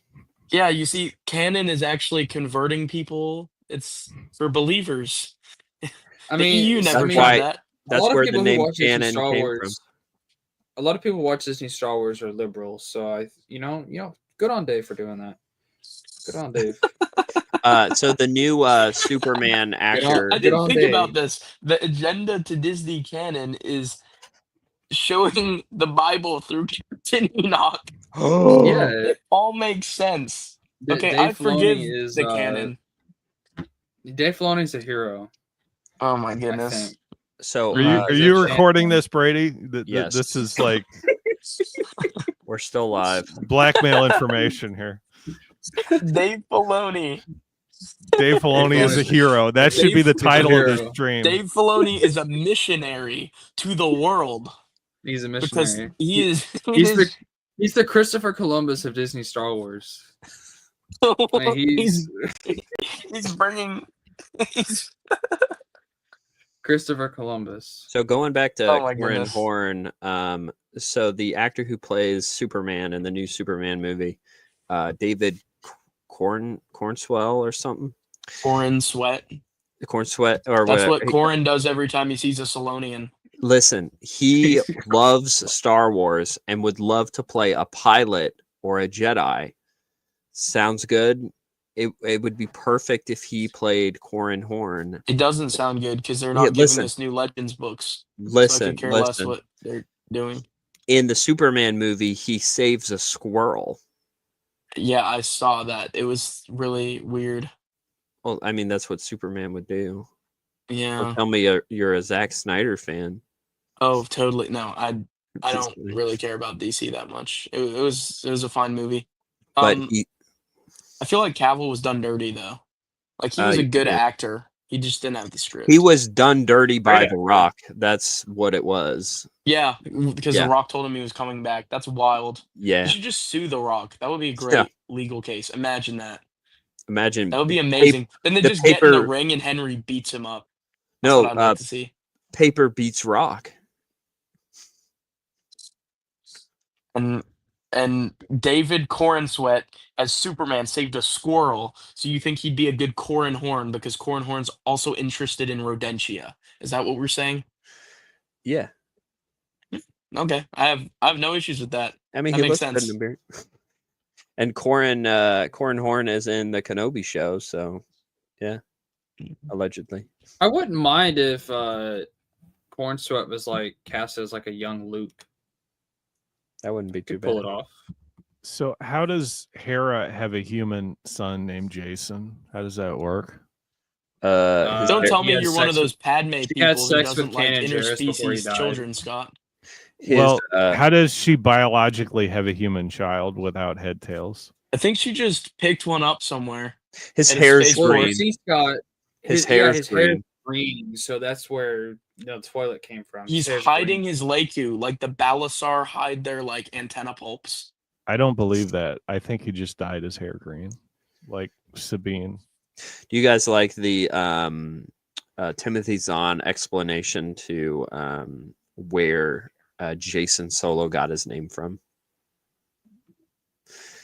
Yeah, you see, canon is actually converting people. It's for believers. I The mean, EU never that's tried why- that. That's a lot where of the people name who watch Disney canon Star came Wars. A lot of people who watch Disney Star Wars are liberals, so good on Dave for doing that. Good on Dave. from. So the new Superman actor. I Good didn't on think Dave. about this. The agenda to Disney canon is showing the Bible through Captain Enoch. Yeah, It all makes sense. Okay, Dave I forgive Filoni is, the canon. Dave Filoni's a hero. Oh my I goodness. think. So Are he's you a recording champion. this, Brady? Yes. This is like We're still live. blackmail information here. Dave Filoni. Dave Filoni is a hero. That should be the Dave- title of this hero. stream. Dave Filoni is a missionary to the world He's a because missionary. he is. He's He's the Christopher Columbus of Disney Star Wars. I mean, he's bringing. He's Christopher Columbus. So going back to Oh my Corin goodness. Horn, so the actor who plays Superman in the new Superman movie, David Cornswell or something. Corin Sweat. Corn Sweat or That's what? what Corin does every time he sees a Solonian. Listen, he loves Star Wars and would love to play a pilot or a Jedi. Sounds good. It would be perfect if he played Corin Horn. It doesn't sound good because they're Yeah, not giving listen. us new Legends books. So I Listen, could care less listen. what they're doing. In the Superman movie, he saves a squirrel. Yeah, I saw that. It was really weird. Well, I mean, that's what Superman would do. Yeah. Don't tell me you're a Zack Snyder fan. Oh, totally. No, I Just don't really care about DC that much. It was a fine movie. But I feel like Cavill was done dirty though. Like he was a good yeah. actor. He just didn't have the script. He was done dirty by Right. The Rock. That's what it was. Yeah, because Yeah. The Rock told him he was coming back. That's wild. Yeah. You should just sue The Rock. That would be a great Yeah. legal case. Imagine that. Imagine That would be amazing. Then they the just get in the paper- ring and Henry beats him up. That's No, what I'd like to see. Paper beats Rock. And David Corin Sweat as Superman saved a squirrel. So you think he'd be a good Corin Horn because Corin Horn's also interested in Rodentia. Is that what we're saying? Yeah. Okay. I have no issues with that. I mean, that he makes looks good sense. in the beard. And Corin Horn is in the Kenobi show, so yeah, allegedly. I wouldn't mind if Corn Sweat was like cast as like a young Luke. That wouldn't be too Could pull bad. it off. So how does Hera have a human son named Jason? How does that work? Don't tell me had you're one of sex those with- Padme she people had who sex doesn't with like Kanan Jarrus before he interspecies died. children, Scott. Well, how does she biologically have a human child without head tails? I think she just picked one up somewhere. His at hair's spaceport. green. He's got His hair's hair's green. green, so that's where the toilet came from. He's His hair's hiding green. his Laiku like the Balasar hide their like antenna pulps. I don't believe that. I think he just dyed his hair green, like Sabine. Do you guys like the Timothy Zahn explanation to where Jason Solo got his name from?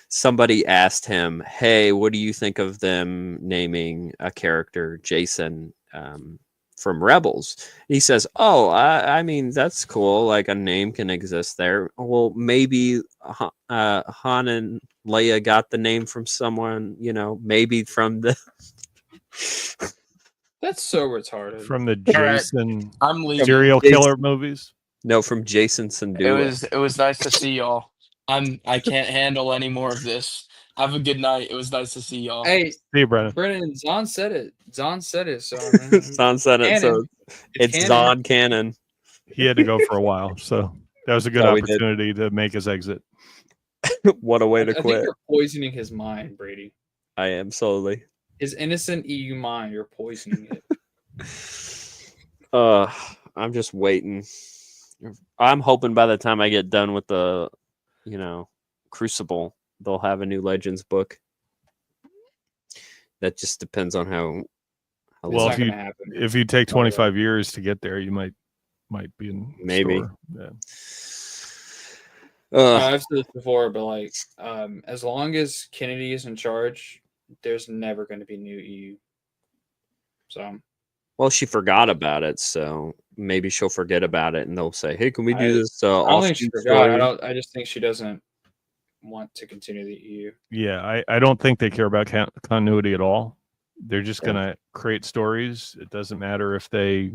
Somebody asked him, "Hey, what do you think of them naming a character Jason from Rebels?" He says, "Oh, I mean, that's cool. Like a name can exist there. Well, maybe Han and Leia got the name from someone, maybe from the." That's so retarded. From the Alright, Jason I'm leaving. serial killer movies. No, from Jason Sandula. It was nice to see y'all. I can't handle any more of this. Have a good night. It was nice to see y'all. Hey, See you, Brennan. Brennan, Zahn said it. Zahn said it. So Zahn said it, so it's canon. Zahn canon. He had to go for a while, so that was a good Oh, he did. opportunity to make his exit. What a way I to think quit. you're poisoning his mind, Brady. I am slowly. His innocent EU mind. You're poisoning it. I'm just waiting. I'm hoping by the time I get done with the, Crucible, they'll have a new Legends book. That just depends on how Well, not gonna happen. if you take 25 years to get there, you might be in Maybe. store. Yeah. I've said this before, but like, as long as Kennedy is in charge, there's never going to be new EU. So Well, she forgot about it, so maybe she'll forget about it, and they'll say, "Hey, can we do this?" I don't think she Austin forgot. story?" I just think she doesn't want to continue the E EU. Yeah, I don't think they care about continuity at all. They're just going to create stories. It doesn't matter if they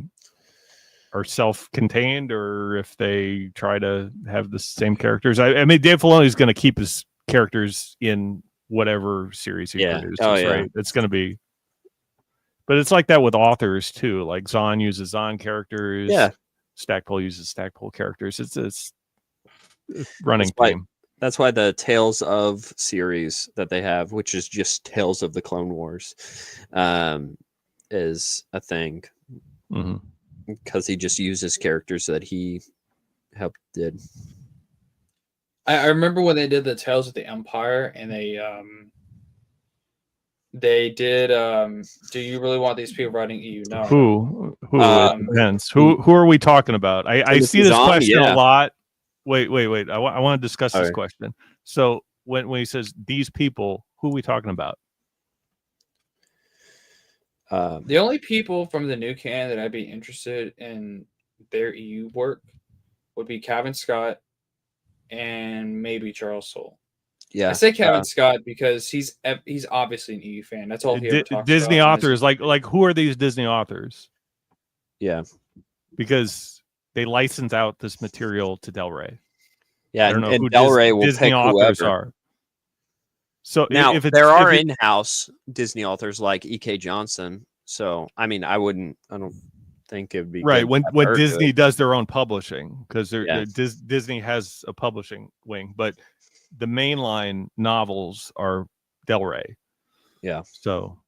are self-contained or if they try to have the same characters. I mean, Dave Filoni is going to keep his characters in whatever series he Yeah. produces, Oh, yeah. right? It's going to be... But it's like that with authors, too. Like Zahn uses Zahn characters. Yeah. Stackpole uses Stackpole characters. It's running That's why- theme. That's why the Tales of series that they have, which is just Tales of the Clone Wars, is a thing. Mhm. Because he just uses characters that he helped did. I remember when they did the Tales of the Empire, and they did. Do you really want these people writing EU? No. Who? It depends. Who are we talking about? I see this question a lot. Wait. I want to discuss this question. So when he says these people, who are we talking about? The only people from the new canon that I'd be interested in their EU work would be Kevin Scott and maybe Charles Soule. Yeah, I say Kevin Scott because he's obviously an EU fan. That's all he ever talks Disney about. authors, like who are these Disney authors? Yeah, because they license out this material to Del Rey. Yeah, I don't know and who Del Rey will Disney pick authors whoever. are. So now if there are in-house Disney authors like E.K. Johnson. So I mean, I don't think it would be right good when to have her do Disney it. does their own publishing, because Yeah. Disney has a publishing wing, but the mainline novels are Del Rey. Yeah. So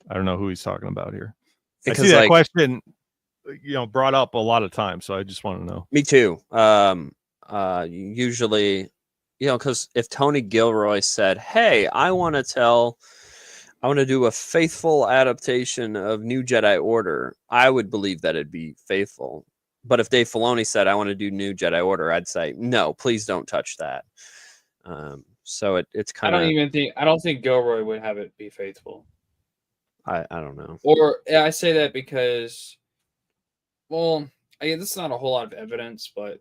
I don't know who he's talking about here. Because, I see that like, question, brought up a lot of times, so I just want to know. Me too. Usually, because if Tony Gilroy said, "Hey, I want to do a faithful adaptation of New Jedi Order," I would believe that it'd be faithful. But if Dave Filoni said, "I want to do New Jedi Order," I'd say, "No, please don't touch that." So it's kind of. I don't think Gilroy would have it be faithful. I don't know. Or I say that because, well, this is not a whole lot of evidence, but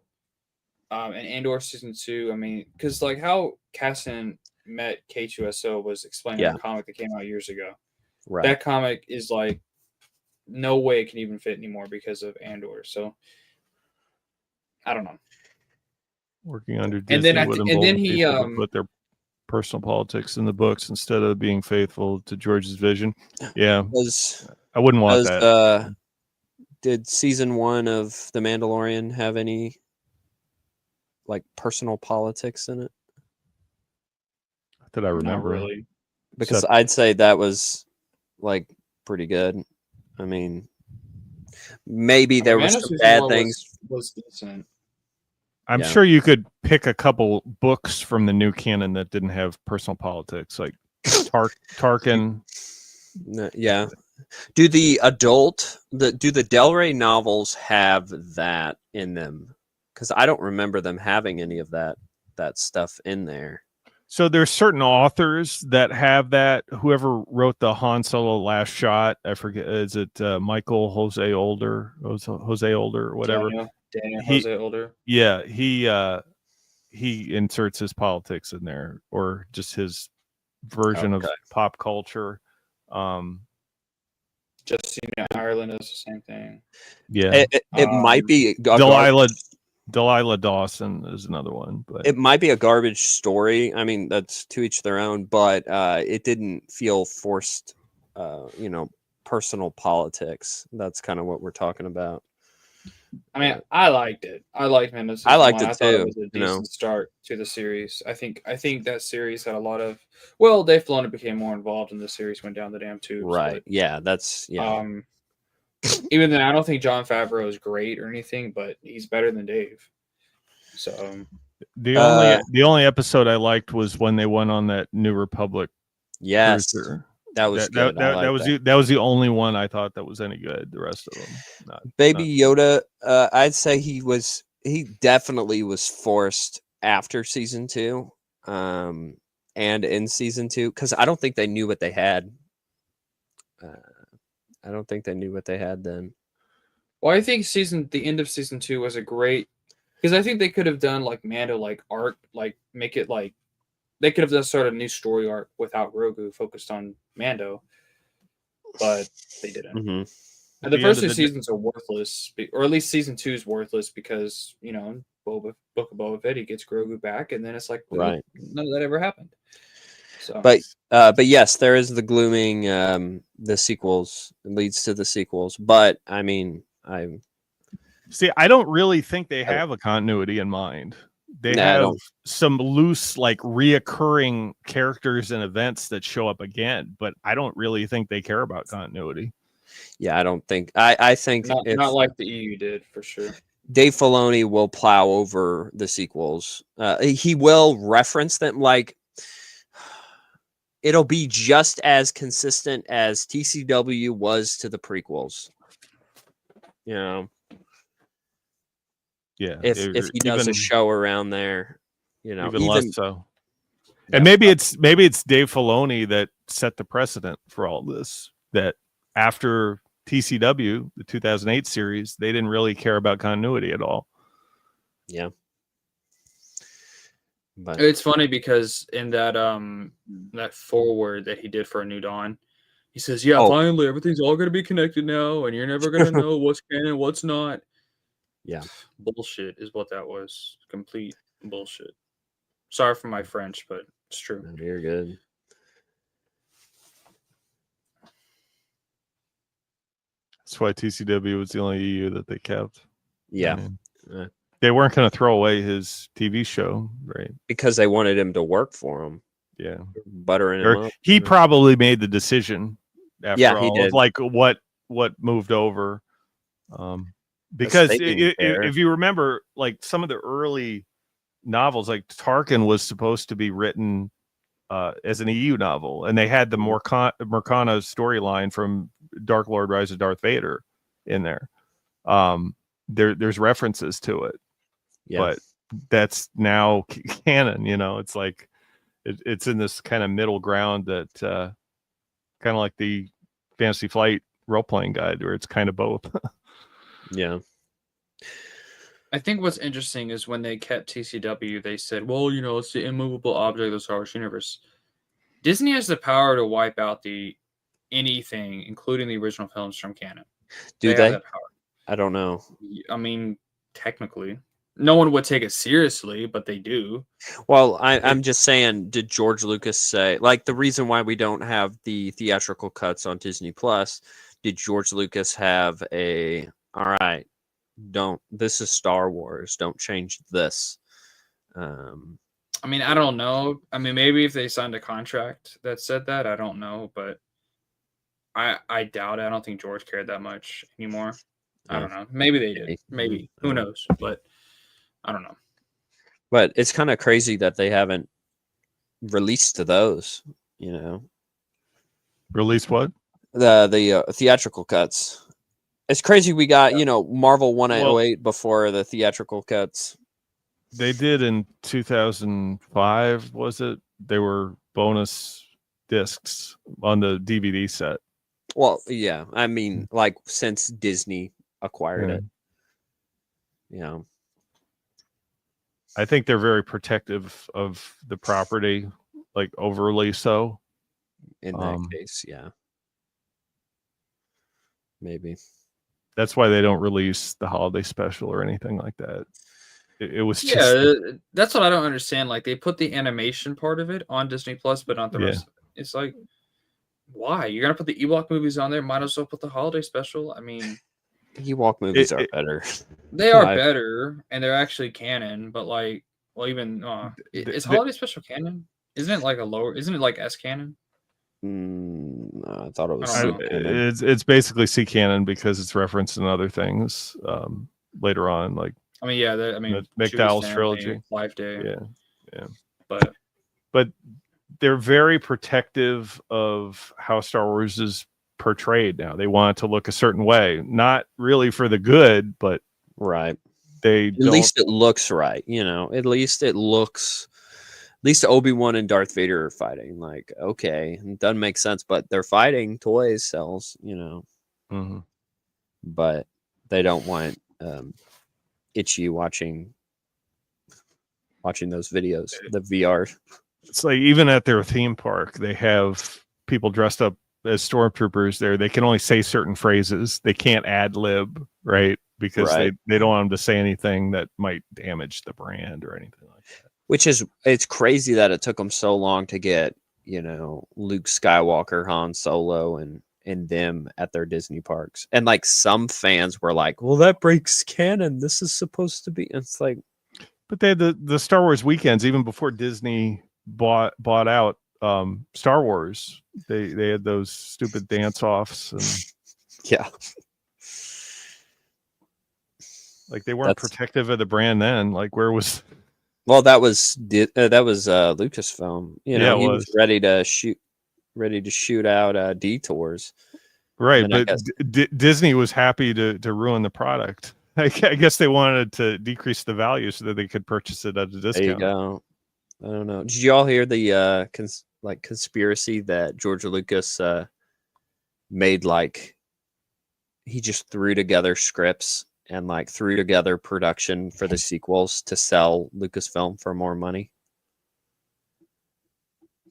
in Andor season 2, I mean, because like how Cassian met K2SO was explained in a comic that came out years ago. Right. That comic is like no way it can even fit anymore because of Andor. So I don't know. Working under And Disney then would and then embolden he people to put their personal politics in the books instead of being faithful to George's vision. Yeah, I wouldn't want that. Did season 1 of The Mandalorian have any like personal politics in it? That I remember. Not really. Because I'd say that was like pretty good. I mean, maybe there were some bad things. Was decent. I'm sure you could pick a couple books from the new canon that didn't have personal politics, like Tarkin. Yeah. Do the Del Rey novels have that in them? Because I don't remember them having any of that stuff in there. So there's certain authors that have that. Whoever wrote the Han Solo Last Shot, I forget, is it Michael Jose Older or whatever? Daniel Jose Older. Yeah, he inserts his politics in there, or just his version of pop culture. Just Ireland is the same thing. Yeah, it might be Delilah Dawson is another one, but it might be a garbage story. I mean, that's to each their own, but it didn't feel forced. Personal politics. That's kind of what we're talking about. I mean, I liked it. I liked Mando. I liked it I thought too. It was a decent start to the series. I think that series had a lot of. Well, Dave Filoni became more involved in the series, went down the damn tubes. Right. But, yeah. That's even then, I don't think Jon Favreau is great or anything, but he's better than Dave. So the only episode I liked was when they went on that New Republic. Yes. cruiser. That was good. That was the only one I thought that was any good. The rest of them, Baby Yoda. I'd say he definitely was forced after season 2, and in season 2, because I don't think they knew what they had. I don't think they knew what they had then. Well, I think the end of season 2 was a great, because I think they could have done like Mando like arc, like make it like. They could have done sort of new story arc without Grogu, focused on Mando, but they didn't. Mm-hmm. And the first 2 seasons are worthless, or at least season 2 is worthless because Book of Boba Fett, he gets Grogu back, and then it's like none of that ever happened. So, but yes, there is the glooming. The sequels, it leads to the sequels, but I mean, I don't really think they have a continuity in mind. They have some loose, like, reoccurring characters and events that show up again, but I don't really think they care about continuity. Yeah, I don't think. I think not like the EU did, for sure. Dave Filoni will plow over the sequels. He will reference them, like it'll be just as consistent as TCW was to the prequels. You know, Yeah, if he does a show around there, you know, even less so. And maybe it's Dave Filoni that set the precedent for all this. That after TCW, the 2008 series, they didn't really care about continuity at all. Yeah. But It's funny because in that that foreword that he did for A New Dawn, he says, "Yeah, finally everything's all going to be connected now, and you're never going to know what's canon, what's not." Yeah, bullshit is what that was. Complete bullshit. Sorry for my French, but it's true. You're good. That's why TCW was the only EU that they kept. Yeah. I mean, they weren't going to throw away his TV show, right? Because they wanted him to work for them. Yeah. Buttering him up. He probably made the decision after all, he did. of like what moved over. Because if you remember, like some of the early novels, like Tarkin was supposed to be written as an EU novel, and they had the Morcana storyline from Dark Lord Rise of Darth Vader in there. There's references to it, but that's now canon. You know, it's like it's in this kind of middle ground that kind of like the Fantasy Flight role-playing guide, where it's kind of both. Yeah. I think what's interesting is when they kept TCW, they said, well, you know, it's the immovable object of the Star Wars universe. Disney has the power to wipe out anything, including the original films, from canon. Do have they? that power. I don't know. I mean, technically. No one would take it seriously, but they do. Well, I'm just saying, did George Lucas say, like, the reason why we don't have the theatrical cuts on Disney Plus, did George Lucas have all right, this is Star Wars, don't change this? I mean, I don't know. I mean, maybe if they signed a contract that said that, I don't know, but I doubt it. I don't think George cared that much anymore. I don't know. Maybe they did. Maybe. Who knows? But I don't know. But it's kind of crazy that they haven't released those, you know. Released what? The theatrical cuts. It's crazy we got, you know, Marvel 108 before the theatrical cuts. They did in 2005, was it? They were bonus discs on the DVD set. Well, yeah. I mean, like, since Disney acquired it. You know. I think they're very protective of the property, like overly so. In that case, yeah. Maybe. That's why they don't release the holiday special or anything like that. It was just... Yeah, that's what I don't understand. Like, they put the animation part of it on Disney Plus, but not the rest of it. It's like, why? You're going to put the Ewok movies on there, might as well put the holiday special. I mean... Ewok movies are better. They are better, and they're actually canon, but like, well, even... is holiday special canon? Isn't it like isn't it like S canon? No, I thought it was it's basically C canon because it's referenced in other things later on, like I mean, yeah, I mean, McDowell's trilogy, Life Day, yeah. But they're very protective of how Star Wars is portrayed now. They want it to look a certain way, not really for the good, but right. At least it looks right, you know. At least it looks. At least Obi-Wan and Darth Vader are fighting. Like, okay, it doesn't make sense, but they're fighting. Toys sells, you know. Mm-hmm. But they don't want Itchy watching those videos, the VR. It's like even at their theme park, they have people dressed up as stormtroopers there. They can only say certain phrases. They can't ad lib, right? Because they don't want them to say anything that might damage the brand or anything like that. It's crazy that it took them so long to get, you know, Luke Skywalker, Han Solo, and them at their Disney parks. And like some fans were like, well, that breaks canon. This is supposed to be. It's like, but they had the Star Wars weekends even before Disney bought out Star Wars. They had those stupid dance offs and yeah. Like they weren't protective of the brand then. Like where was? Well, that was Lucasfilm. You know, Yeah, it he was. was ready to shoot out detours. Right, And I but guess- Disney was happy to ruin the product. I guess they wanted to decrease the value so that they could purchase it at a discount. There you go. I don't know. Did you all hear the conspiracy that George Lucas made? Like he just threw together scripts and like threw together production for the sequels to sell Lucasfilm for more money.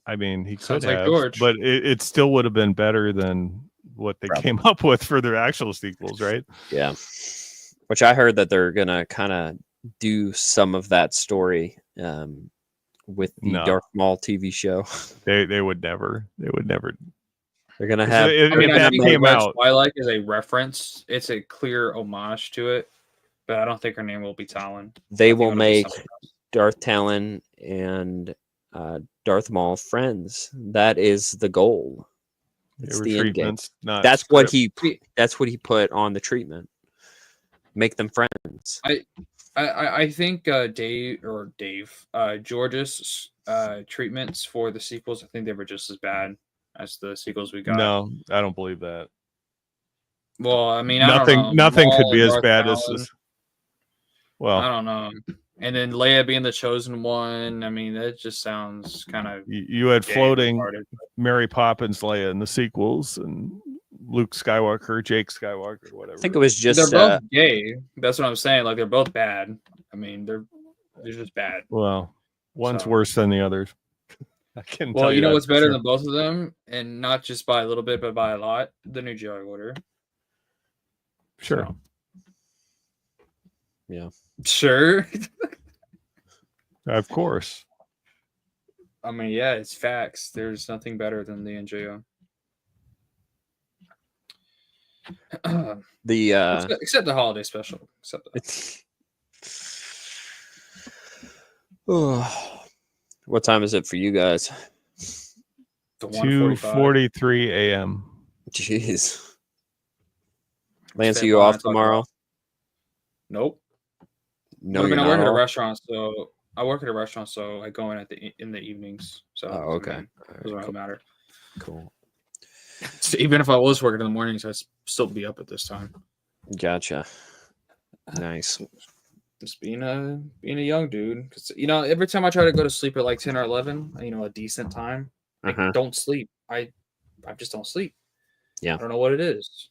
I mean, he could Sounds like have, George. but it still would have been better than what they came up with for their actual sequels, right? Yeah. Which I heard that they're gonna kind of do some of that story with the No. Darth Maul TV show. They would never. They would never. They're gonna If have. it- I mean, if I that think came Red out. Twilight is a reference. It's a clear homage to it, but I don't think her name will be Talon. They I think will it'll be make something else. Darth Talon and Darth Maul friends. That is the goal. They It's were the end game. treatments, not That's what scripts. That's what he put on the treatment. Make them friends. I think George's treatments for the sequels, I think they were just as bad as the sequels we got. No, I don't believe that. Well, I mean, Nothing could be as bad as this. this. Well, I don't know. And then Leia being the chosen one. I mean, that just sounds kind of. you had gay floating retarded. Mary Poppins, Leia in the sequels, and Luke Skywalker, Jake Skywalker, whatever. I think it was just They're both gay. That's what I'm saying. Like they're both bad. I mean, they're just bad. Well, one's So- worse than the others. I can. Well, tell you know that what's for better sure. than both of them, and not just by a little bit, but by a lot. The New Jedi Order. Sure. Yeah. Sure. Of course. I mean, yeah, it's facts. There's nothing better than the NJO. The except the holiday special. Except that. What time is it for you guys? The 2:43 a.m. Jeez. Lance, Stay are you up all off night talking tomorrow? about- Nope. No, I mean, you're I work not at a off? restaurant, so I go in in the evenings. So Oh, okay. I mean, it doesn't really matter. Cool. So even if I was working in the mornings, I'd still be up at this time. Gotcha. Nice. Just being a young dude, because every time I try to go to sleep at like 10 or 11, a decent time, I don't sleep. I just don't sleep. Yeah. I don't know what it is.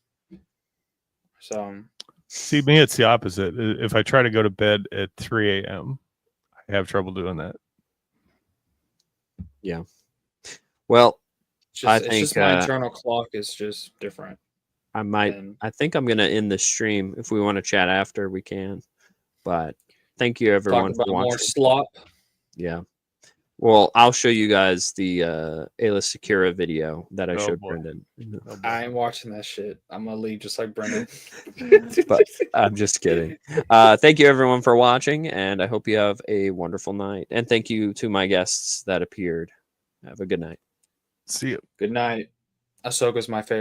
So See, me, it's the opposite. If I try to go to bed at 3 a.m., I have trouble doing that. Yeah. Well, I it's think just my internal clock is just different. I think I'm gonna end the stream. If we want to chat after, we can. But thank you everyone Talk about for watching. more slop. Yeah. Well, I'll show you guys the Ayla Secura video that I Oh, showed boy. Brendan. I ain't watching that shit. I'm gonna leave just like Brendan. But I'm just kidding. Thank you everyone for watching, and I hope you have a wonderful night. And thank you to my guests that appeared. Have a good night. See you. Good night. Ahsoka's my favorite.